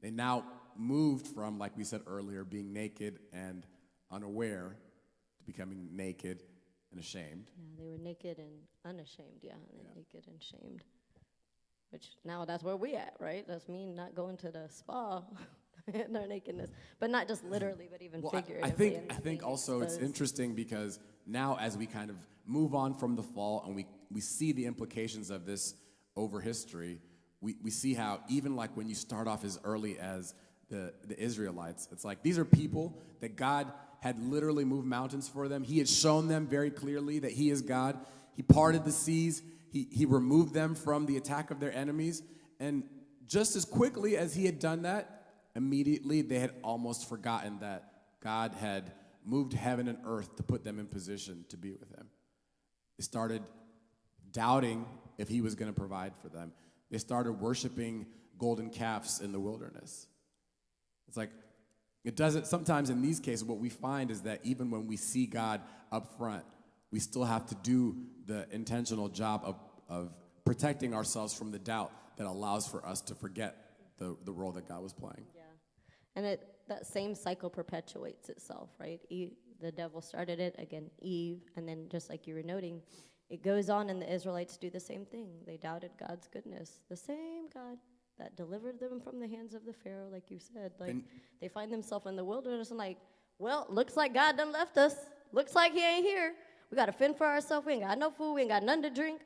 They now moved from, like we said earlier, being naked and unaware to becoming naked and ashamed. Yeah, they were naked and unashamed, naked and shamed. Which now that's where we at, right? That's me not going to the spa in our nakedness. But not just literally, but even figuratively. I think also it's interesting because now as we kind of move on from the fall and we see the implications of this over history, we see how even like when you start off as early as the Israelites, it's like these are people that God had literally moved mountains for them. He had shown them very clearly that he is God. He parted the seas. He removed them from the attack of their enemies. And just as quickly as he had done that, immediately they had almost forgotten that God had moved heaven and earth to put them in position to be with him. They started doubting if he was going to provide for them. They started worshiping golden calves in the wilderness. It's like, it doesn't, sometimes in these cases, what we find is that even when we see God up front, we still have to do the intentional job of protecting ourselves from the doubt that allows for us to forget the role that God was playing. Yeah, and that same cycle perpetuates itself, right? The devil started it, again, Eve, and then just like you were noting, it goes on and the Israelites do the same thing. They doubted God's goodness. The same God that delivered them from the hands of the Pharaoh, like you said. Like, they find themselves in the wilderness and like, well, looks like God done left us. Looks like he ain't here. We got to fend for ourselves. We ain't got no food. We ain't got nothing to drink.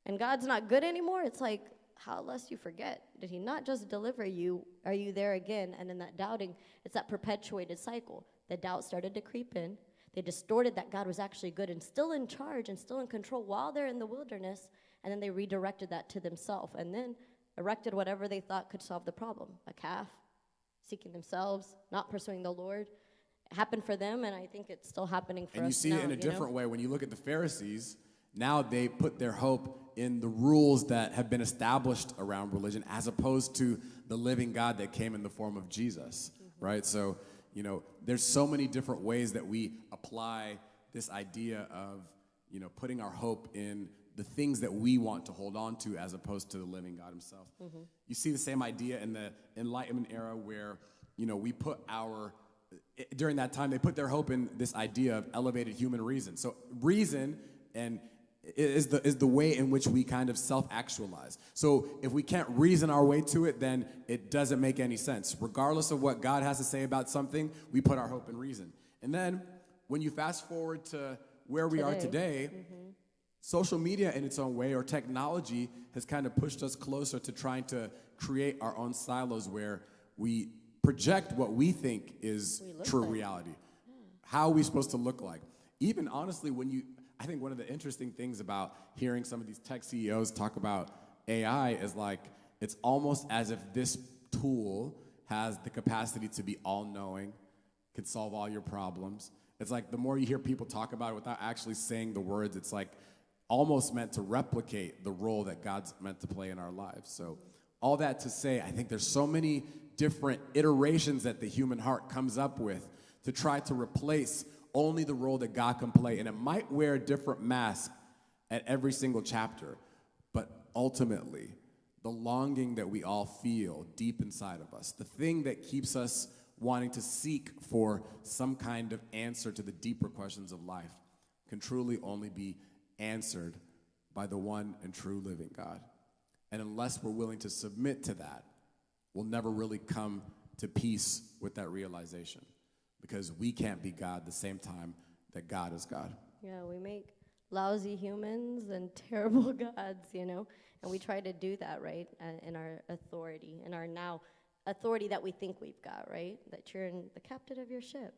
And God's not good anymore. It's like, how lest you forget? Did he not just deliver you? Are you there again? And in that doubting, it's that perpetuated cycle. The doubt started to creep in. They distorted that God was actually good and still in charge and still in control while they're in the wilderness. And then they redirected that to themselves and then erected whatever they thought could solve the problem. A calf, seeking themselves, not pursuing the Lord. It happened for them, and I think it's still happening for And you us see now, it in a know? different way when you look at the Pharisees. Now they put their hope in the rules that have been established around religion as opposed to the living God that came in the form of Jesus, right? So, you know, there's so many different ways that we apply this idea of, you know, putting our hope in the things that we want to hold on to as opposed to the living God himself. You see the same idea in the Enlightenment era where, you know, we put during that time, they put their hope in this idea of elevated human reason. So reason and is the way in which we kind of self-actualize. So if we can't reason our way to it, then it doesn't make any sense. Regardless of what God has to say about something, we put our hope in reason. And then when you fast forward to where we are today, social media in its own way, or technology, has kind of pushed us closer to trying to create our own silos where we project what we think is true reality. How are we supposed to look like? Even honestly, I think one of the interesting things about hearing some of these tech CEOs talk about AI is like, it's almost as if this tool has the capacity to be all-knowing, could solve all your problems. It's like the more you hear people talk about it without actually saying the words, it's like almost meant to replicate the role that God's meant to play in our lives. So all that to say, I think there's so many different iterations that the human heart comes up with to try to replace only the role that God can play. And it might wear a different mask at every single chapter, but ultimately, the longing that we all feel deep inside of us, the thing that keeps us wanting to seek for some kind of answer to the deeper questions of life, can truly only be answered by the one and true living God. And unless we're willing to submit to that, we'll never really come to peace with that realization, because we can't be God the same time that God is God. Yeah, we make lousy humans and terrible gods, you know, and we try to do that, right, in our authority, in our now authority that we think we've got, right, that you're in the captain of your ship.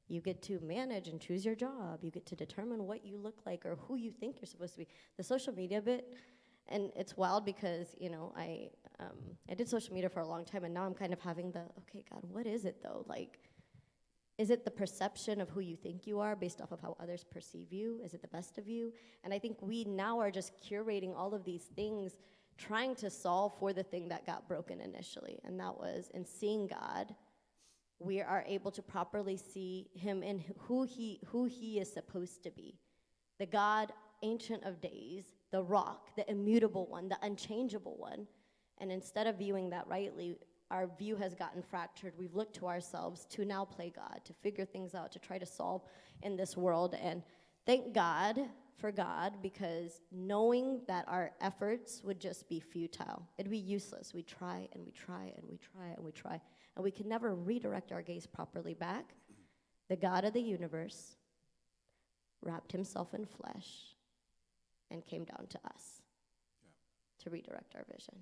You get to manage and choose your job. You get to determine what you look like or who you think you're supposed to be. The social media bit, and it's wild because, you know, I did social media for a long time, and now I'm kind of having okay, God, what is it, though? Like, is it the perception of who you think you are based off of how others perceive you? Is it the best of you? And I think we now are just curating all of these things, trying to solve for the thing that got broken initially. And that was in seeing God, we are able to properly see him in who he is supposed to be. The God, ancient of days, the rock, the immutable one, the unchangeable one. And instead of viewing that rightly, our view has gotten fractured. We've looked to ourselves to now play God, to figure things out, to try to solve in this world. And thank God for God, because knowing that our efforts would just be futile, it'd be useless. We try and we try and we try and we try, and we can never redirect our gaze properly back. The God of the universe wrapped himself in flesh and came down to us to redirect our vision.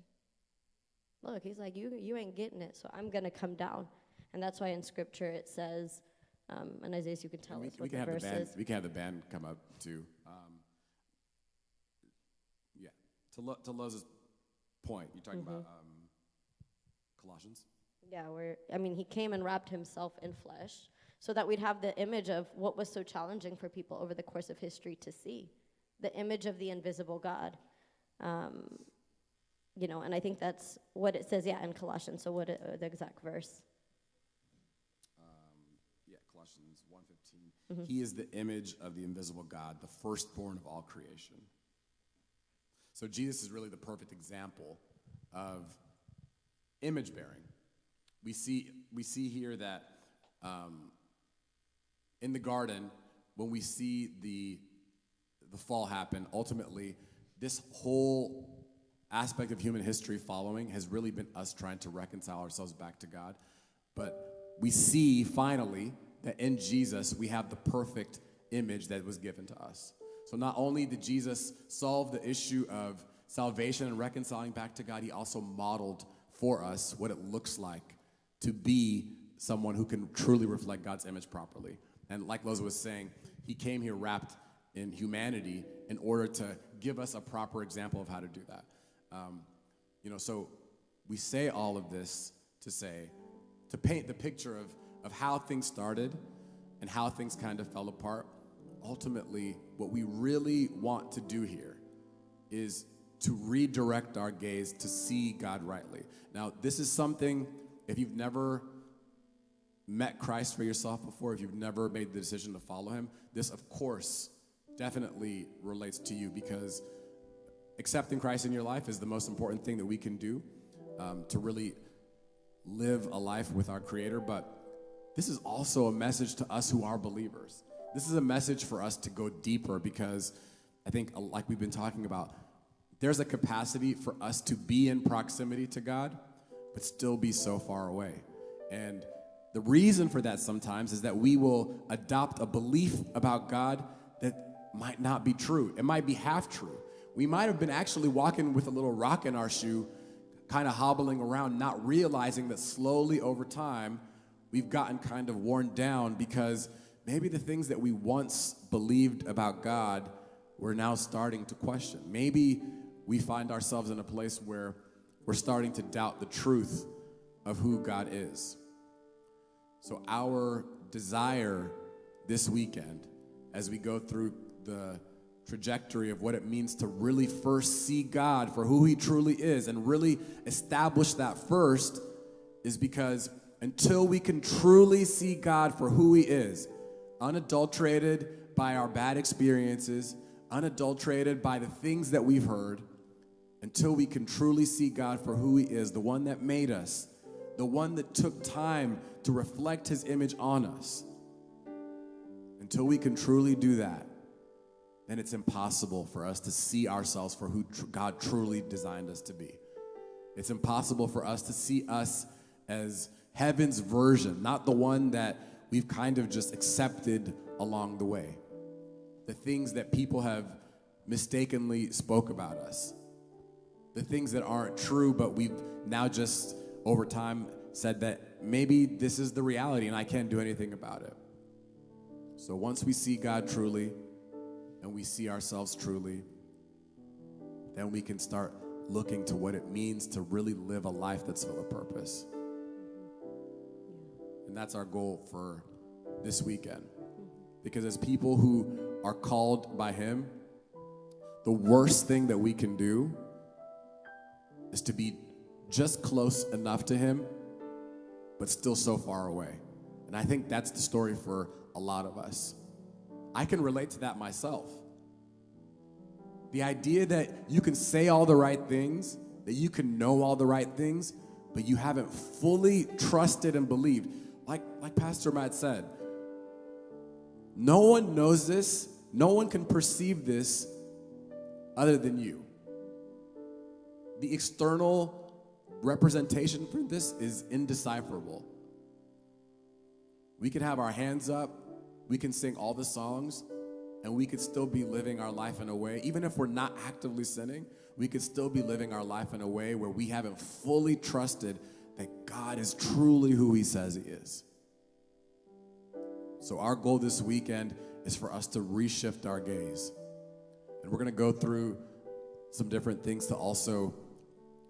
Look, he's like, you ain't getting it, so I'm going to come down. And that's why in Scripture it says, and Isaiah, you can tell us what the verse is. We can have the band come up, too. To Loz's point, you're talking about Colossians? Yeah, he came and wrapped himself in flesh so that we'd have the image of what was so challenging for people over the course of history to see, the image of the invisible God. You know, and I think that's what it says, in Colossians. So what the exact verse? Colossians 1:15. He is the image of the invisible God, the firstborn of all creation. So Jesus is really the perfect example of image bearing. We see here that in the garden, when we see the fall happen, ultimately, this whole aspect of human history following has really been us trying to reconcile ourselves back to God. But we see finally that in Jesus we have the perfect image that was given to us. So not only did Jesus solve the issue of salvation and reconciling back to God, he also modeled for us what it looks like to be someone who can truly reflect God's image properly. And like Loza was saying, he came here wrapped in humanity in order to give us a proper example of how to do that. So we say all of this to paint the picture of how things started and how things kind of fell apart. Ultimately, what we really want to do here is to redirect our gaze to see God rightly. Now, this is something, if you've never met Christ for yourself before, if you've never made the decision to follow him, this, of course, definitely relates to you, because accepting Christ in your life is the most important thing that we can do to really live a life with our Creator. But this is also a message to us who are believers. This is a message for us to go deeper, because I think, like we've been talking about, there's a capacity for us to be in proximity to God, but still be so far away. And the reason for that sometimes is that we will adopt a belief about God that might not be true. It might be half true. We might have been actually walking with a little rock in our shoe, kind of hobbling around, not realizing that slowly over time, we've gotten kind of worn down, because maybe the things that we once believed about God, we're now starting to question. Maybe we find ourselves in a place where we're starting to doubt the truth of who God is. So our desire this weekend, as we go through the trajectory of what it means to really first see God for who he truly is and really establish that first, is because until we can truly see God for who he is, unadulterated by our bad experiences, unadulterated by the things that we've heard, until we can truly see God for who he is, the one that made us, the one that took time to reflect his image on us, until we can truly do that, then it's impossible for us to see ourselves for who God truly designed us to be. It's impossible for us to see us as heaven's version, not the one that we've kind of just accepted along the way. The things that people have mistakenly spoke about us. The things that aren't true, but we've now just over time said that maybe this is the reality and I can't do anything about it. So once we see God truly and we see ourselves truly, then we can start looking to what it means to really live a life that's full of purpose. And that's our goal for this weekend. Because as people who are called by him, the worst thing that we can do is to be just close enough to him, but still so far away. And I think that's the story for a lot of us. I can relate to that myself. The idea that you can say all the right things, that you can know all the right things, but you haven't fully trusted and believed. Like Pastor Matt said, no one knows this, no one can perceive this other than you. The external representation for this is indecipherable. We could have our hands up, we can sing all the songs, and we could still be living our life in a way, even if we're not actively sinning, we could still be living our life in a way where we haven't fully trusted that God is truly who he says he is. So our goal this weekend is for us to reshift our gaze. And we're going to go through some different things to also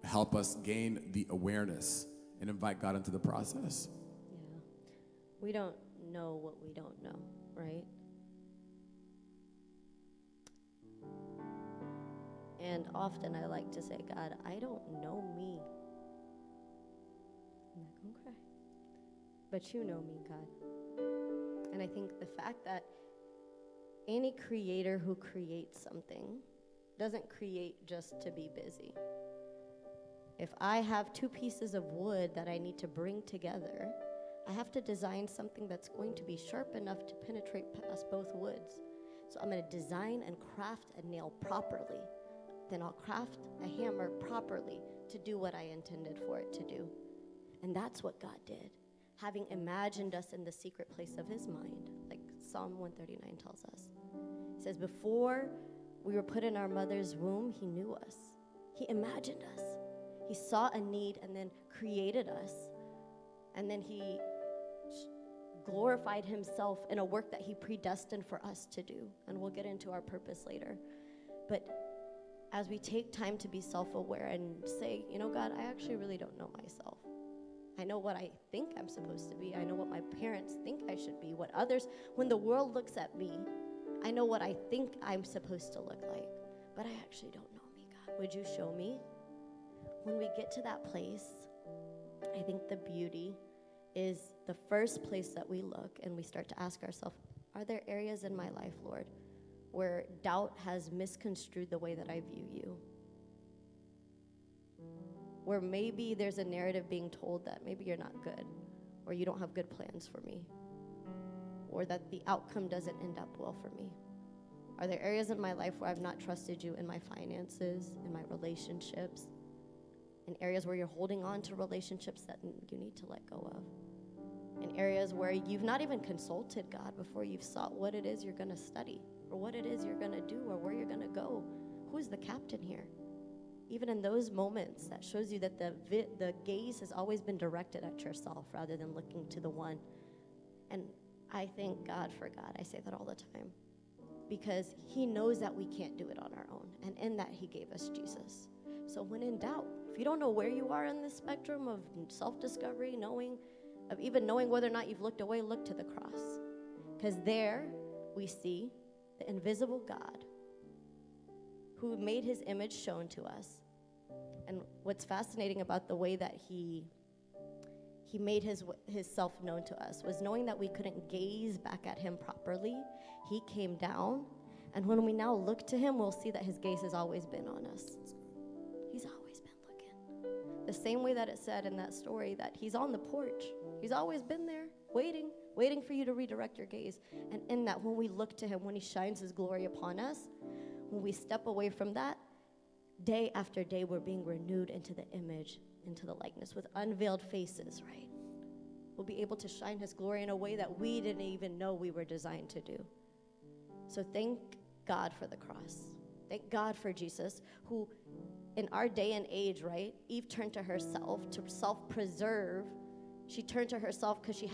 help us gain the awareness and invite God into the process. Yeah. We don't know what we don't know, right? And often I like to say, God, I don't know me. I'm not going to cry. But you know me, God. And I think the fact that any creator who creates something doesn't create just to be busy. If I have two pieces of wood that I need to bring together, I have to design something that's going to be sharp enough to penetrate past both woods. So I'm going to design and craft a nail properly. Then I'll craft a hammer properly to do what I intended for it to do. And that's what God did, having imagined us in the secret place of his mind, like Psalm 139 tells us. It says, before we were put in our mother's womb, he knew us. He imagined us. He saw a need and then created us. And then he glorified himself in a work that he predestined for us to do. And we'll get into our purpose later. But as we take time to be self-aware and say, you know, God, I actually really don't know myself. I know what I think I'm supposed to be. I know what my parents think I should be. What others, when the world looks at me, I know what I think I'm supposed to look like. But I actually don't know me, God. Would you show me? When we get to that place, I think the beauty is the first place that we look and we start to ask ourselves, are there areas in my life, Lord, where doubt has misconstrued the way that I view you? Where maybe there's a narrative being told that maybe you're not good, or you don't have good plans for me, or that the outcome doesn't end up well for me? Are there areas in my life where I've not trusted you in my finances, in my relationships, in areas where you're holding on to relationships that you need to let go of? In areas where you've not even consulted God before you've sought what it is you're going to study, or what it is you're going to do, or where you're going to go. Who's the captain here? Even in those moments, that shows you that the gaze has always been directed at yourself rather than looking to the one. And I thank God for God. I say that all the time. Because he knows that we can't do it on our own. And in that, he gave us Jesus. So when in doubt, if you don't know where you are in the spectrum of self-discovery, even knowing whether or not you've looked away, look to the cross. Because there we see the invisible God who made his image shown to us. And what's fascinating about the way that he made his self known to us was knowing that we couldn't gaze back at him properly. He came down, and when we now look to him, we'll see that his gaze has always been on us. He's always been looking. The same way that it said in that story that he's on the porch. He's always been there, waiting for you to redirect your gaze. And in that, when we look to him, when he shines his glory upon us, when we step away from that, day after day, we're being renewed into the image, into the likeness with unveiled faces, right? We'll be able to shine his glory in a way that we didn't even know we were designed to do. So thank God for the cross. Thank God for Jesus, who in our day and age, right, Eve turned to herself to self-preserve. She turned to herself because she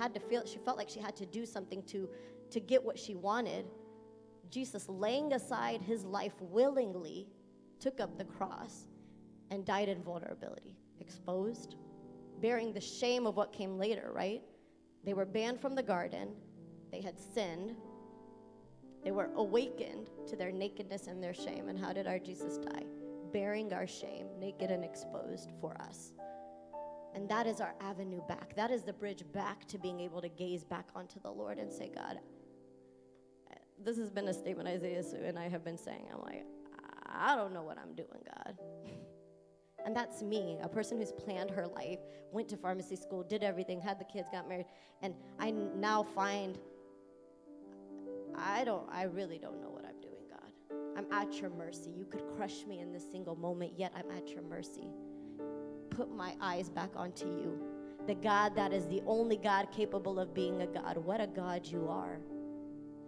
felt like she had to do something to get what she wanted. Jesus, laying aside his life willingly, took up the cross and died in vulnerability, exposed, bearing the shame of what came later, right? They were banned from the garden. They had sinned. They were awakened to their nakedness and their shame. And how did our Jesus die? Bearing our shame, naked and exposed for us. And that is our avenue back. That is the bridge back to being able to gaze back onto the Lord and say, God, this has been a statement Isaiah Sue and I have been saying. I'm like, I don't know what I'm doing, God. And that's me, a person who's planned her life, went to pharmacy school, did everything, had the kids, got married, and I now find I really don't know what I'm doing, God. I'm at your mercy. You could crush me in this single moment, yet I'm at your mercy. Put my eyes back onto you, the God that is the only God capable of being a God. What a God you are.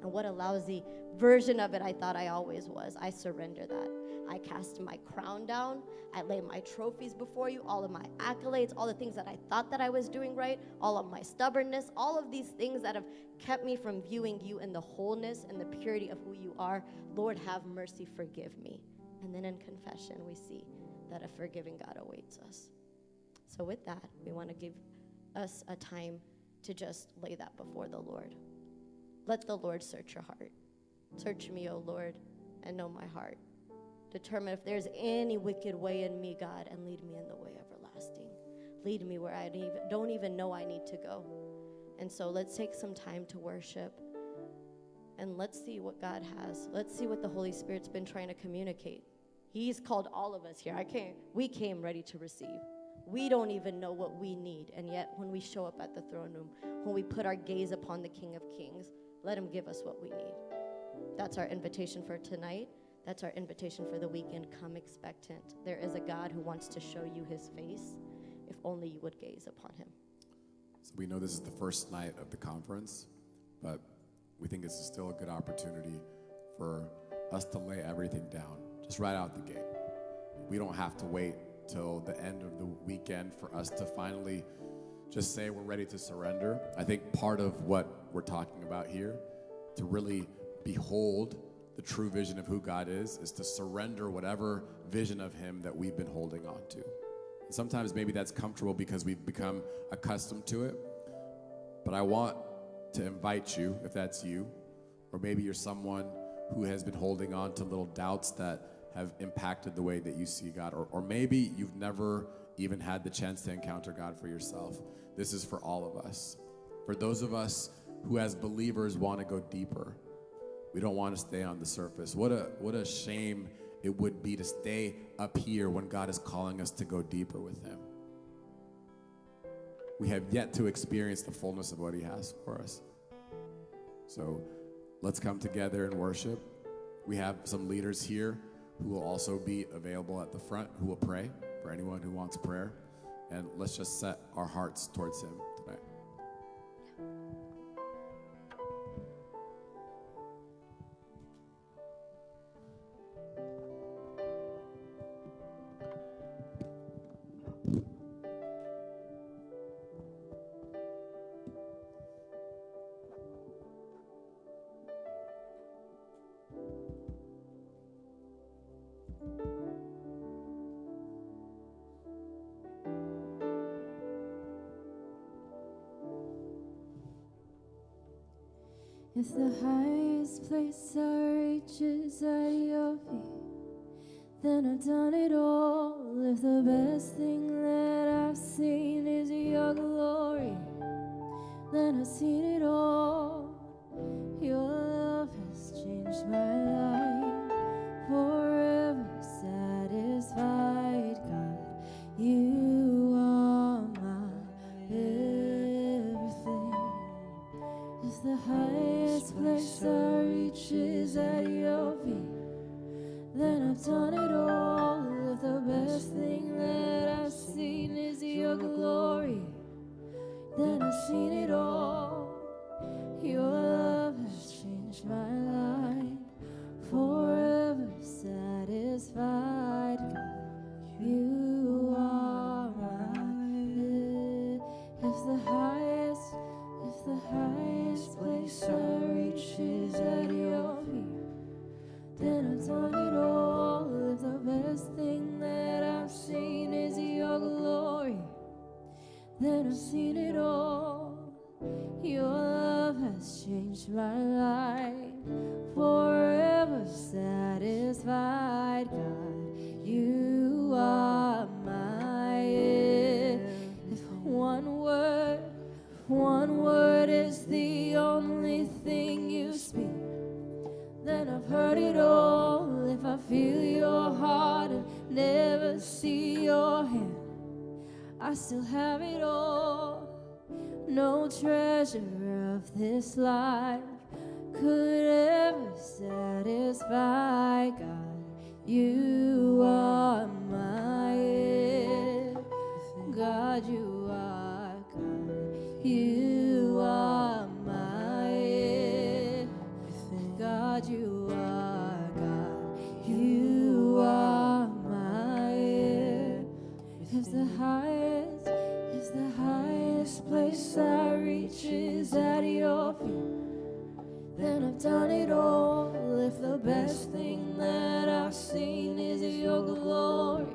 And what a lousy version of it I thought I always was. I surrender that. I cast my crown down. I lay my trophies before you, all of my accolades, all the things that I thought that I was doing right, all of my stubbornness, all of these things that have kept me from viewing you in the wholeness and the purity of who you are. Lord, have mercy, forgive me. And then in confession, we see that a forgiving God awaits us. So with that, we want to give us a time to just lay that before the Lord. Let the Lord search your heart. Search me, O Lord, and know my heart. Determine if there's any wicked way in me, God, and lead me in the way everlasting. Lead me where I don't even know I need to go. And so let's take some time to worship, and let's see what God has. Let's see what the Holy Spirit's been trying to communicate. He's called all of us here. We came ready to receive. We don't even know what we need, and yet when we show up at the throne room, when we put our gaze upon the King of Kings, let him give us what we need. That's our invitation for tonight. That's our invitation for the weekend. Come expectant. There is a God who wants to show you his face, if only you would gaze upon him. So we know this is the first night of the conference, but we think this is still a good opportunity for us to lay everything down, just right out the gate. we don't have to wait till the end of the weekend for us to finally just say we're ready to surrender. I think part of what we're talking about here, to really behold the true vision of who God is to surrender whatever vision of him that we've been holding on to. And sometimes maybe that's comfortable because we've become accustomed to it. But I want to invite you, if that's you, or maybe you're someone who has been holding on to little doubts that have impacted the way that you see God, or maybe you've never even had the chance to encounter God for yourself. This is for all of us. For those of us who as believers want to go deeper, we don't want to stay on the surface. What a shame it would be to stay up here when God is calling us to go deeper with him. We have yet to experience the fullness of what he has for us. So let's come together and worship. We have some leaders here who will also be available at the front, who will pray for anyone who wants prayer. And let's just set our hearts towards him tonight. If the highest place I reach is at your feet, then I've done it all. If the best thing that I've seen is your glory, then I've seen it all. Your love has changed my life, forever satisfied. God, you are my everything. If the highest place I reach is at your feet, then I've done it all. If the best thing that I've seen is your glory, then I've seen it all. Your love has changed my life, forever satisfied. God, you are my if the highest place I reach is at your feet, then I've done it all. If the best thing that I've seen is your glory, then I've seen it all. Your love has changed my life, forever satisfied. God, you are my if one word is the only thing you speak, then I've heard it all. If I feel your heart and never see your hand, I still have it all. No treasure of this life could ever satisfy. God, you are my everything. God, you are God. You are my everything. God, you are God. You are my everything. If the highest place I reach is at your feet, then I've done it all. If the best thing that I've seen is your glory,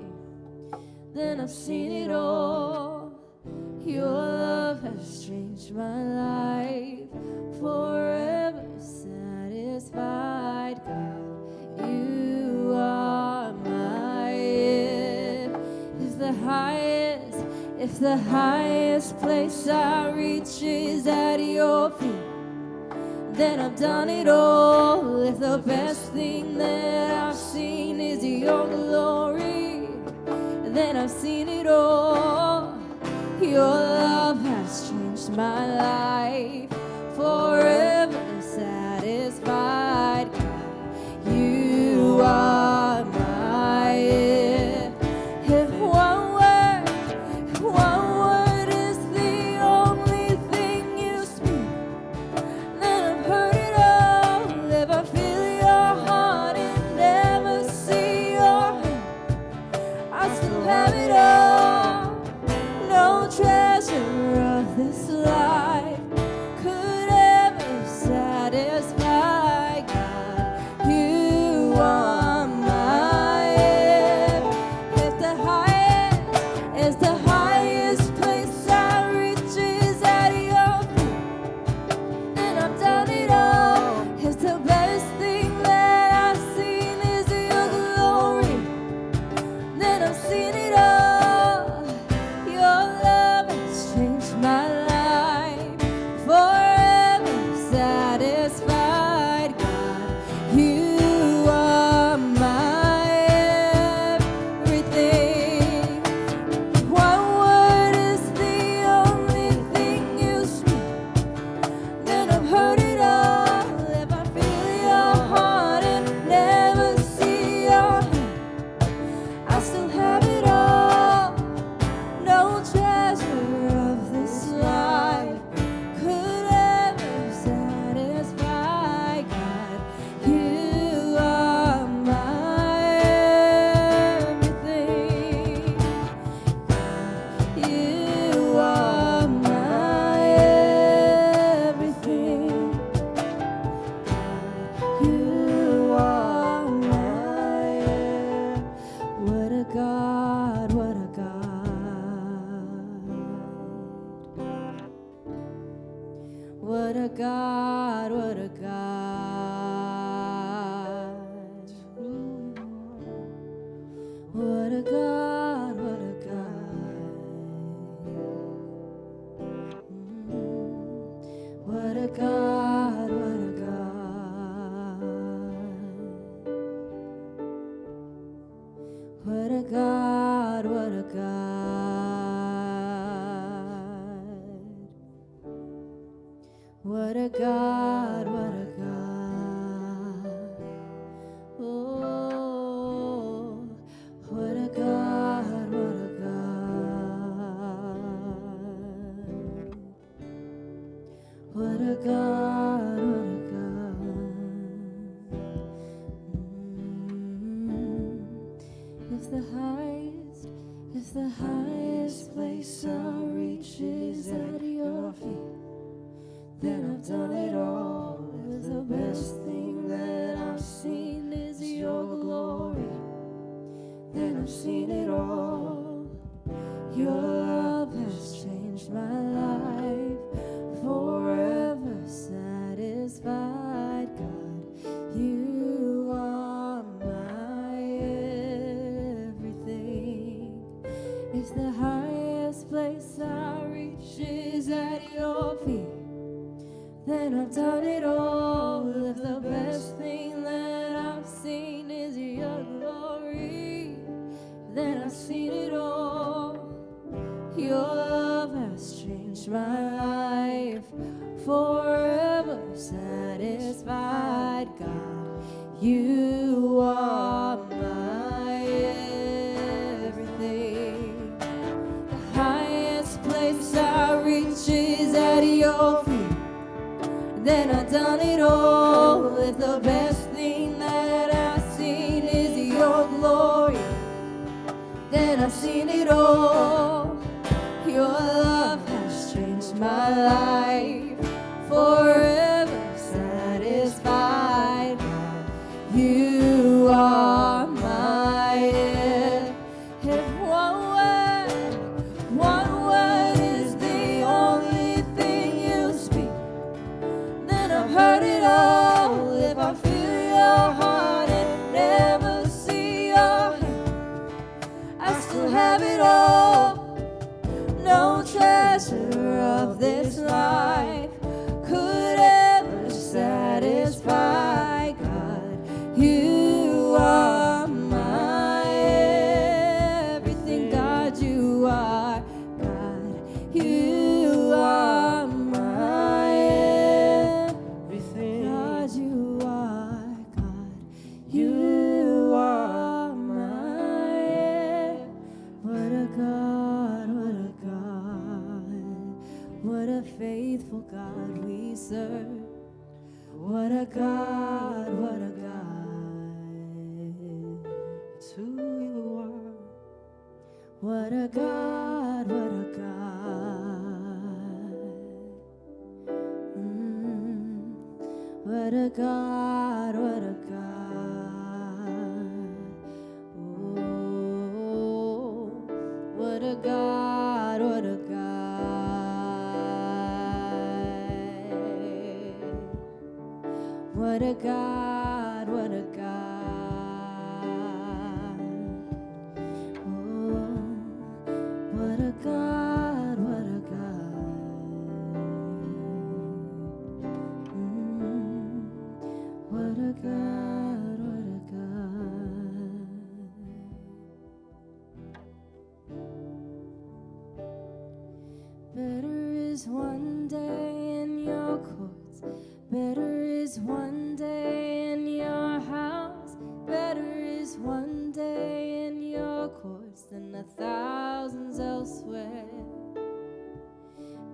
then I've seen it all. Your love has changed my life, forever satisfied. God, you are my if the highest place I reach is at your feet, then I've done it all. If the best thing that I've seen is your glory, then I've seen it all. Your love has changed my life, forever satisfied. God, you are my if one word is the only thing you speak, then I've heard it all. If I feel your heart and never see your hand, God, what a God. What a God, what a God. What a God, what a God. What a God, what a God. What a God, what a God. Oh, what a God, what a God. What a God, what a God. If the highest place I'll reach is at your feet, then I've done it all. If the best thing that I've seen is your glory, then I've seen it all. Your love has changed my life, forever satisfied. God, you are my everything. If the highest place I reach is at your feet, then I've done it all. If the best thing that I've seen is your glory, then I've seen it all. Your love has changed my life, forever satisfied. God, you are my everything. The highest place I reach is at your feet, then I've done it all. If the best thing that I've seen is your glory, then I've seen it all. Your love has changed my life, forever satisfied. You are my if one word is the only thing you speak, then I've heard it all. If I feel your heart and never see your hand, I still have it all. No treasure of this life could ever satisfy. God, you are my everything. God, you are. God, you are my Everything. God, you are. God, you are my. What a God, what a God. What a faithful God we serve. What a God, what a God. It's who you are. What a God, what a God. What a God, what a God. Oh, what a God, what a God. What a God, what a God. Oh, what a God, what a God. What a God, what a God. Better is one day in your courts. Better is one day in your house. Better is one day in your courts than 1,000 elsewhere.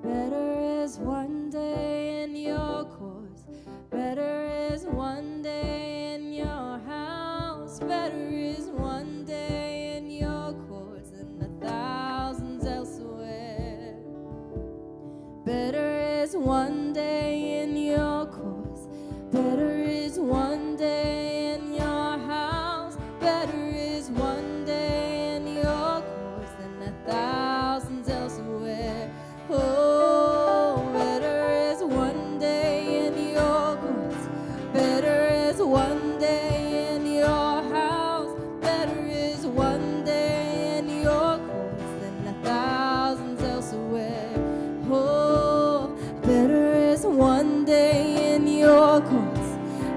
Better is one day in your courts. Better is one day in your house. Better is one day in your courts than 1,000 elsewhere. Better is one day in your courts. Better is one day in your house. Better is one day in your courts than 1,000 elsewhere. Oh, better is one day in your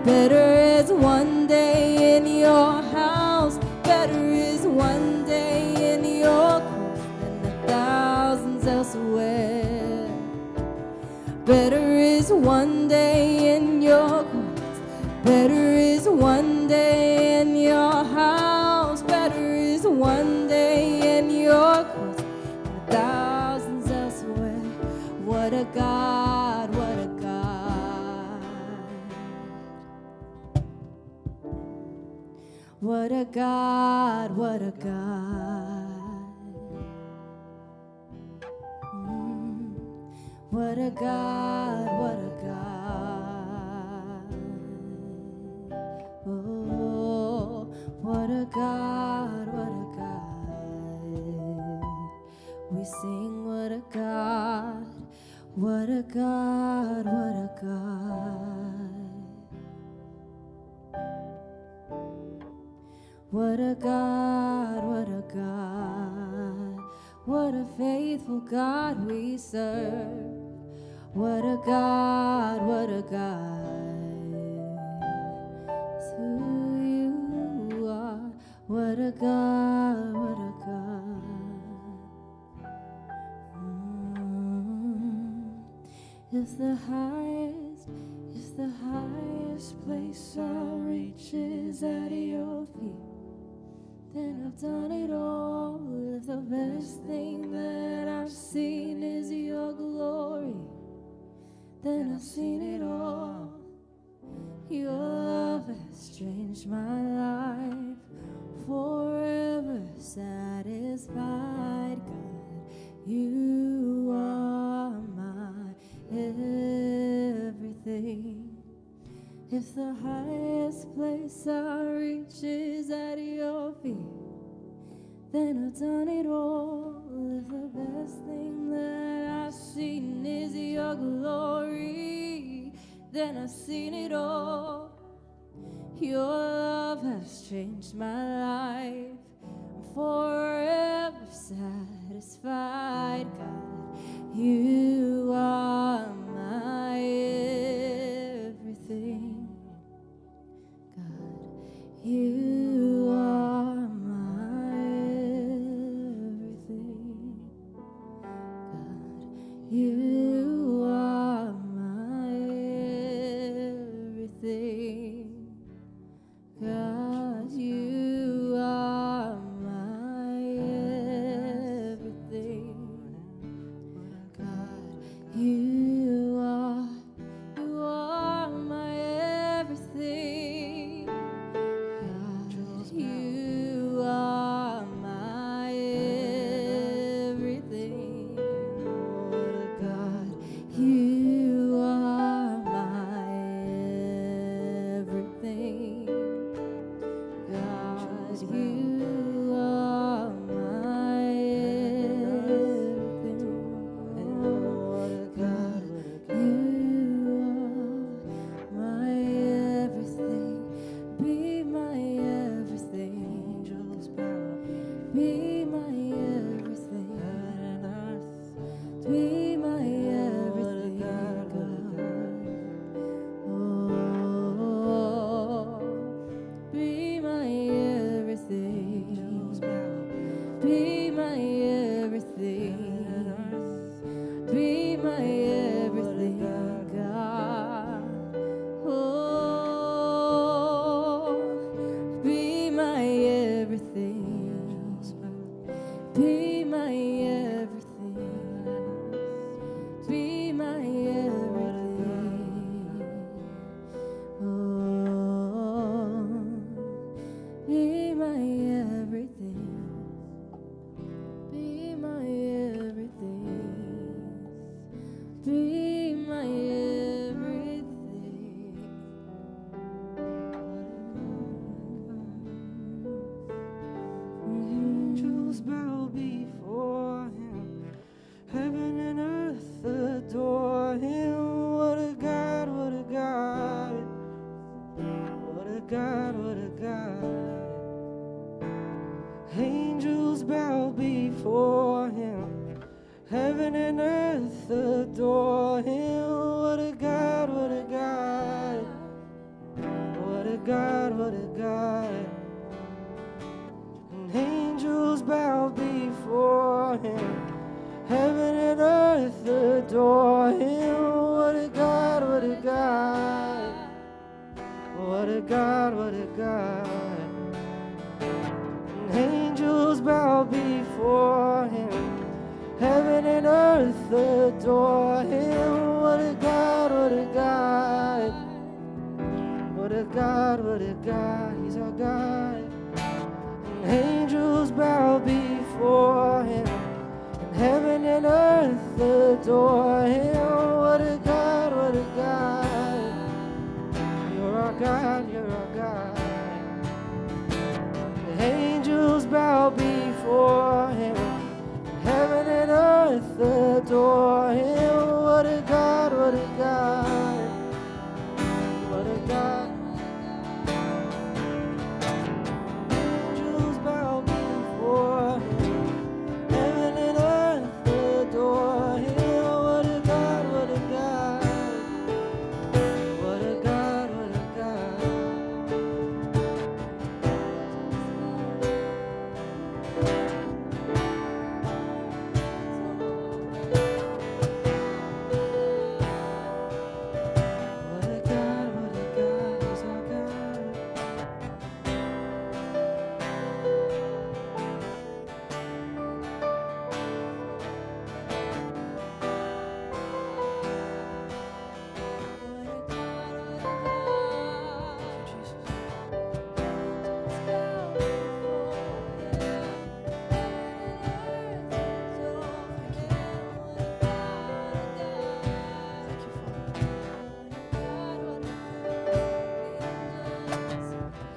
Better is one day in your house. Better is one day in your courts than 1,000 elsewhere. Better is one day in your courts. Better is one day in your house. Better is one day in your courts than 1,000 elsewhere. What a God, what a God. What a God, what a God. What a God, what a God. Oh, what a God, what a God. We sing, what a God, what a God, what a God. What a God, what a God. What a faithful God we serve. What a God, what a God. It's who you are. What a God, what a God. If the highest place I'll reach is at your feet, then I've done it all. If the best thing that I've seen is your glory, then I've seen it all. Your love has changed my life, forever satisfied. God, you are my everything. If the highest place I reach is at your feet, then I've done it all. If the best thing that I've seen is your glory, then I've seen it all. Your love has changed my life. I'm forever satisfied. God, you are my everything. God, you are my everything. God, you are my everything. God, you are my everything. God, you are my everything. God, you are my everything. God, you are my everything. God, you are my everything. God, you are my everything. Be my everything. Angels bow. Be my everything. Be my everything, God. Oh, be my everything. Be my everything. Be my everything, God. Oh, be my everything. Be my everything. Be my everything. Oh, be my everything. Be my everything. Be my everything. Angels bow before him, heaven and earth adore him. What a God, what a God. What a God, what a God. Angels bow before him, heaven and earth adore him. What a God, what a God. what a God. And angels bow before him. Heaven and earth adore him. What a God, what a God. What a God, what a God. And angels bow before him. Heaven and earth adore him. What a God, what a God. What a God, what a God. He's our God. And angels bow before him. And heaven and earth adore him. What a God, what a God. You're our God, you're our God. The angels bow before him. Heaven and earth adore him. What a God, what a God. What a God. Angels bow before him. Heaven and earth adore him. What a God, what a God. What a God, what a God. What a God, what a God is our God.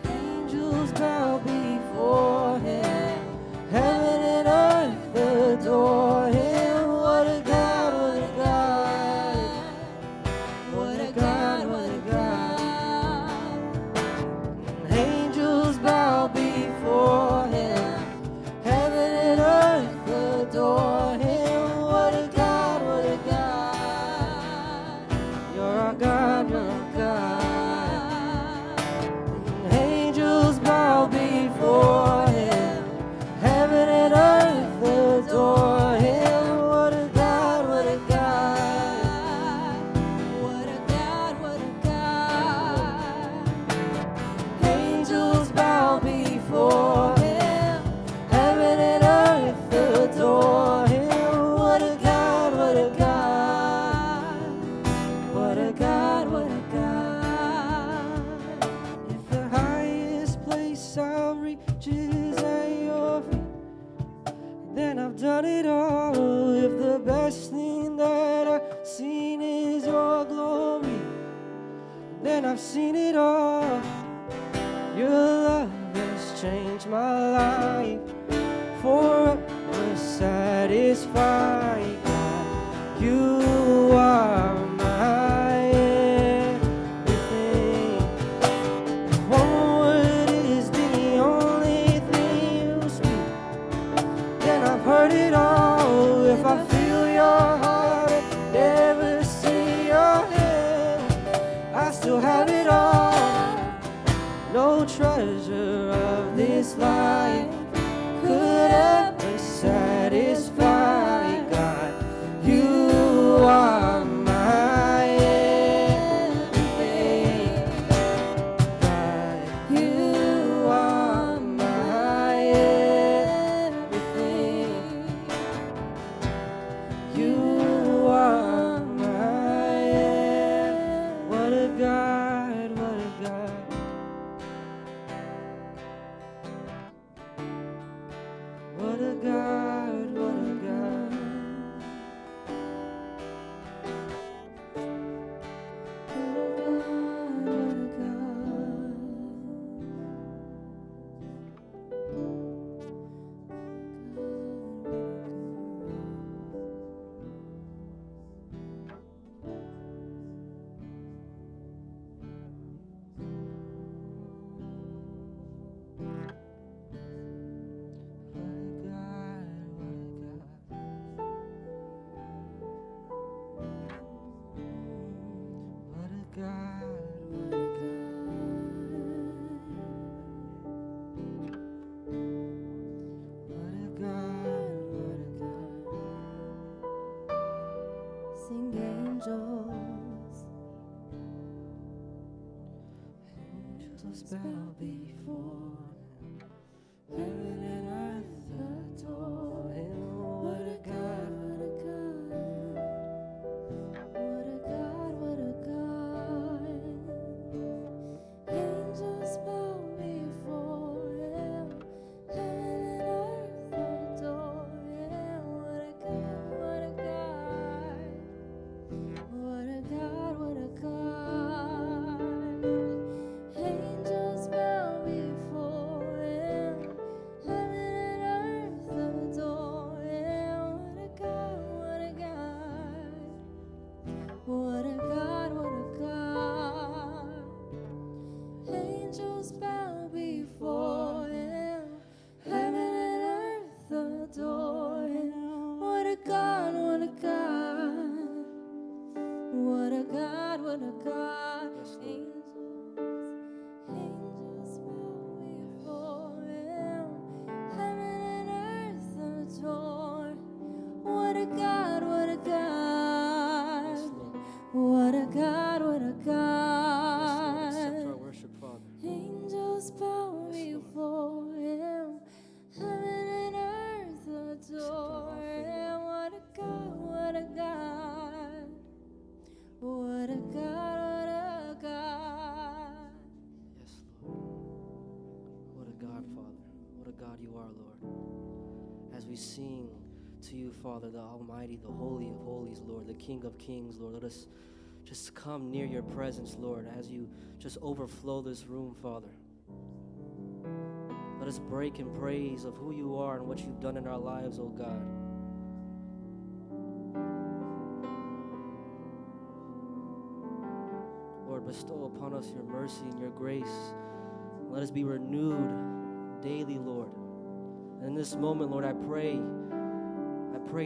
Angels bow before him. Heaven and earth adore him. What a God, what a God. What a God, what a God. Angels bow before him. Heaven and earth adore him. What a God, what a God. You're our God, you're our God. Angels bow before him. Heaven and earth adore him. What a God, what a God. What a God, what a God. Angels bow before him. Heaven and earth adore him. What a God, what a God. What a God, what a God. If the highest place I'll reach is at your feet, then I've done it all. If the best thing that I've seen is your glory, then I've seen it all. Your love has changed my life, forever satisfied. God, you are my everything. If one word is the only thing you speak, then I've heard it all. If I feel your heart and never see your hand, I still have it all. No treasure of this life could ever satisfy. God, you are my everything. God, you are my everything. You are my what a God, what a God. angels bow before him. Heaven and earth adore him. What a God, what a God. What a God, what a God. Angels bow before him. Heaven and earth adore him. What a God, what a God. What a God, what a God. Angels bow before him. Heaven and earth adore him. What a God, what a God. What a God, what a God. Angels bow before him. Heaven and earth adore him. What a God, what a God. What a God, what a God. Yes, Lord. Angels bow before him. Heaven and earth adore. What a God, what a God. Yes, Lord. What a God, what a Yes, Lord. God. Accept our worship, Father. Angels bow Yes, Lord. before him. Heaven and earth adore offering, him. What a God, what a God. What a God, what a God. Yes, Lord. What a God, Father. What a God you are, Lord. As we sing to you, Father, the Almighty, the Holy of Holies, Lord, the King of Kings, Lord, let us just come near your presence, Lord, as you just overflow this room, Father. Let us break in praise of who you are and what you've done in our lives, oh God. Lord, bestow upon us your mercy and your grace. Let us be renewed daily, Lord. And in this moment, Lord, I pray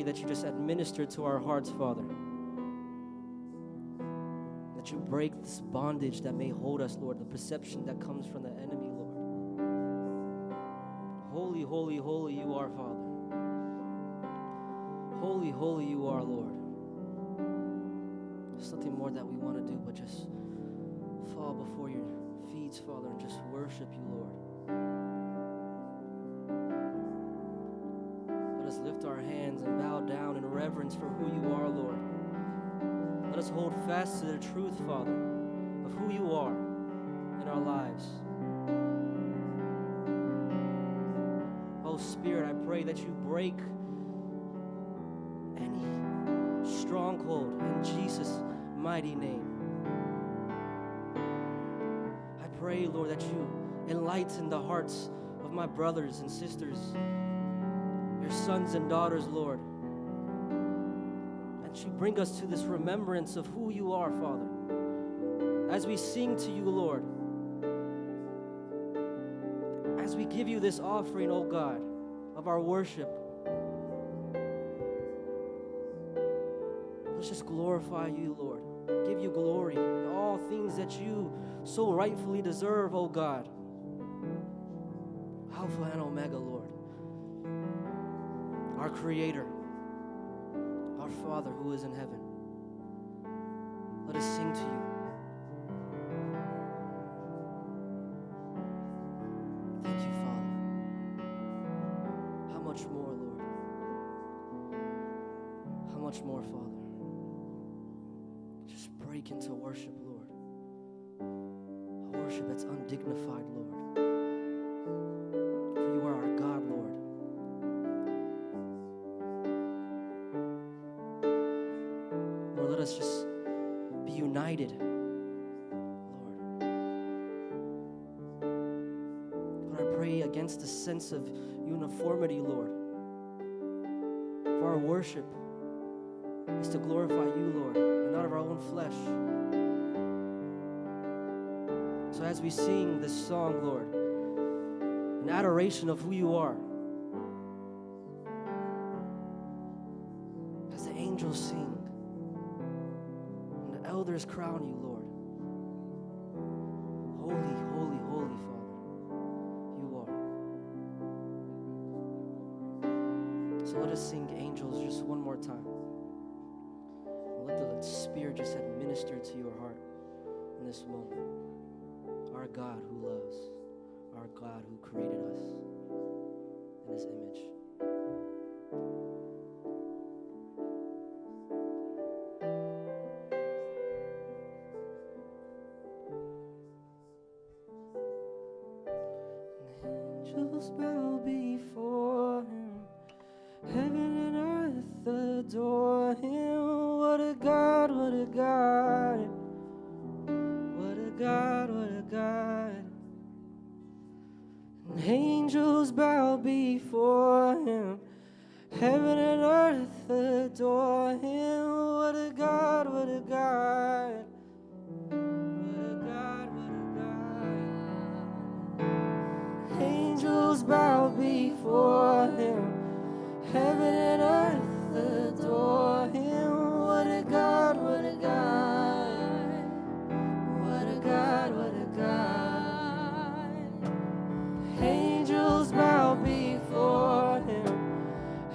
that you just administer to our hearts, Father. That you break this bondage that may hold us, Lord, the perception that comes from the enemy, Lord. Holy, holy, holy you are, Father. Holy, holy you are, Lord. There's nothing more that we want to do but just fall before your feet, Father, and just worship you, Lord. Let us lift our hands and bow down in reverence for who you are, Lord. Let us hold fast to the truth, Father, of who you are in our lives. Oh, Spirit, I pray that you break any stronghold in Jesus' mighty name. I pray, Lord, that you enlighten the hearts of my brothers and sisters, your sons and daughters, Lord. And you bring us to this remembrance of who you are, Father. As we sing to you, Lord, as we give you this offering, oh God, of our worship, let's just glorify you, Lord. Give you glory in all things that you so rightfully deserve, oh God. Alpha and Omega, Lord. Our Creator, our Father who is in heaven. Let us sing to you. Thank you, Father. How much more, Lord? How much more, Father? Just break into worship, Lord. A worship that's undignified, Lord. For you are our God, Lord. Lord, let us just be united, Lord. Lord, I pray against the sense of uniformity, Lord. For our worship is to glorify you, Lord, and not of our own flesh. So as we sing this song, Lord, in adoration of who you are, as the angels sing, and the elders crown you, Lord, holy, holy, holy, Father, you are. So let us sing angels just one more time. Let the Spirit just administer to your heart in this moment. our God who loves, our God who created us in his image. Angels bow before him, heaven and earth adore him. What a God, what a God, what a God, what a God. And angels bow before him, heaven and earth adore him. What a God, what a God. What a God, what a God. Angels bow before him, heaven and earth adore him. What a God, what a God. What a God, what a God. Angels bow before him,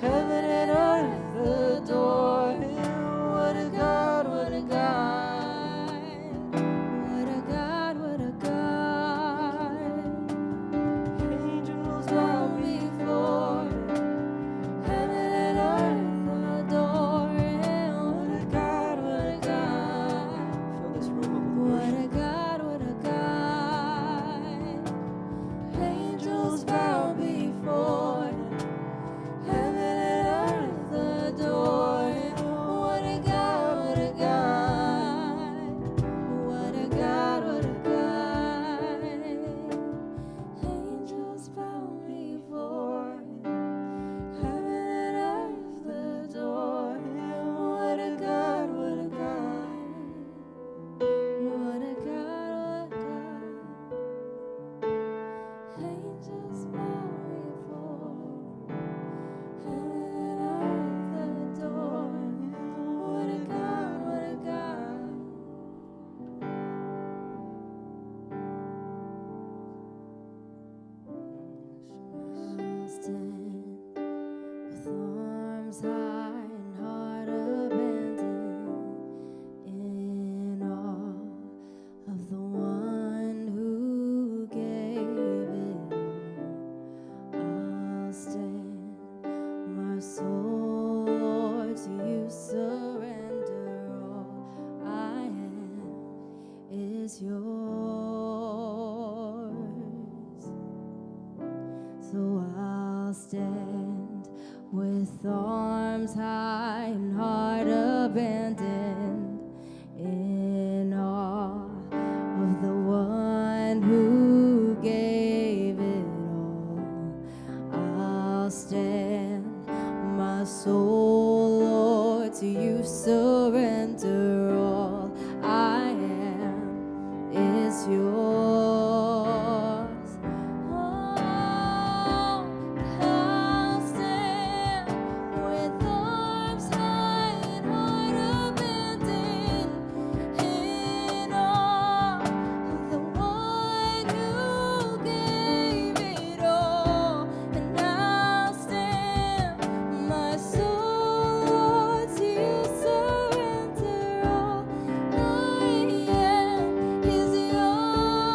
heaven and earth adore him. What a God, what a God. What a God, what a God. Angels bow before him, heaven and earth adore him. What a God, what a God. Fill this room up with What worship. a God, what a God. Angels bow before him, heaven and earth adore him. What a God, what a God. What a God, what a God. Angels bow before him, heaven and earth adore him. What a God, what a God. What a God, what a God. Angels bow before him, heaven and earth adore him. What a God, what a God. I'll stand with arms high and heart abandoned in awe of the one who gave it all. I'll stand, my soul, Lord, to you surrender. All I am is yours. So I'll stand with arms high and heart abandoned in awe of the one who gave it all. I'll stand, my soul, Lord, to you surrender. All I am is yours. I'll stand with arms high and heart abandoned in awe of the one who gave it all. And I'll stand, my soul, Lord, to you surrender. All I am is yours.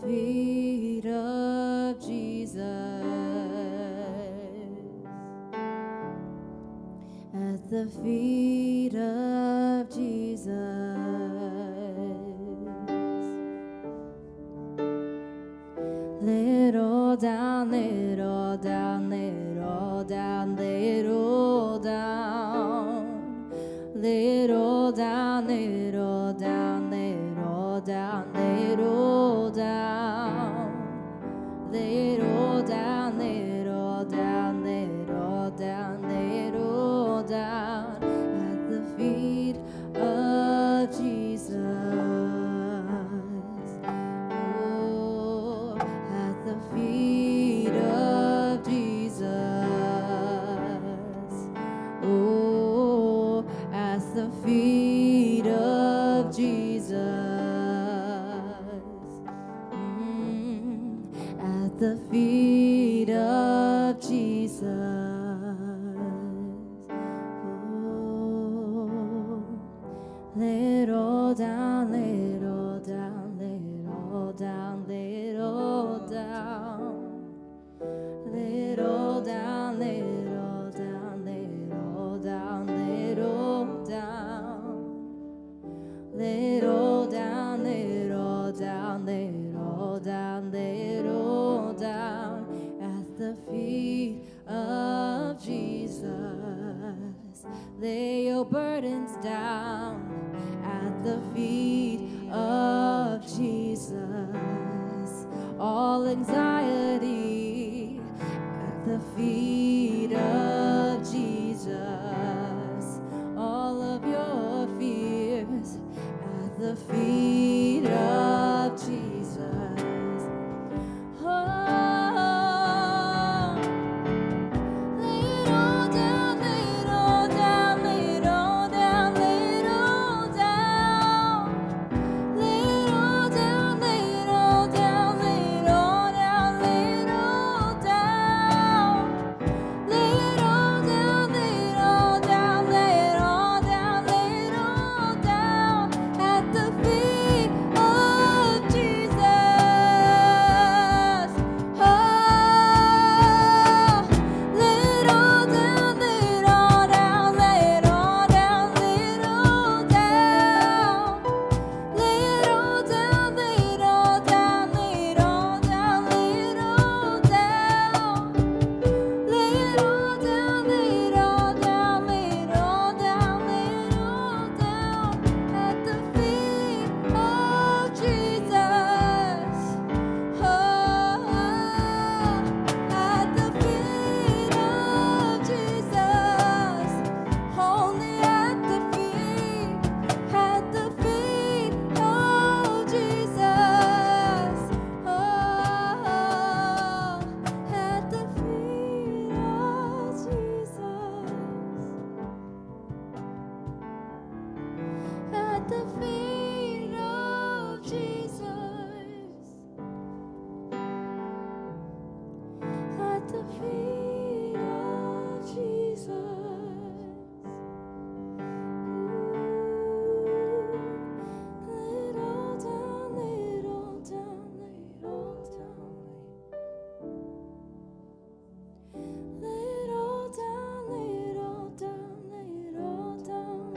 feet of Jesus. At the feet of Jesus. Little down, little down, little down, little down. Little down, little down, little down, little down. Little down, little down, little down, little down. At the feet of Jesus. Oh, at the feet of Jesus. Oh, at the feet of Jesus. At the feet of Jesus. Oh, little down, little down, little down, little down. Little down, little down, little down, little down. Little down, little down, little down, little down. At the feet of Jesus. Lay your burdens down at the feet of Jesus. All anxiety at the feet of Jesus. All of your fears at the feet of Jesus. Oh, lay it all down, lay it all down, lay it all down, lay it all down. Lay it all down, lay it all down, lay it all down, lay it all down. Lay it all down, lay it all down, lay it all down, lay it all down at the feet of Jesus. Oh, lay it all down, lay it all down, lay it all down, lay it all down. Lay it all down, lay it all down, lay it all down, lay it all down. Lay it all down, lay it all down, lay it all down, lay it all down at the feet of Jesus. Oh, at the feet of Jesus. Only at the feet of Jesus. Oh, at the feet of Jesus. At the feet of Jesus. At the feet of Jesus. Lay it all down, lay it all down, lay it all down. Lay it all down, lay it all down, lay it all down.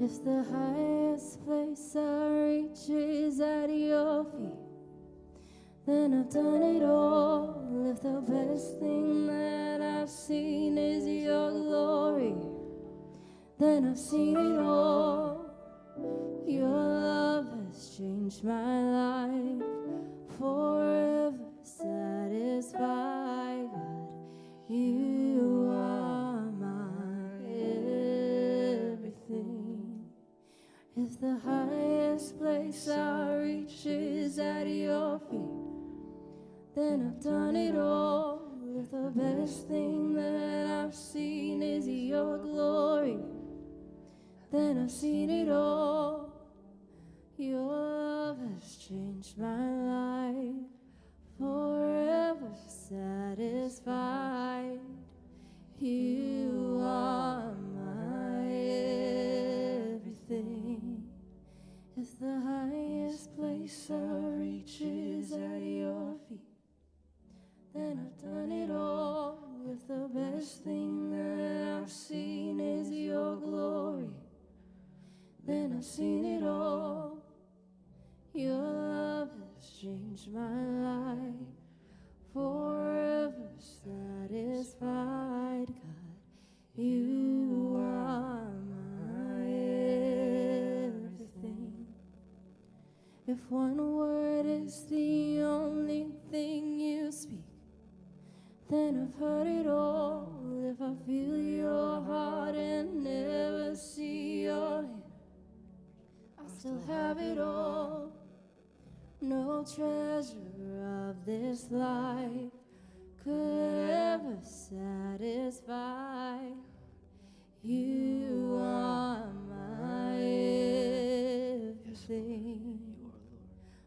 If the highest place I reach is at your feet, then I've done it all. If the best thing that I've seen is your glory, then I've seen it all. Your love has changed my life, forever satisfied. God, you are my everything. If the highest place I reach is at your feet, then I've done it all. If the best thing that I've seen is your glory, then I've seen it all. Your love has changed my life, forever satisfied. You are my everything. If the highest place I reach is at your feet, then I've done it all. If the best thing that I've seen is your glory, then I've seen it all. Your love has changed my life, forever satisfied. God, you are my everything. If one word is the only thing you speak, then I've heard it all. If I feel your heart and never see your hand, I still have it all. No treasure of this life could ever satisfy. You are my everything.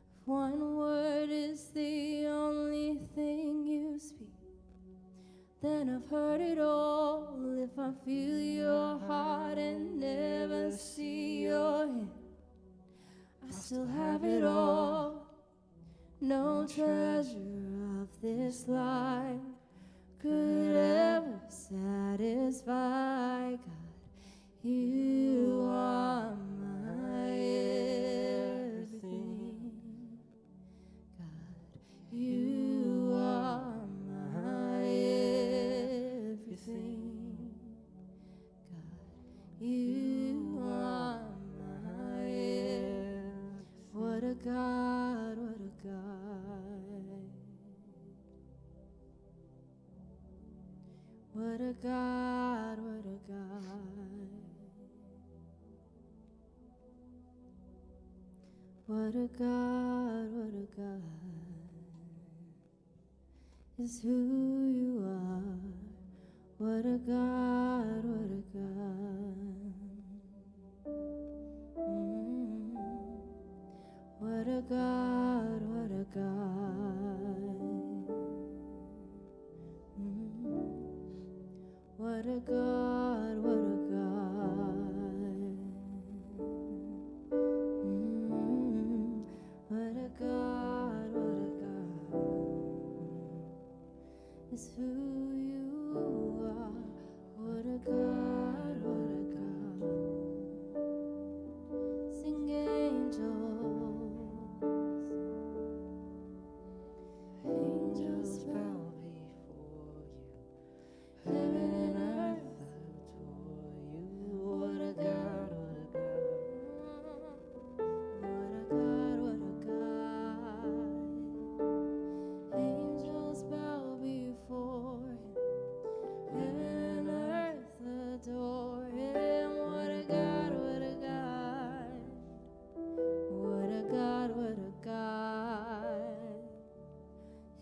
If one word is the only thing you speak, then I've heard it all. If I feel your heart and never see your hand, I still have it all. No treasure of this life could ever satisfy. God, you are my everything. God, you are my everything. God, you are my everything. What a God, what a God. What a God, what a God. What a God, what a God is who you are. What a God, what a God. What a God, what a God. What a God, what a God. What a God, what a God is who you are. What a God, what a God. Sing angels. Angels bow before you. Heaven and earth adore you. What a God, what a God. What a God, what a God. Angels bow before him. Heaven and earth adore him. What a God, what a God. What a God, what a God.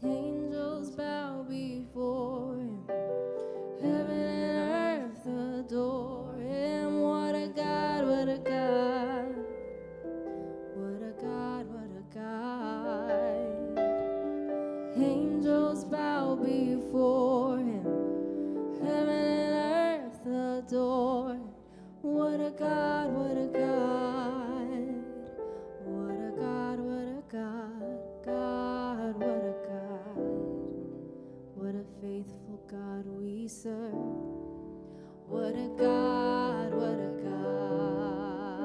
Angels bow before him. Heaven and earth adore him. What a God, what a God. What a God, what a God. Angels bow before him. Heaven and earth adore him. What a God, what a God. What a God, what a God. God, what a God. What a faithful God we serve. What a God, what a God.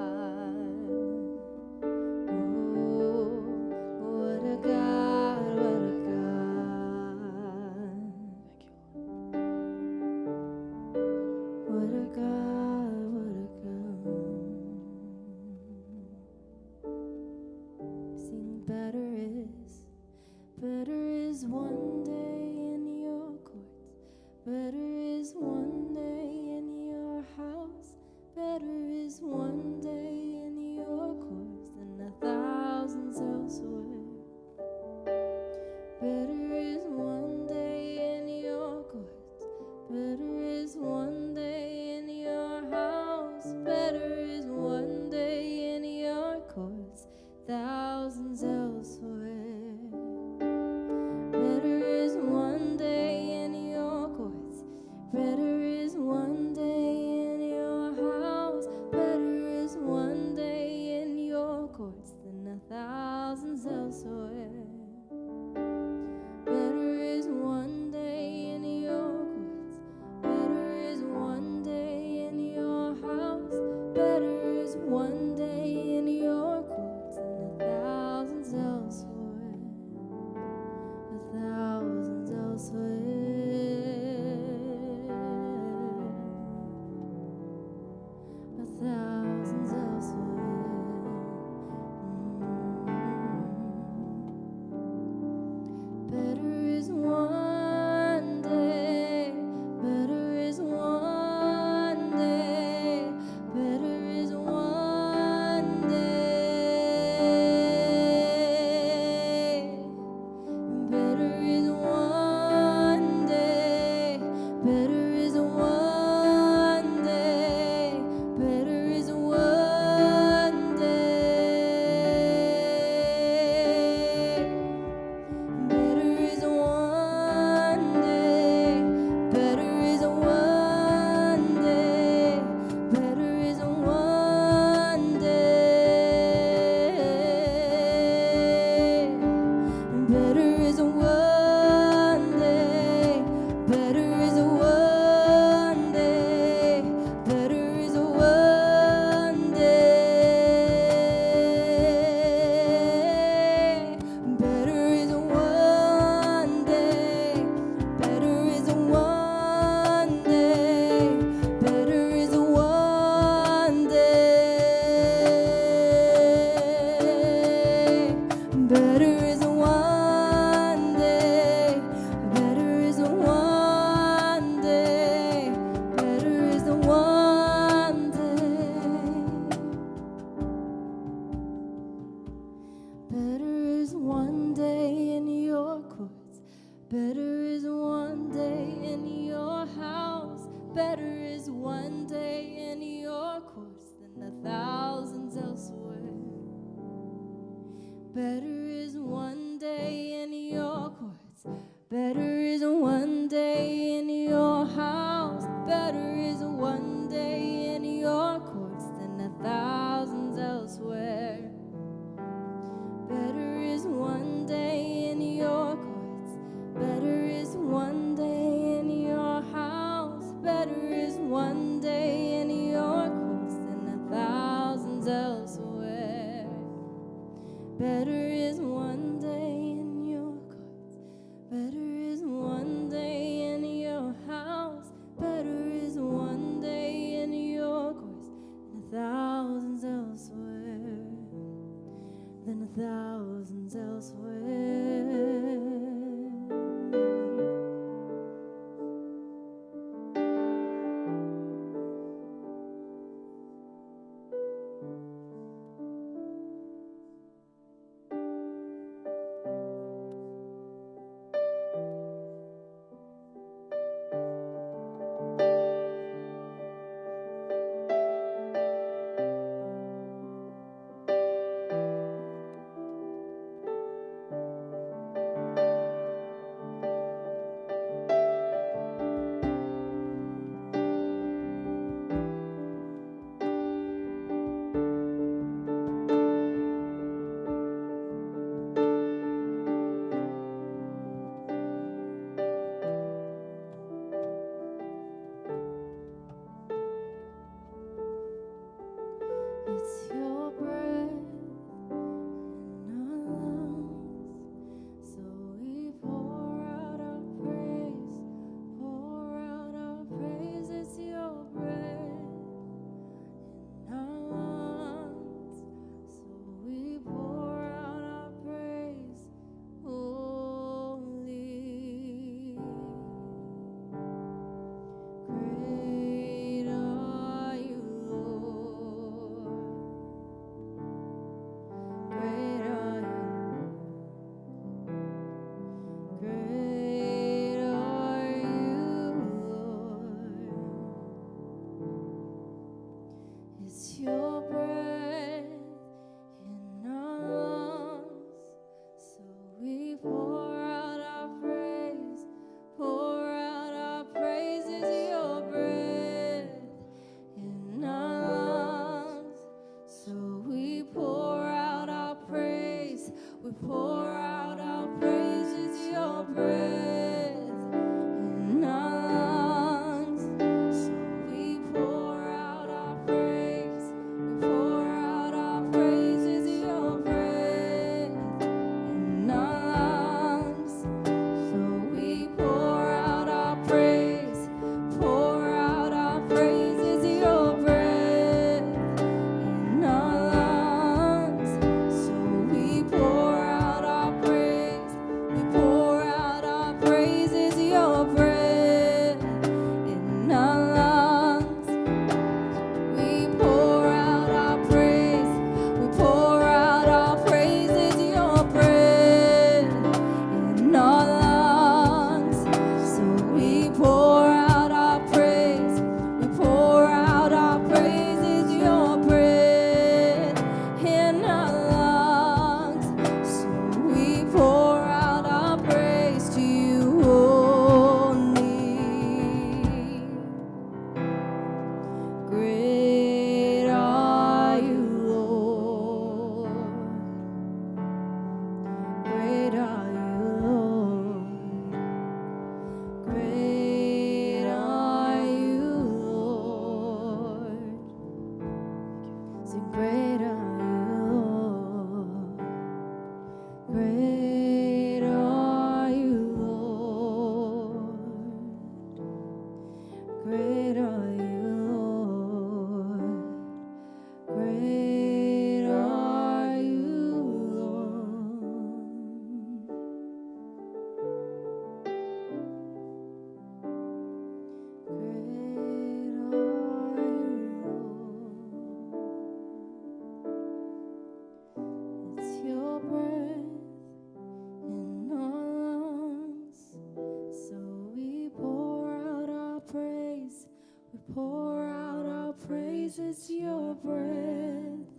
pour out our praises, your breath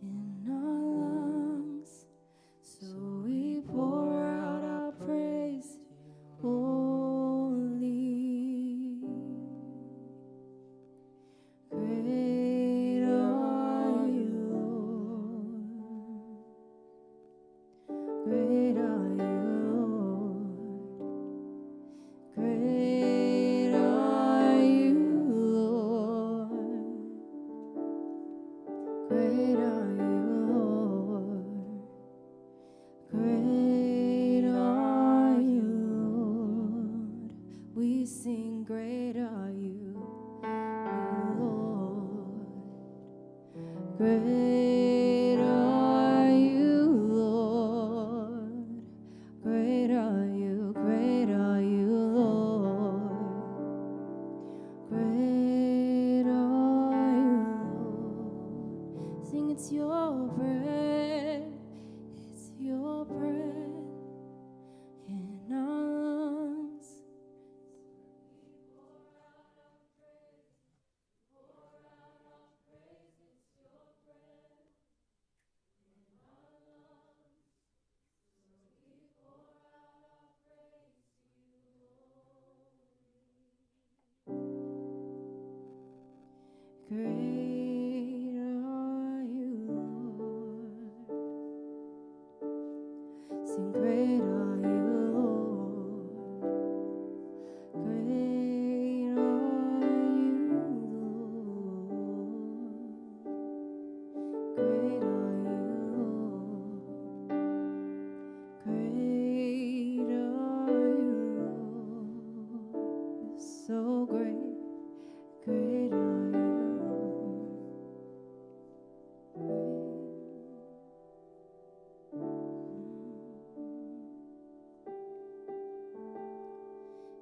in our lungs. So we pour out our praise, holy. Great are you, Lord. Great are you, Lord. Great are you, Lord. Great are you, Lord. Great are you, Lord. We sing, great are you, Lord. Great are you, Lord. Great are you, Lord. Great are you, Lord. Sing, it's your breath, it's your breath in our lungs. Great are you, Lord. Sing, great are you, Lord. Great are you, Lord. Great are you, Lord. Great are you, Lord. You're so great. Great are you,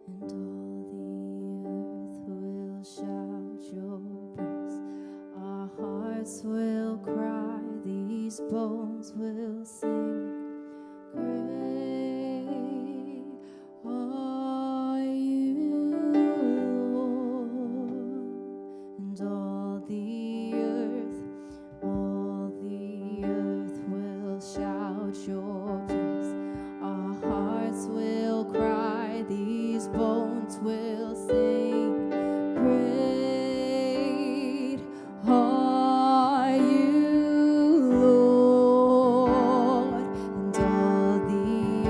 and all the earth will shout your praise. Our hearts will cry, these bones will sing. Great are you, Lord, and all the earth will shout your praise. Our hearts will cry, these bones will sing. Great are you, Lord, and all the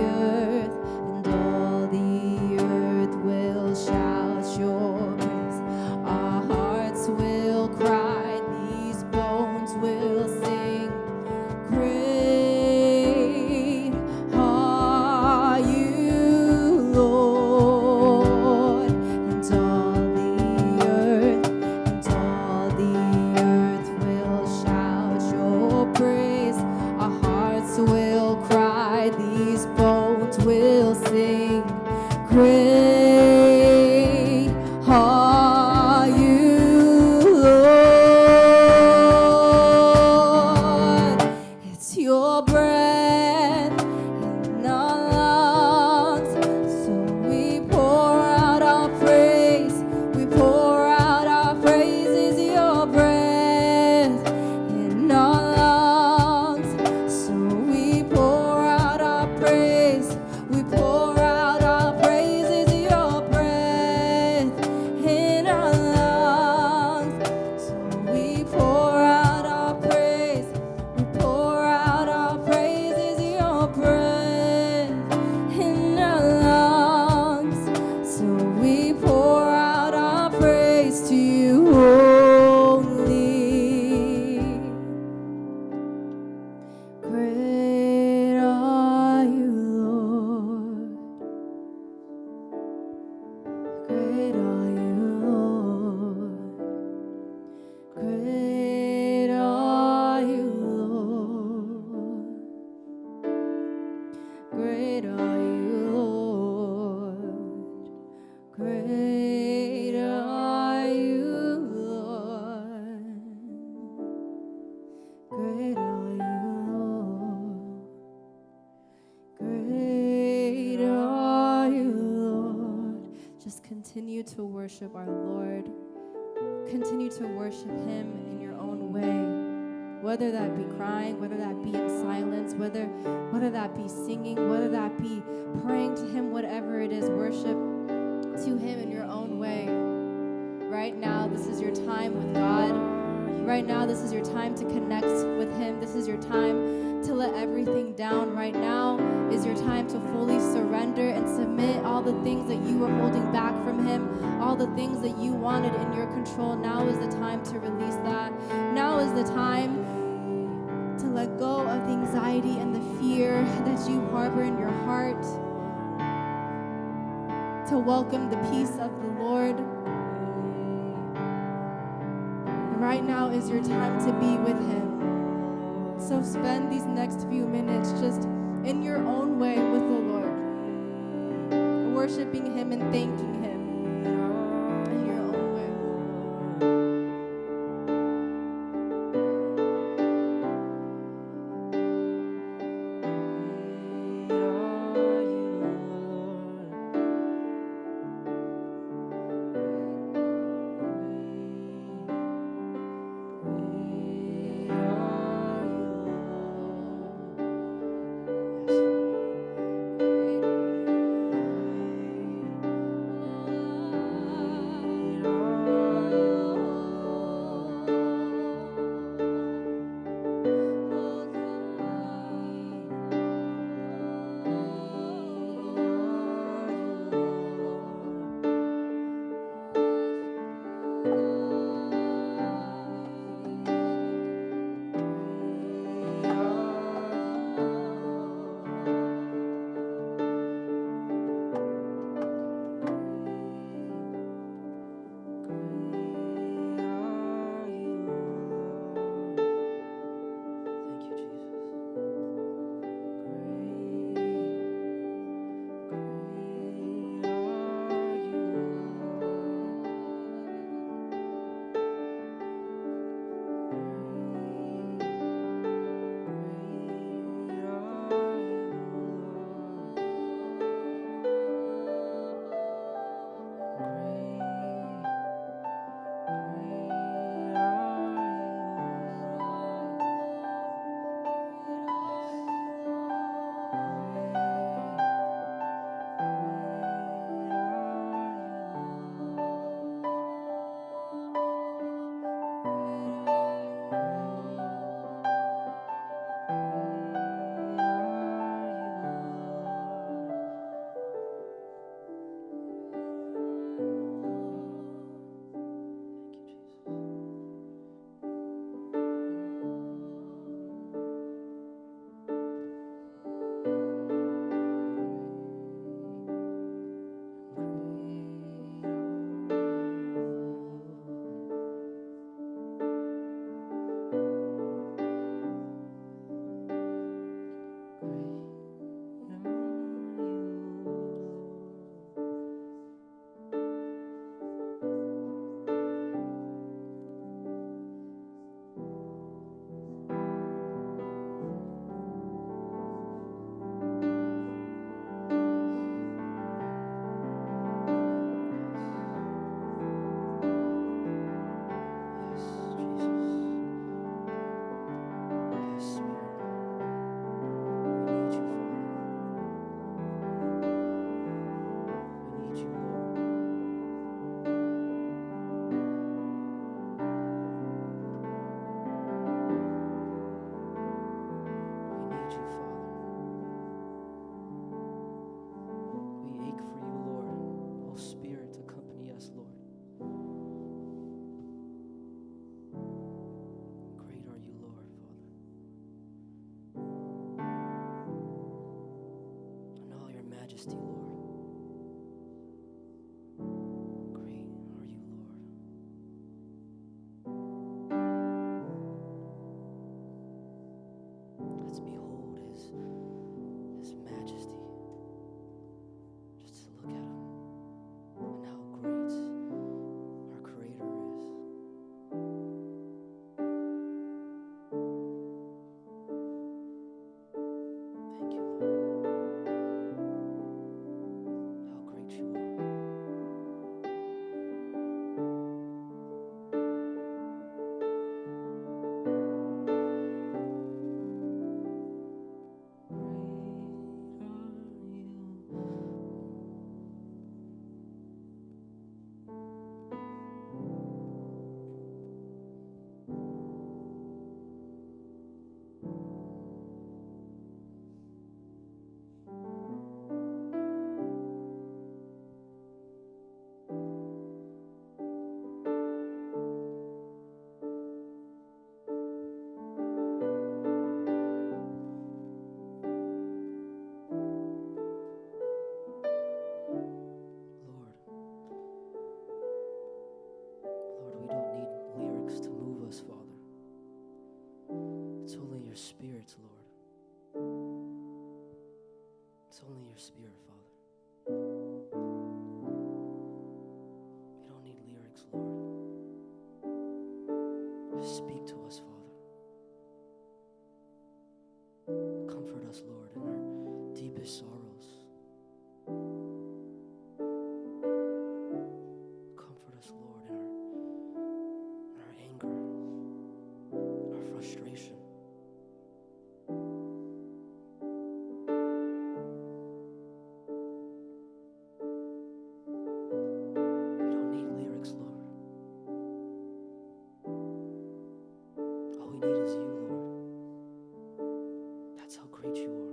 earth will shout your praise. Our hearts will cry, these bones will sing. Great are you, Lord, and all the earth will shout your praise. Our hearts will cry, these bones will sing. Great are you, Lord. It's your breath in our lungs. So we pour out our praise. We pour out our praises. Your breath in our lungs. So we pour out our praise. We pour out our praises. Your breath in our lungs. So we pour out our praise. We pour out our praises. Your breath in our lungs. So we pour out our praise to you only. Great are you, Lord. Great are you, Lord. Great are you, Lord. Great are you, Lord. Great are you, Lord. Great are you, Lord. Great are you, Lord. Just continue to worship our Lord. continue to worship him in your own way, whether that be crying, whether that be in silence, whether that be singing, whether that be praying to him, whatever it is, worship to him in your own way. Right now, this is your time with God. Right now, this is your time to connect with him. This is your time to let everything down. Right now is your time to fully surrender and submit all the things that you were holding back from him, all the things that you wanted in your control. Now is the time to release that. Now is the time to let go of the anxiety and the fear that you harbor in your heart, to welcome the peace of the Lord. And right now is your time to be with him. So spend these next few minutes just in your own way with the Lord, worshiping him and thanking him in your own way. spirits, Lord. It's only your spirit, Father. We don't need lyrics, Lord. Just speak to us, Father. Comfort us, Lord, in our deepest sorrows. Comfort us, Lord, in our anger, our frustration. We don't need lyrics, Lord. All we need is you, Lord. That's how great you are.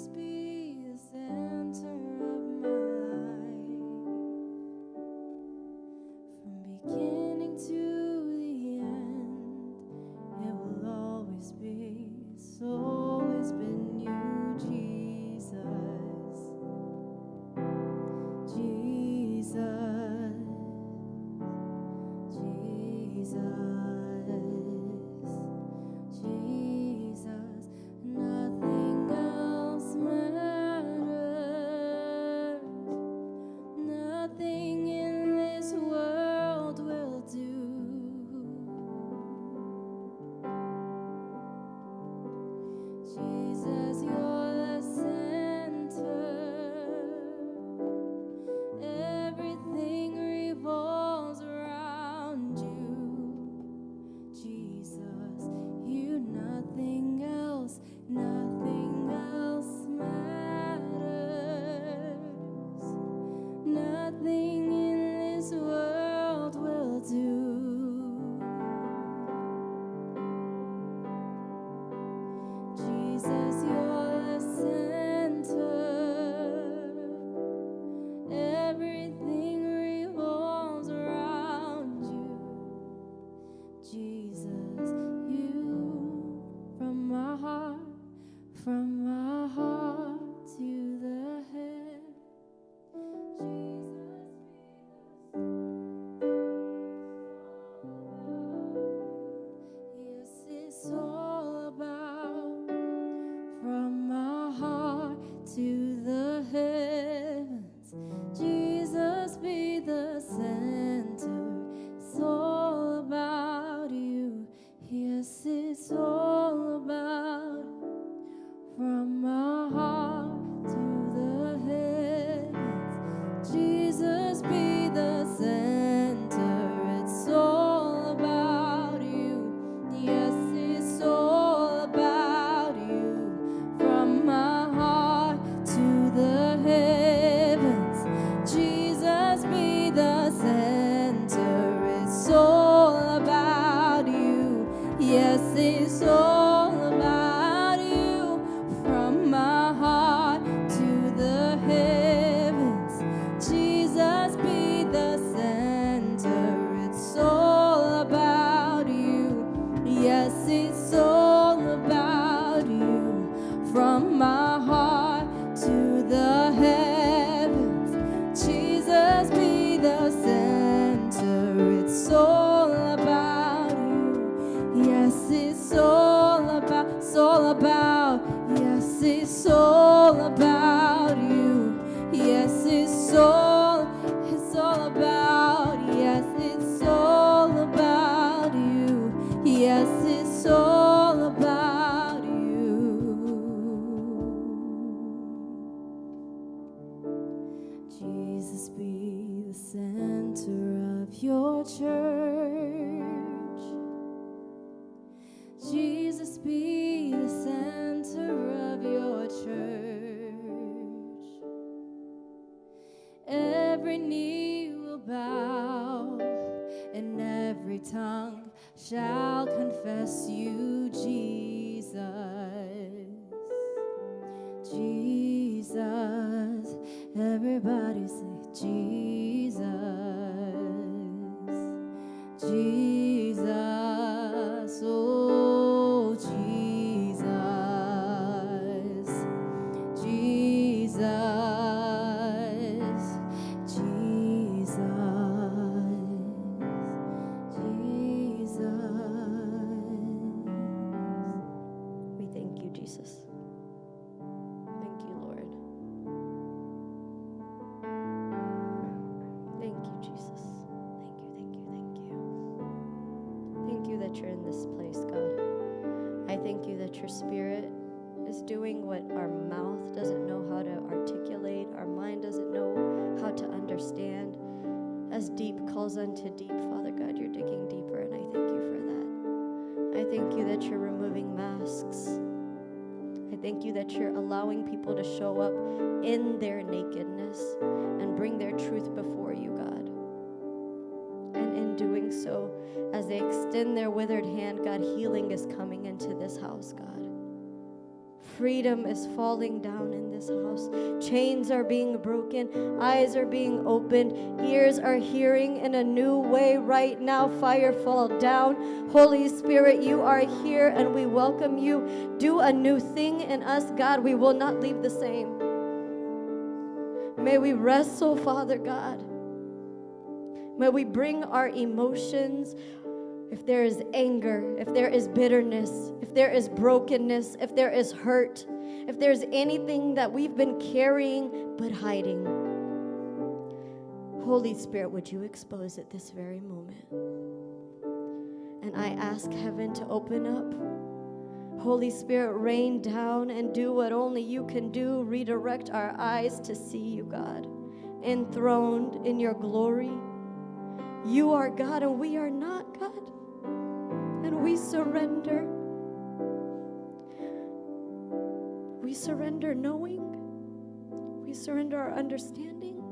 Jesus, be the center of my life. From beginning to the end, it will always be. It's always been you, Jesus. Jesus. Jesus. Jesus. Nothing else matters. Nothing in this world will do. Jesus, you're the center. Everything revolves around you. Jesus, you, nothing else matters. Nothing in this world will do. Jesus, you're the center. Everything revolves around you. Jesus, you, from my heart to the head. Jesus, yes, it's all about. From my heart to the heavens, Jesus, be the center. It's all about you. Yes, it's all about. From my heart to the heavens, Jesus, be the center. It's all about you. Yes, it's all about you. From my heart to the heavens, Jesus, be the center. It's all about you. Yes, it's all about you. From my heart to the heavens, Jesus, be the center. It's all about you. Yes, it's all about you. From my heart to the heavens, Jesus, be the center. It's all about you. Yes, it's all about. Yes, it's all about you. Yes, it's all about. Yes, it's all about you. Yes, it's all about you. Jesus, be the center of your church. Jesus, be the center of your church. Every knee will bow and every tongue shall confess you, Jesus. Jesus, everybody say Jesus. Jesus, oh Jesus. Jesus, We thank you, Jesus. Thank you, Lord. Thank you, Jesus. Thank you. Thank you that you're in this place, God. I thank you that your spirit is doing what our mouth doesn't know how to articulate, our mind doesn't know how to understand. As deep calls unto deep, Father God, you're digging deeper, and I thank you for that. I thank you that you're removing masks. I thank you that you're allowing people to show up in their nakedness and bring their truth before you, God. And in doing so, as they extend their withered hand, God, healing is coming into this house, God. freedom is falling down in this house. Chains are being broken. Eyes are being opened. Ears are hearing in a new way right now. Fire fall down. Holy Spirit, you are here and we welcome you. Do a new thing in us, God. We will not leave the same. May we wrestle, Father God. May we bring our emotions. If there is anger, if there is bitterness, if there is brokenness, if there is hurt, if there's anything that we've been carrying but hiding, Holy Spirit, would you expose it this very moment? And I ask heaven to open up. Holy Spirit, rain down and do what only you can do. Redirect our eyes to see you, God, enthroned in your glory. You are God and we are not, God. And we surrender. We surrender knowing. We surrender our understanding.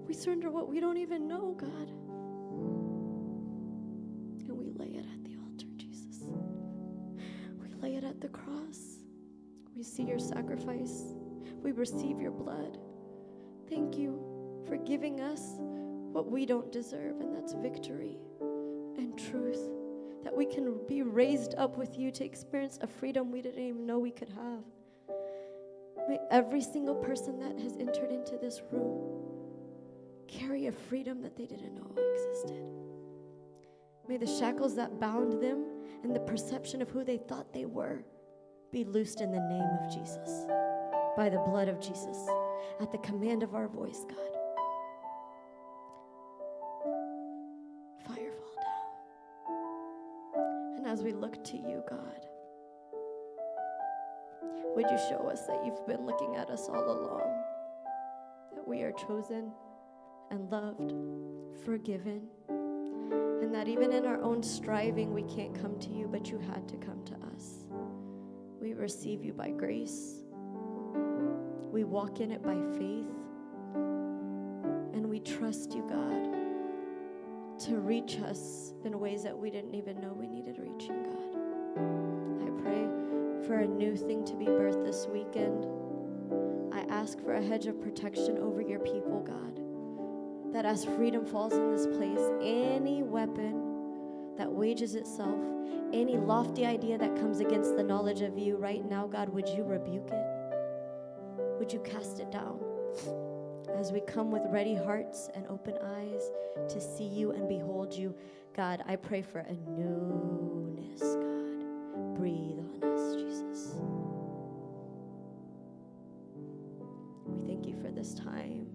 We surrender what we don't even know, God. And we lay it at the altar, Jesus. We lay it at the cross. We see your sacrifice. We receive your blood. Thank you for giving us what we don't deserve, and that's victory and truth. That we can be raised up with you to experience a freedom we didn't even know we could have. May every single person that has entered into this room carry a freedom that they didn't know existed. May the shackles that bound them and the perception of who they thought they were be loosed in the name of Jesus, by the blood of Jesus, at the command of our voice, God. Fire fall down. And as we look to you, God, would you show us that you've been looking at us all along, that we are chosen and loved, forgiven, and that even in our own striving, we can't come to you, but you had to come to us. We receive you by grace. We walk in it by faith. And we trust you, God, to reach us in ways that we didn't even know we needed reaching, God. I pray for a new thing to be birthed this weekend. I ask for a hedge of protection over your people, God, that as freedom falls in this place, any weapon that wages itself, any lofty idea that comes against the knowledge of you right now, God, would you rebuke it? Would you cast it down? As we come with ready hearts and open eyes to see you and behold you, God, I pray for a newness, God. Breathe on us, Jesus. We thank you for this time.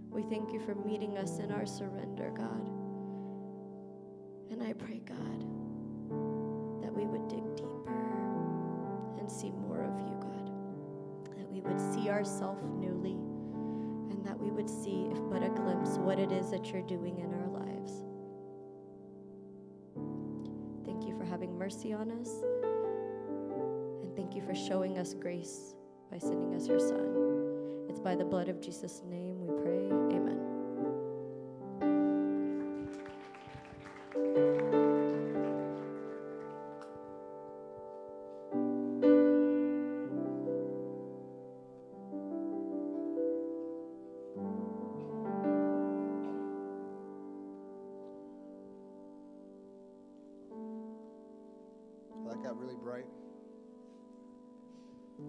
We thank you for meeting us in our surrender, God. And I pray, God, that we would dig deeper and see more of you, God. That we would see ourselves newly, and that we would see, if but a glimpse, what it is that you're doing in our lives. Thank you for having mercy on us, and thank you for showing us grace by sending us your Son. It's by the blood of Jesus' name we pray. Amen. That got really bright. I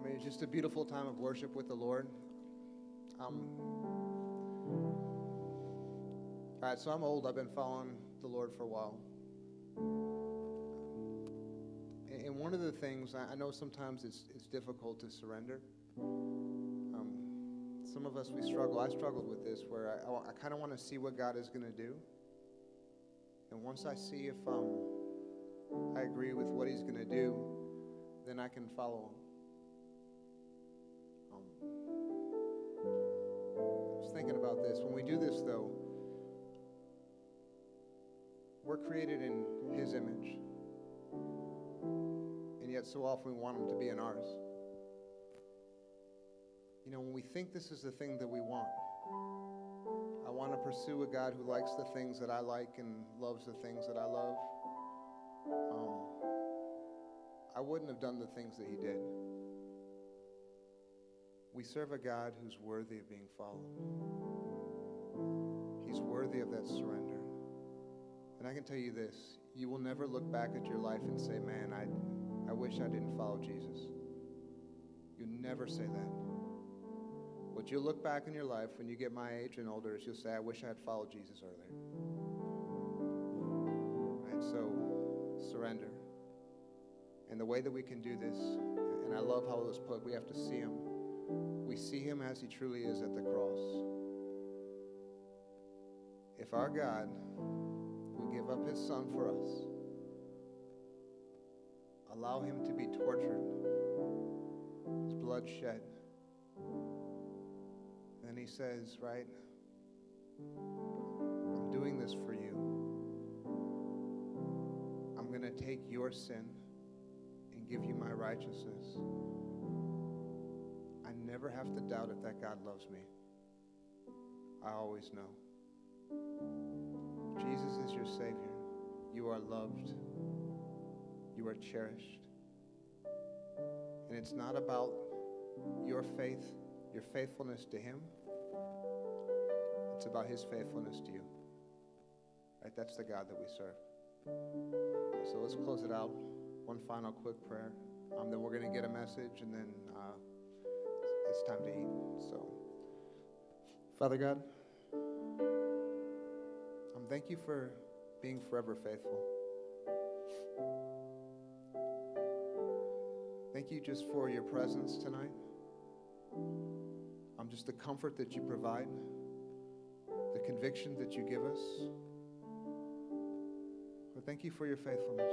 mean, it's just a beautiful time of worship with the Lord. All right, so I'm old. I've been following the Lord for a while. And one of the things, I know sometimes it's difficult to surrender. Some of us, we struggle. I struggled with this, where I kind of want to see what God is going to do. And once I see if I agree with what he's going to do, then I can follow him. I was thinking about this. When we do this, though, we're created in his image. And yet so often we want him to be in ours. You know, when we think this is the thing that we want, I want to pursue a God who likes the things that I like and loves the things that I love. I wouldn't have done the things that he did. We serve a God who's worthy of being followed. He's worthy of that surrender. And I can tell you this, you will never look back at your life and say, man, I wish I didn't follow Jesus. You never say that. What you'll look back in your life when you get my age and older is you'll say, I wish I had followed Jesus earlier. Right? So, surrender. And the way that we can do this, and I love how it was put, we have to see him. We see him as he truly is at the cross. If our God will give up his son for us, allow him to be tortured, his blood shed, and he says, right, I'm doing this for you. I'm going to take your sin and give you my righteousness. I never have to doubt if that God loves me. I always know. Jesus is your Savior. You are loved. You are cherished. And it's not about your faith, your faithfulness to him. It's about his faithfulness to you. Right? That's the God that we serve. So let's close it out. One final quick prayer. Then we're going to get a message, and then it's time to eat. So, Father God, thank you for being forever faithful. Thank you just for your presence tonight. Just the comfort that you provide, the conviction that you give us. Lord, thank you for your faithfulness.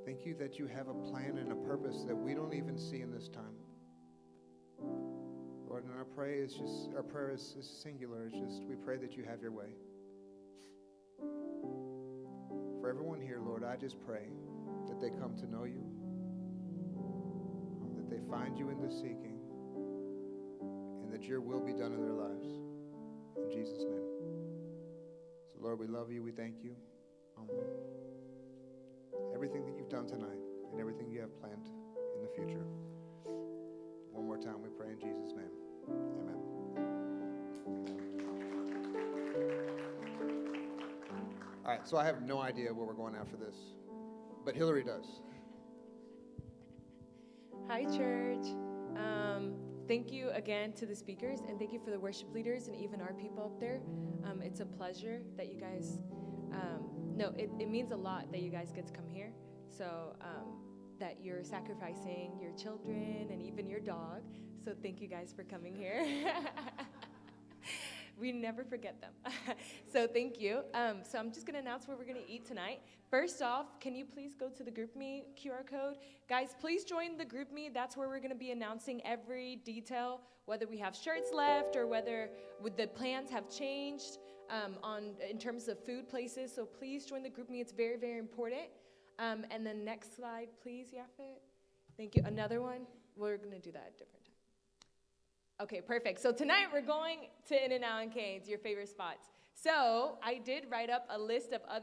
Thank you that you have a plan and a purpose that we don't even see in this time. Lord, and our prayer is singular. It's just we pray that you have your way. For everyone here, Lord, I just pray that they come to know you, that they find you in the seeking, and that your will be done in their lives. In Jesus' name. So, Lord, we love you. We thank you. Everything that you've done tonight and everything you have planned in the future. One more time, we pray in Jesus' name. Amen. All right, so I have no idea where we're going after this, but Hillary does. Hi, church. Thank you again to the speakers, and thank you for the worship leaders and even our people up there. It's a pleasure that you guys, it means a lot that you guys get to come here. So that you're sacrificing your children and even your dog. So thank you guys for coming here. We never forget them. So thank you. So I'm just going to announce where we're going to eat tonight. First off, can you please go to the GroupMe QR code? Guys, please join the GroupMe. That's where we're going to be announcing every detail, whether we have shirts left or whether the plans have changed in terms of food places. So please join the GroupMe. It's very, very important. And then next slide, please, Yafet. Thank you. Another one? We're going to do that at a different time. Okay, perfect. So tonight we're going to In-N-Out and Cane's, your favorite spots. So I did write up a list of other